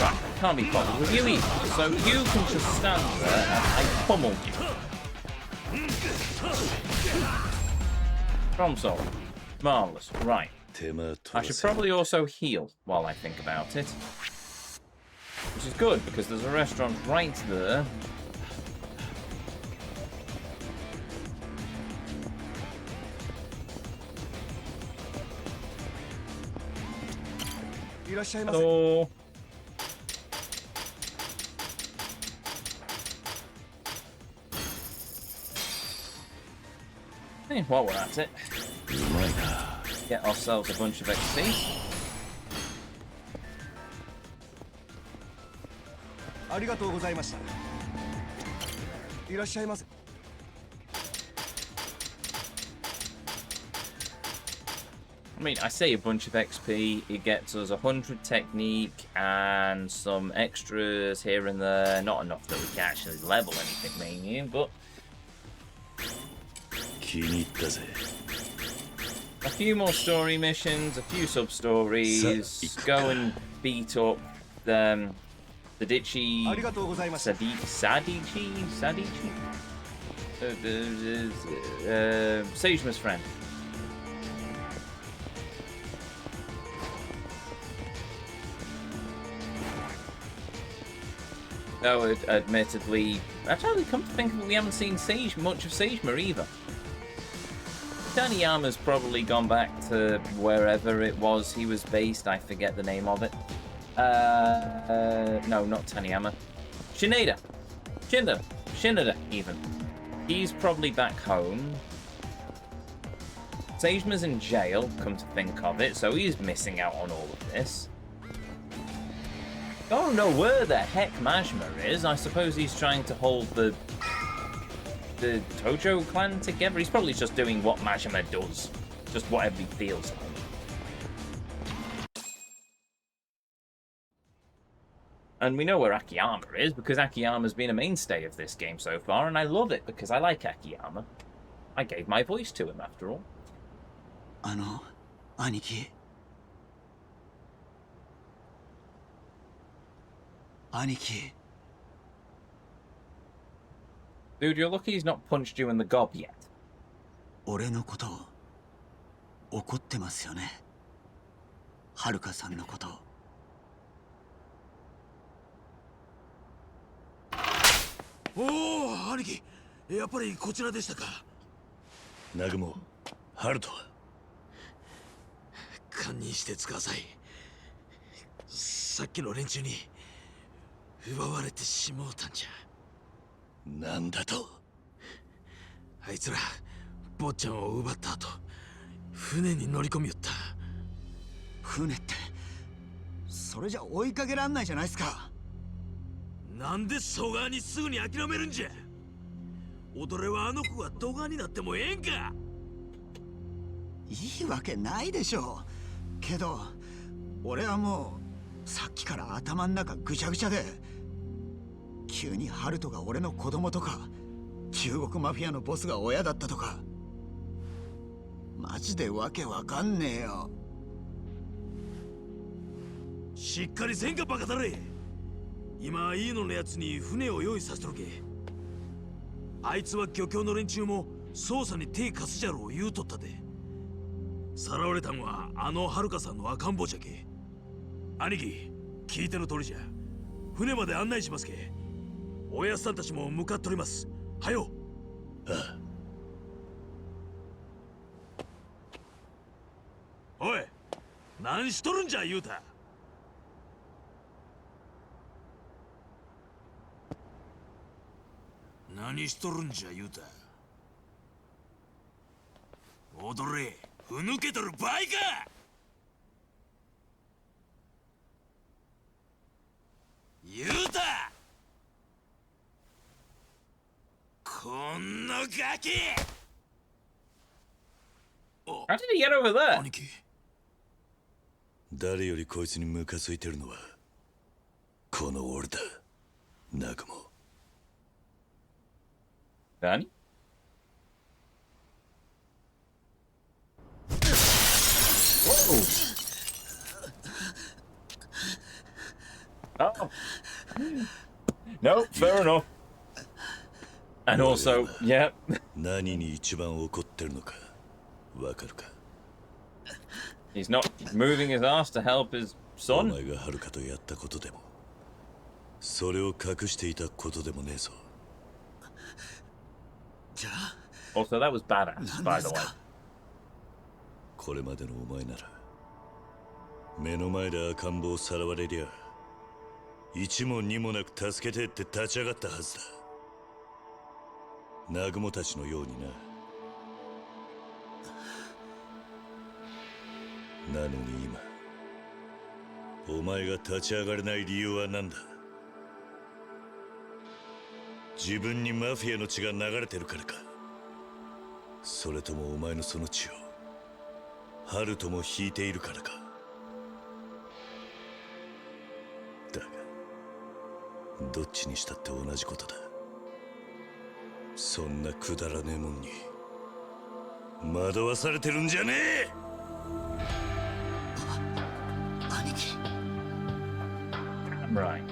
Right, can't be bothered with you either, so you can just stand there and I pummel you. Problem solved. Marvellous. Right. I should probably also heal while I think about it. Which is good, because there's a restaurant right there. Hello. Hey, while we're at it, get ourselves a bunch of XP. ありがとうございました。いらっしゃいませ。I mean, I say a bunch of XP, it gets us 100 technique and some extras here and there. Not enough that we can actually level anything mainly, but a few more story missions, a few sub-stories, go and beat up the Ditchy Sadichi? Seijima's friend. Though, admittedly, actually, come to think of it, we haven't seen much of Seijima either. Taniyama's probably gone back to wherever it was he was based. I forget the name of it. No, not Taniyama. Shinada, even. He's probably back home. Seijima's in jail, come to think of it, so he's missing out on all of this. I don't know where the heck Majima is. I suppose he's trying to hold the Tojo clan together. He's probably just doing what Majima does. Just whatever he feels like. And we know where Akiyama is, because Akiyama's been a mainstay of this game so far, and I love it because I like Akiyama. I gave my voice to him, after all. Aniki. Aniki. Dude, you're lucky he's not punched you in the gob yet. 俺のこと怒ってますよね。はるかさんのこと。おお、兄貴、やっぱりこちらでしたか。南雲、ハルトは。堪忍してください。さっきの連中に奪われてしもうたんじゃ。なんだと。あいつら坊ちゃんを奪った後、船に乗り込みよった。船ってそれじゃ追いかけらんないじゃないですか。なんで蘇我にすぐに諦めるんじゃ。踊れはあの子が動画になってもええんか。いいわけないでしょう。けど俺はもうさっきから頭ん中ぐちゃぐちゃで、急にハルトが俺の子供とか、中国マフィアのボスが親だったとか、マジでわけわかんねえよ。しっかりせんかバカだれ。今いいののやつに船を用意させとるけ。あいつは漁協の連中も捜査に手貸すじゃろう言うとったで。さらわれたんはあのはるかさんの赤ん坊じゃけ。兄貴、聞いての通りじゃ。船まで案内しますけ。おやっさんたちも向かっております。はよ。ああ。おい、何しとるんじゃ言うた。何しとるんじゃ言うた。踊れ、ふぬけとる場合か。言うた。こんなガキ。How did he get over there? 誰よりこいつにムカついてるのはこの俺だ。ナグモ。何? Whoa. Oh. No, fair enough. And also, yeah. 何に一番怒ってるのかわかるか? He's not moving his ass to help his お son. 前がはるかとやったことでもそれを隠していたことでもねえぞ。 Also, that was badass, by the way. これまでのお前なら目の前で赤ん坊をさらわれりゃ一も二もなく助けてって立ち上がったはずだ。南雲たちのようにな。なのに今お前が立ち上がれない理由は何だ？自分にマフィアの血が流れてるからか？それともお前のその血をハルトも引いているからか？だがどっちにしたって同じことだ。そんなくだらねえもんに惑わされてるんじゃねえ。兄貴。Right.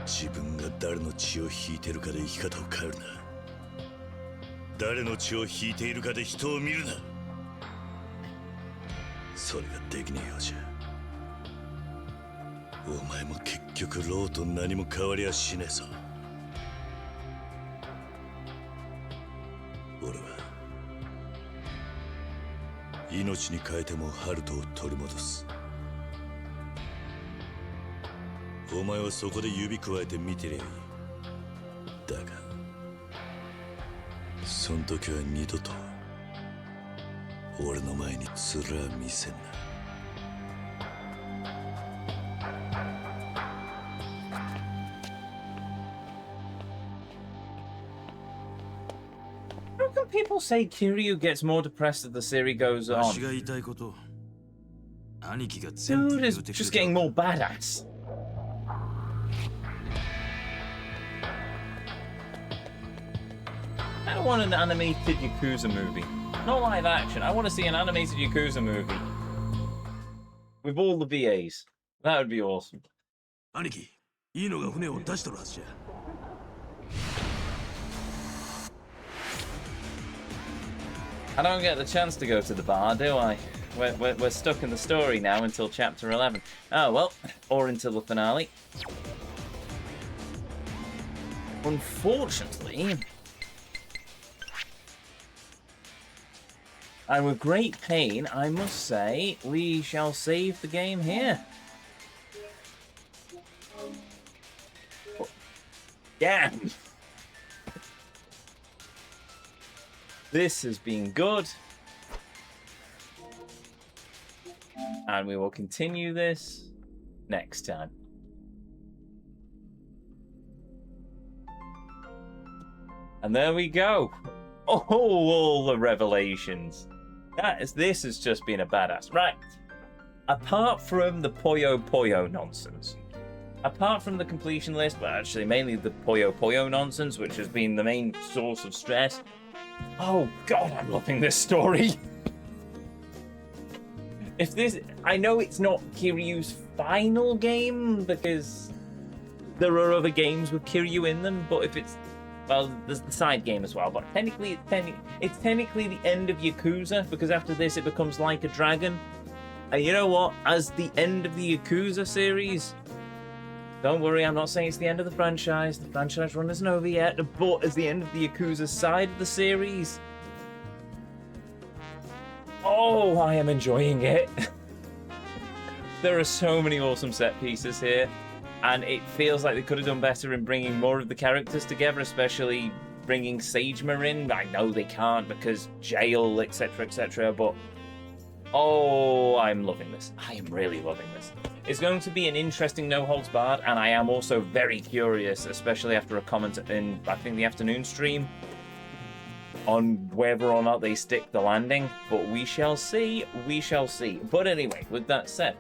自分が誰の血を引いてるかで生き方を変えるな。誰の血を引いているかで人を見るな。それができねえようじゃお前も結局ローと何も変わりはしねえぞ。俺は命に変えてもハルトを取り戻す。お前はそこで指くわえて見てりゃいい。だがそん時は二度と俺の前に面見せんな。How come people say Kiryu gets more depressed as the series goes on? 私が言いたいこと、兄貴が全部 Dude 言 is うてく just れ getting た。 more badass. I don't want an animated Yakuza movie. Not live action. I want to see an animated Yakuza movie. With all the VAs. That would be awesome. 兄貴、いいのが船を出しとるはずじゃ。I don't get the chance to go to the bar, do I? We're stuck in the story now until chapter 11. Oh well, or until the finale. Unfortunately, and with great pain, I must say, we shall save the game here. Damn! This has been good. And we will continue this next time. And there we go. Oh, all the revelations. This has just been a badass. Right. Apart from the Puyo Puyo nonsense. Apart from the completion list, but actually mainly the Puyo Puyo nonsense, which has been the main source of stress. Oh god, I'm loving this story. If this... I know it's not Kiryu's final game, because there are other games with Kiryu in them, but if it's... Well, there's the side game as well, but technically it's technically the end of Yakuza, because after this it becomes Like a Dragon. And you know what? As the end of the Yakuza series... Don't worry, I'm not saying it's the end of the franchise. The franchise run isn't over yet, but as the end of the Yakuza side of the series... Oh, I am enjoying it. There are so many awesome set pieces here, and it feels like they could have done better in bringing more of the characters together, especially bringing Sagema in. I know they can't because jail, etc., but oh, I'm loving this. I am really loving this. It's going to be an interesting no holds barred, and I am also very curious, especially after a comment in, I think, the afternoon stream, on whether or not they stick the landing, but we shall see. We shall see. But anyway, with that said,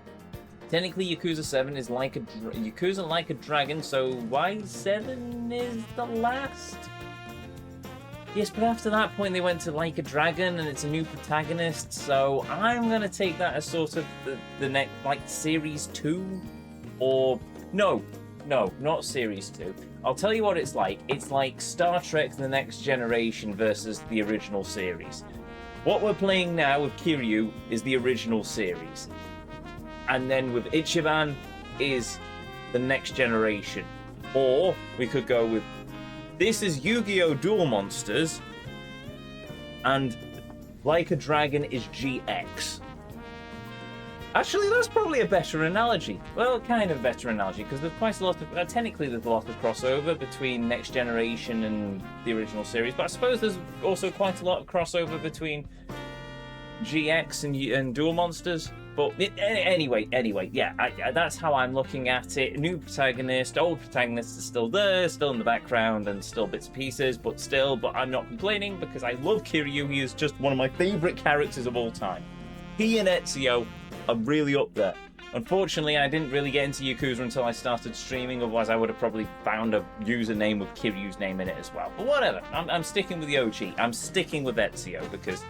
technically Yakuza 7 is like Yakuza Like a Dragon, so why 7 is the last? Yes, but after that point they went to Like a Dragon and it's a new protagonist, so I'm gonna take that as sort of the next, like, Series 2? Or, no, not Series 2. I'll tell you what it's like. It's like Star Trek The Next Generation versus the original series. What we're playing now with Kiryu is the original series. And then with Ichiban is the Next Generation. Or we could go with, this is Yu-Gi-Oh! Duel Monsters, and Like a Dragon is GX. Actually, that's probably a better analogy. Well, kind of better analogy, because there's quite a lot of... technically, there's a lot of crossover between Next Generation and the original series, but I suppose there's also quite a lot of crossover between GX and Duel Monsters. But anyway, yeah, that's how I'm looking at it. New protagonist, old protagonist is still there, still in the background, and still bits and pieces, but I'm not complaining, because I love Kiryu. He is just one of my favourite characters of all time. He and Ezio are really up there. Unfortunately, I didn't really get into Yakuza until I started streaming, otherwise I would have probably found a username with Kiryu's name in it as well. But whatever, I'm sticking with the OG. I'm sticking with Ezio, because,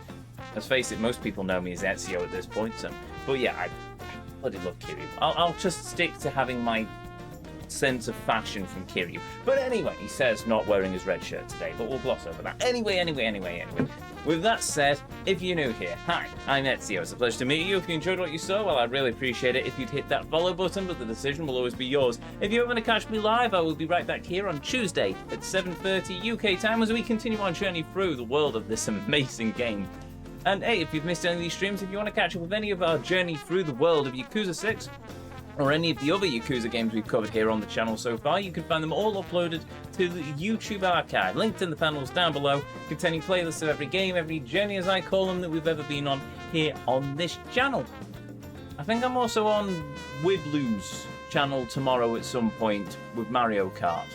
let's face it, most people know me as Ezio at this point, so... But yeah, I bloody love Kiryu. I'll just stick to having my sense of fashion from Kiryu. But anyway, he says not wearing his red shirt today, but we'll gloss over that. Anyway. With that said, if you're new here, hi, I'm Ezio. It's a pleasure to meet you. If you enjoyed what you saw, well, I'd really appreciate it if you'd hit that follow button, but the decision will always be yours. If you're going to catch me live, I will be right back here on Tuesday at 7:30 UK time as we continue our journey through the world of this amazing game. And hey, if you've missed any of these streams, if you want to catch up with any of our journey through the world of Yakuza 6, or any of the other Yakuza games we've covered here on the channel so far, you can find them all uploaded to the YouTube archive, linked in the panels down below, containing playlists of every game, every journey as I call them, that we've ever been on here on this channel. I think I'm also on Wiblu's channel tomorrow at some point with Mario Kart.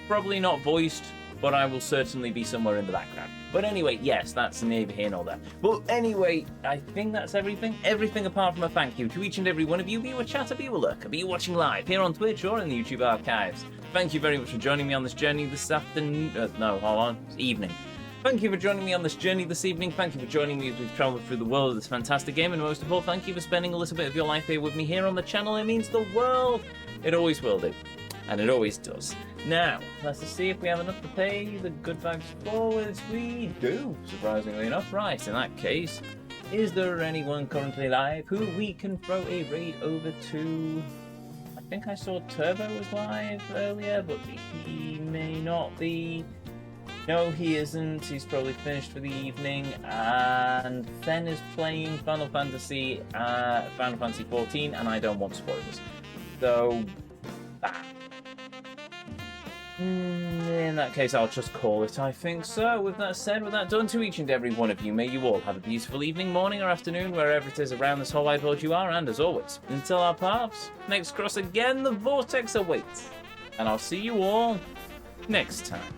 Probably not voiced, but I will certainly be somewhere in the background. But anyway, yes, that's neither here nor there. But anyway, I think that's everything. Everything apart from a thank you to each and every one of you, be you a chatter, be you a lurker, be you watching live here on Twitch or in the YouTube archives. Thank you very much for joining me on this journey this afternoon. It's evening. Thank you for joining me on this journey this evening. Thank you for joining me as we've travelled through the world of this fantastic game. And most of all, thank you for spending a little bit of your life here with me here on the channel. It means the world. It always will do. And it always does. Now, let's just see if we have enough to pay the good vibes forwards. We do, surprisingly enough. Right, in that case, is there anyone currently live who we can throw a raid over to? I think I saw Turbo was live earlier, but he may not be. No, he isn't. He's probably finished for the evening. And Fen is playing Final Fantasy 14, and I don't want spoilers. So, in that case, I'll just call it, I think. So, with that said, with that done, to each and every one of you, may you all have a beautiful evening, morning, or afternoon, wherever it is around this whole wide world you are, and as always, until our paths next cross again, the vortex awaits. And I'll see you all next time.